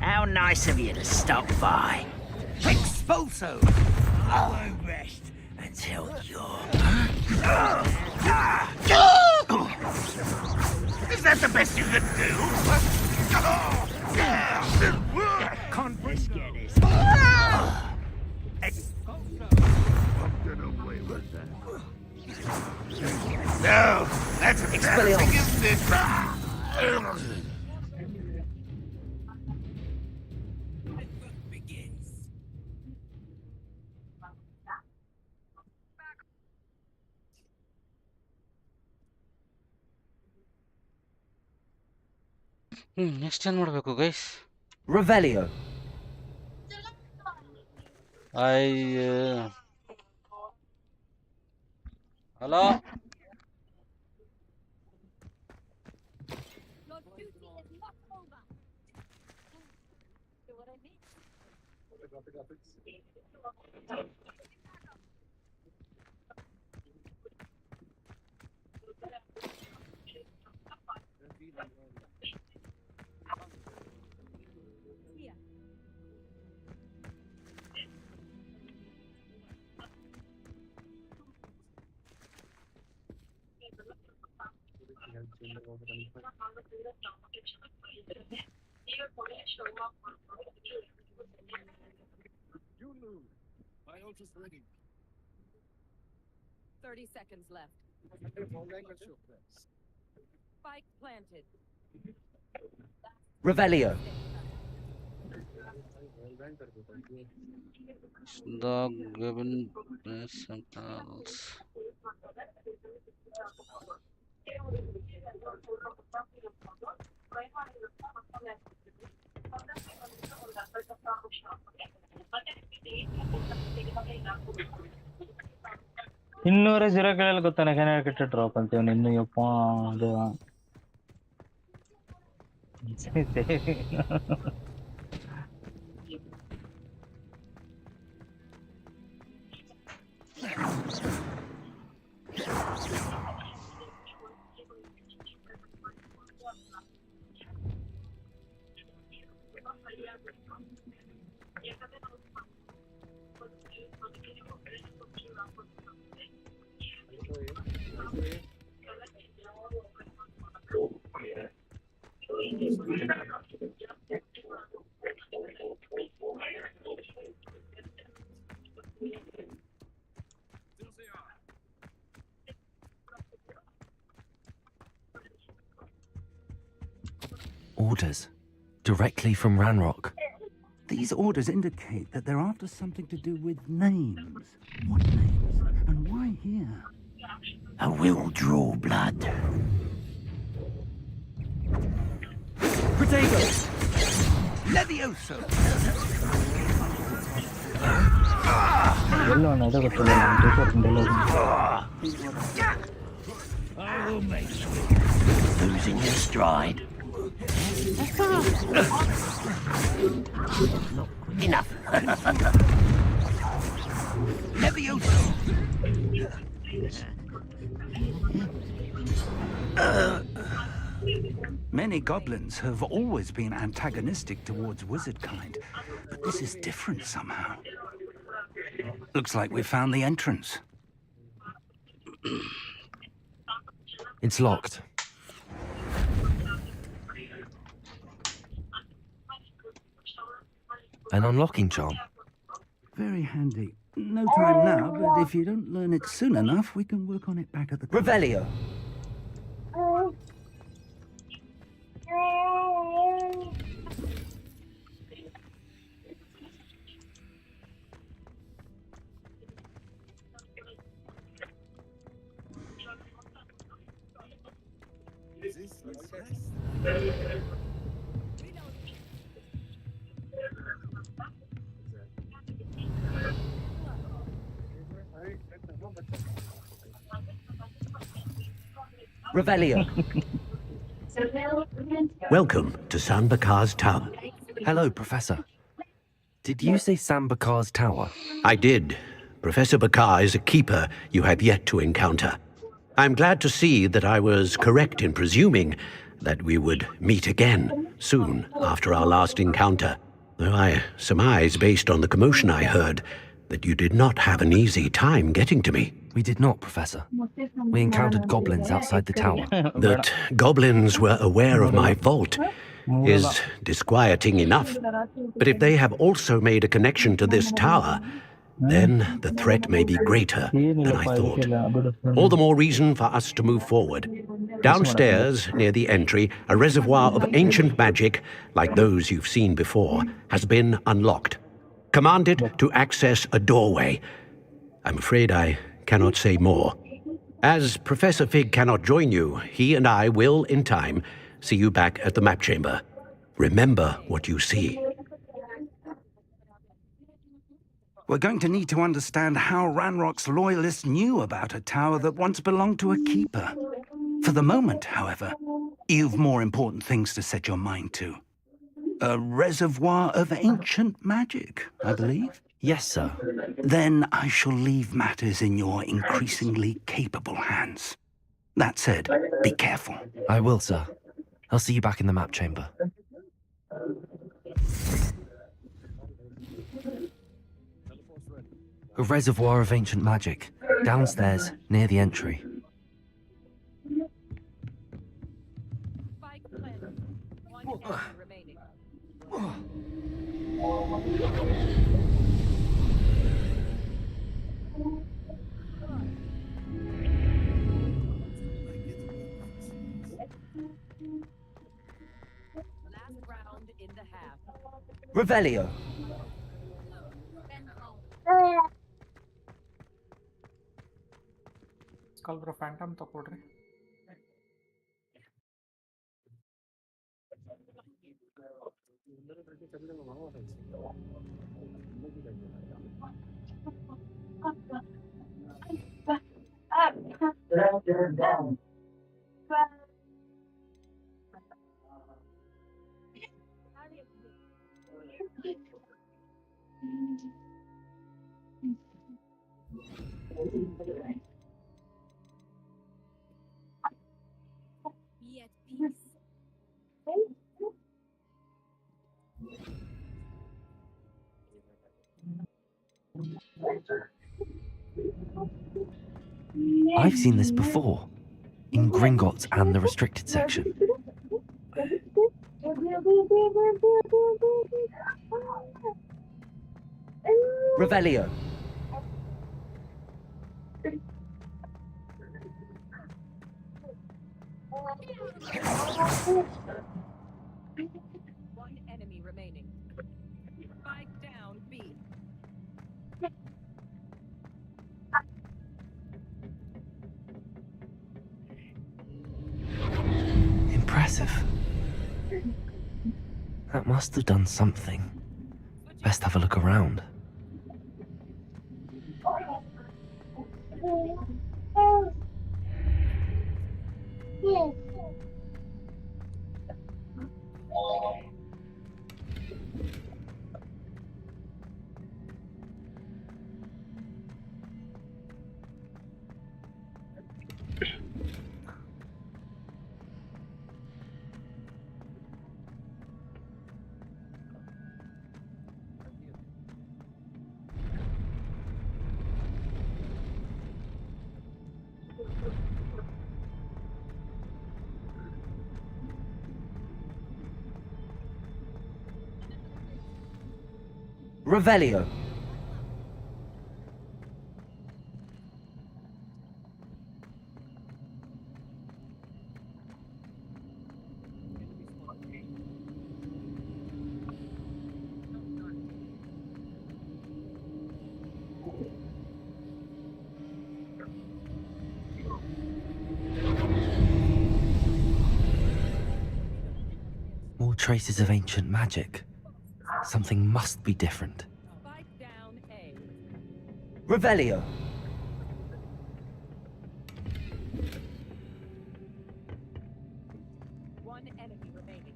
How nice of you to stop by. Expulso! I won't rest until you're... Is that the best you can do? Let's get this. No, that's embarrassing, isn't it? Next ಏನು ಮಾಡಬೇಕು guys? Revelio. Hello, You lose. My ult is ready. 30 seconds left. Spike planted. Revelio. the given samples. ಇನ್ನೂರ zero ಕೇಳಲ್ಲ ಗೊತ್ತಾನೆ ಕೆಟ್ಟ drop ಅಂತೀವಿ ಇನ್ನು ಯಪ್ಪ ಅದು Orders. Directly from Ranrock. These orders indicate that they're after something to do with names. What names? And why here? I will draw blood. Potato! Levioso! ಎಲ್ಲೋ ಅದು ಗೊತ್ತಿಲ್ಲ ನಾನು teacher I will make sure. Losing your stride. Enough. Levioso! Many goblins have always been antagonistic towards wizard kind, but this is different somehow. Looks like we found the entrance. It's locked. An unlocking charm. Very handy. No time now, but if you don't learn it soon enough, we can work on it back at the... Revelio. Revelio. Welcome to Sanbakar's Tower. Hello, Professor. Did you say Sambakar's Tower? I did. Professor Bakar is a keeper you have yet to encounter. I'm glad to see that I was correct in presuming that we would meet again soon after our last encounter, though I surmise, based on the commotion I heard, that you did not have an easy time getting to me. We did not, Professor. We encountered goblins outside the tower. That goblins were aware of my vault is disquieting enough, but if they have also made a connection to this tower, then the threat may be greater than I thought. All the more reason for us to move forward. Downstairs, near the entry, a reservoir of ancient magic, like those you've seen before, has been unlocked. Command it to access a doorway. I'm afraid I cannot say more. As Professor Fig cannot join you, he and I will, in time, see you back at the map chamber. Remember what you see. We're going to need to understand how Ranrock's loyalists knew about a tower that once belonged to a keeper. For the moment, however, you've more important things to set your mind to. A reservoir of ancient magic, I believe? Yes, sir. Then I shall leave matters in your increasingly capable hands. That said, be careful. I will, sir. I'll see you back in the map chamber. A reservoir of ancient magic, downstairs, near the entry. Revelio. Skull bro Phantom ತಗೊಳ್ರಿ. Be at peace. I've seen this before, in Gringotts and the restricted section. Revelio. One enemy remaining. Spike down B. Impressive. That must have done something. Best have a look around. Revelio. More traces of ancient magic. Something must be different. Spike down A. Revelio. One enemy remaining.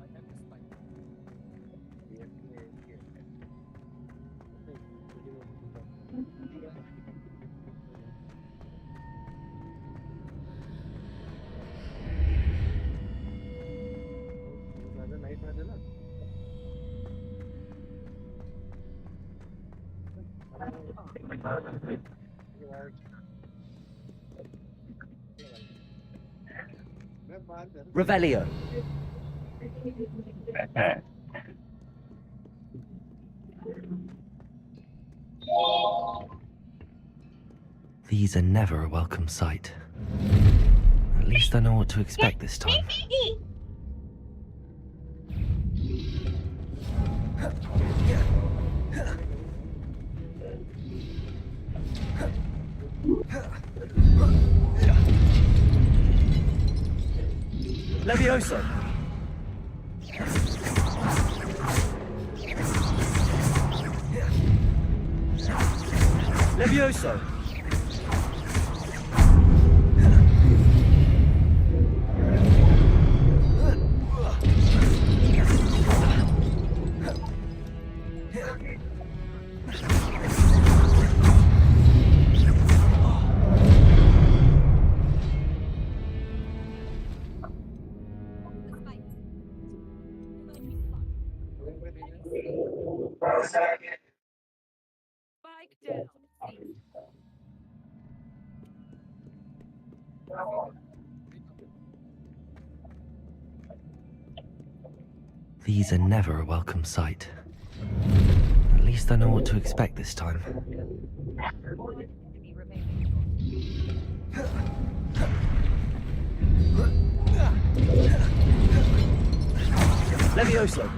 Revelio. These are never a welcome sight. At least I know what to expect this time. Levioso! Levioso! Spike down. These are never a welcome sight. At least I know what to expect this time. Levioso!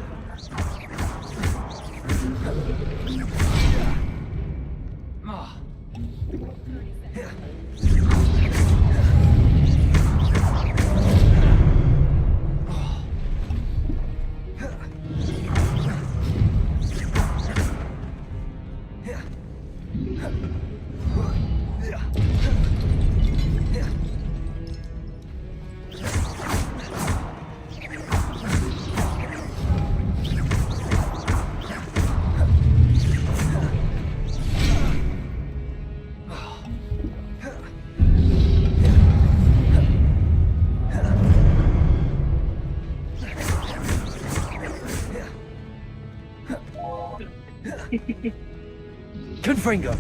Confringo!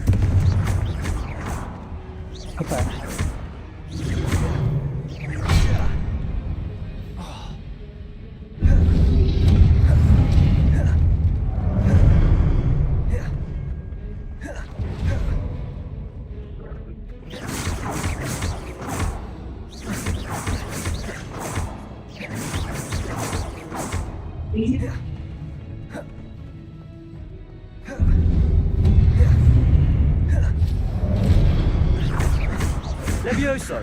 Levioso!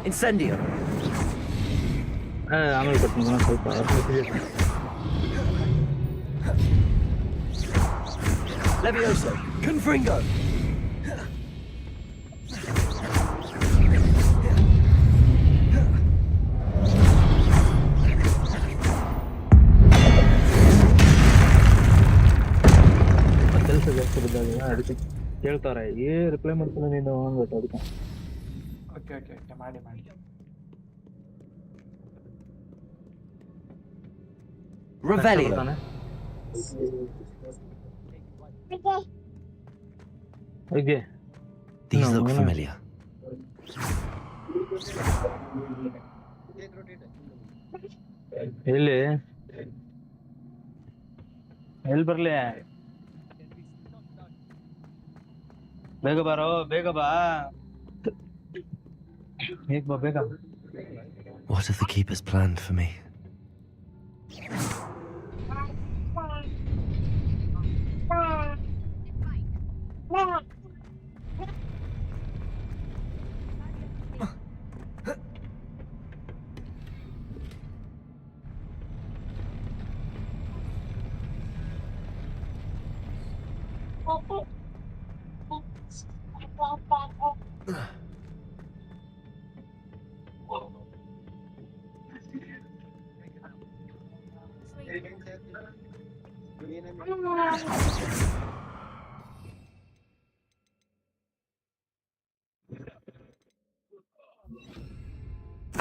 Incendio! ಆಮೇಲೆ ಕೊಡ್ತೀನಿ ಸ್ವಲ್ಪ Levioso! Confringo! ಕೆಲಸ ಜಾಸ್ತಿ ಬಿದ್ದಾಗ ಅದಕ್ಕೆ ಕೇಳ್ತಾರೆ reply ಮಾಡ್ತಾನೆ ನೀನು ಅಂದ್ಬಿಟ್ಟು ಅದಕ್ಕೆ ಓಕೆ ಓಕೆ ಓಕೆ ಮಾಡಿ ಮಾಡಿ. Revelio. Okay. These look familiar. ಎಲ್ಲಿ ಬರ್ಲಿ ಬೇಗ ಬಾರೋ ಬೇಗ ಬಾ ಬೇಗ. What have the keepers planned for me?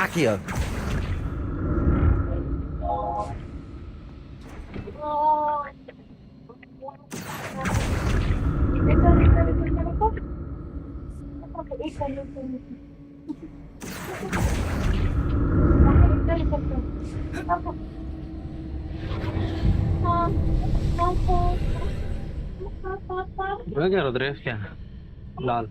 Accio. ಇವಾಗ ಯಾರಾದ್ರೆ Lal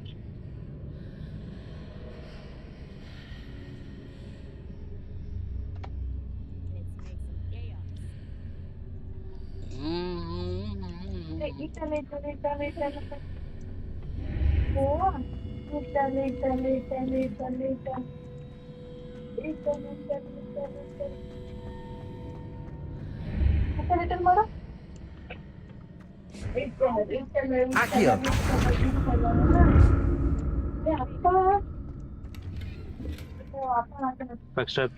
Accio. Backstep.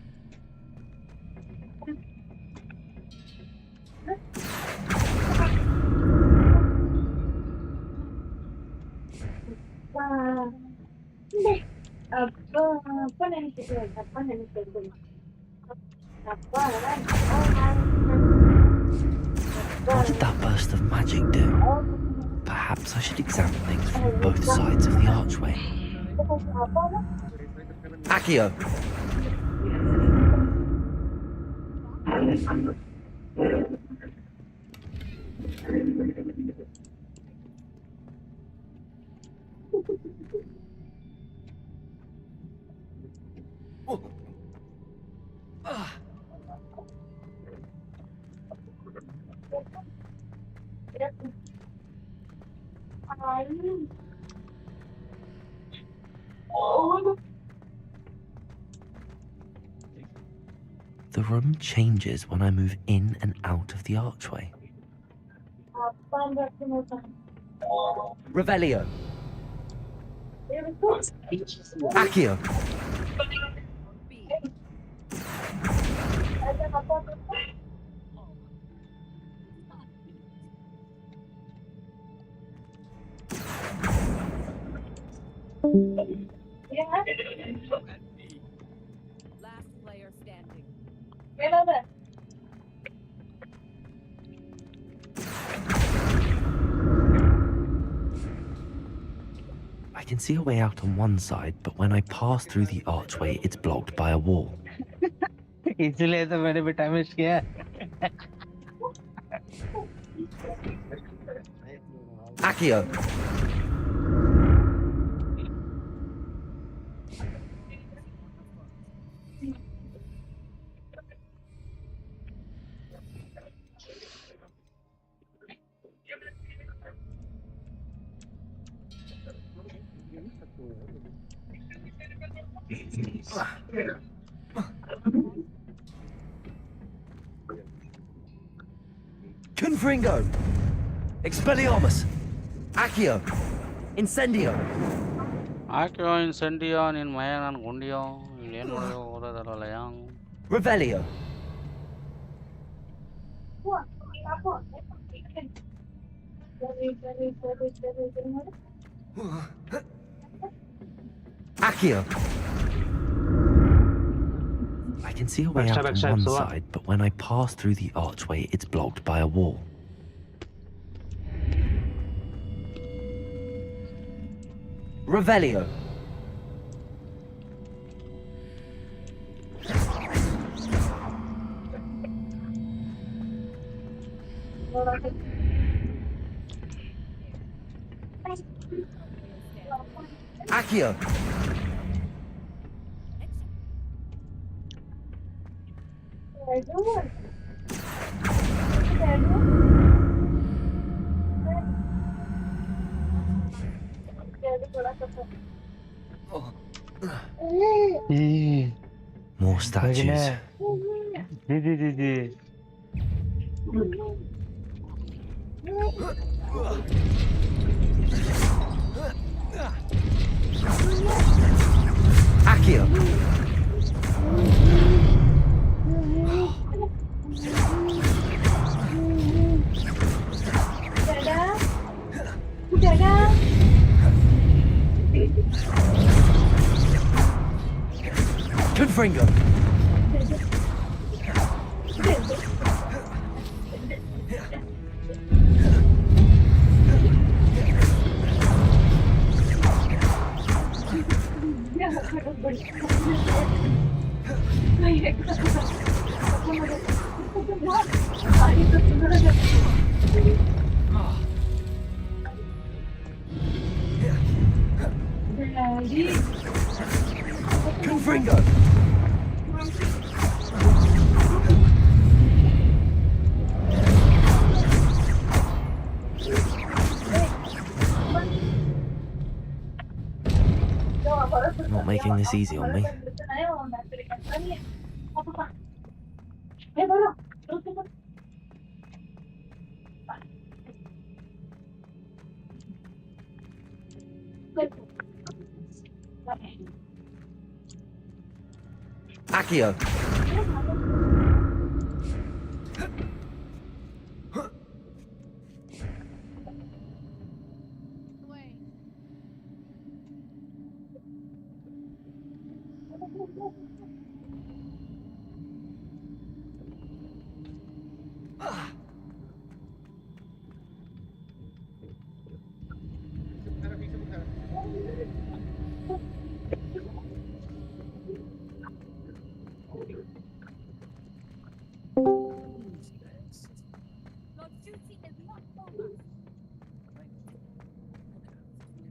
What did that burst of magic do? Perhaps I should examine things from both sides of the archway. Accio. The room changes when I move in and out of the archway. Revelio. Accio. Last player standing. I can see a way out on one side, but when I pass through the archway, it's blocked by a wall. इसलिए तो मैंने भी time waste किया. Accio. Confringo. Expelliarmus. Accio. Incendio. ಹಾಕ್ಯೋ ಇನ್ಸೆಂಡಿಯೋ ನಿನ್ನ ಮಯ ನಾನು ಗುಂಡಿಯೋ ಏನು ಮಾಡೋದು ಓದೋದಲ್ಲ Yang Revelio. Accio. I can see a way out on one side, but when I pass through the archway, it's blocked by a wall. Revelio. Accio. More statues. Accio. Confringo. Confringo. taking this easy on me. Accio.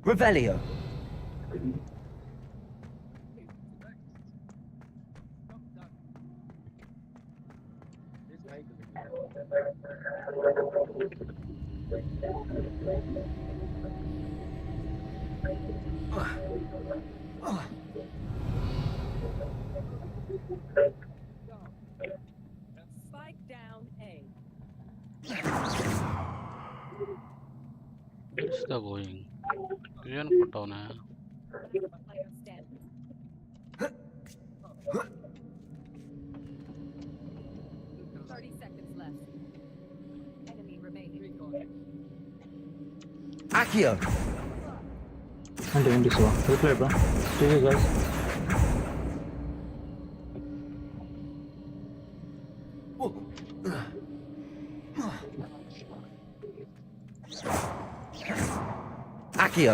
Revelio. Spike down A. Where's the going? ಏನು ಕೊಟ್ಟವನೆ? Player standing. 30 seconds left. Enemy remaining. Accio. And so well played, bro. See you guys. Accio.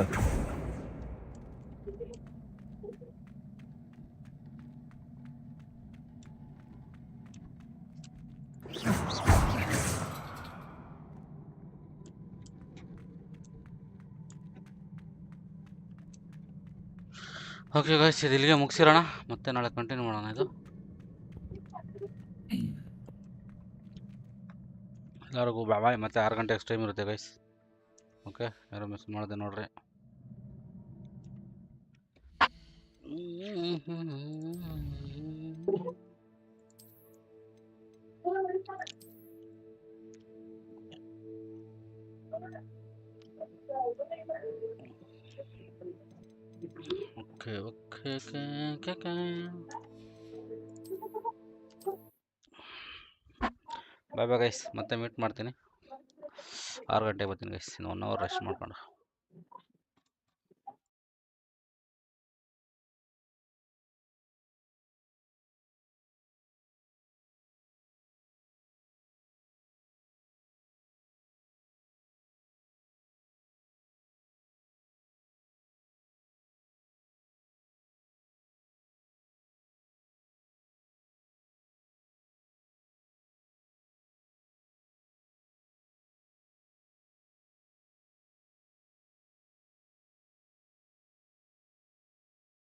Okay guys, ಇದು ಇಲ್ಲಿಗೆ ಮುಗಿಸಿರೋಣ, ಮತ್ತೆ ನಾಳೆ continue ಮಾಡೋಣ. ಇದು ಎಲ್ಲರಿಗೂ ಬಾಯ್. ಮತ್ತೆ 6 ಗಂಟೆಗೆ ಟೈಮ್ ಇರುತ್ತೆ ಗೈಸ್. ಓಕೆ, ಯಾರು ಮಿಸ್ ಮಾಡಿದೆ ನೋಡ್ರಿ. Okay okay bye bye guys. ಮತ್ತೆ ಮೀಟ್ ಮಾಡ್ತೀನಿ. 6 ಗಂಟೆಗೆ ಬರ್ತೀನಿ ಗೈಸ್. ಇನ್ನು 1 ಅವರ್ ರೆಸ್ಟ್ ಮಾಡ್ಕೊಂಡು.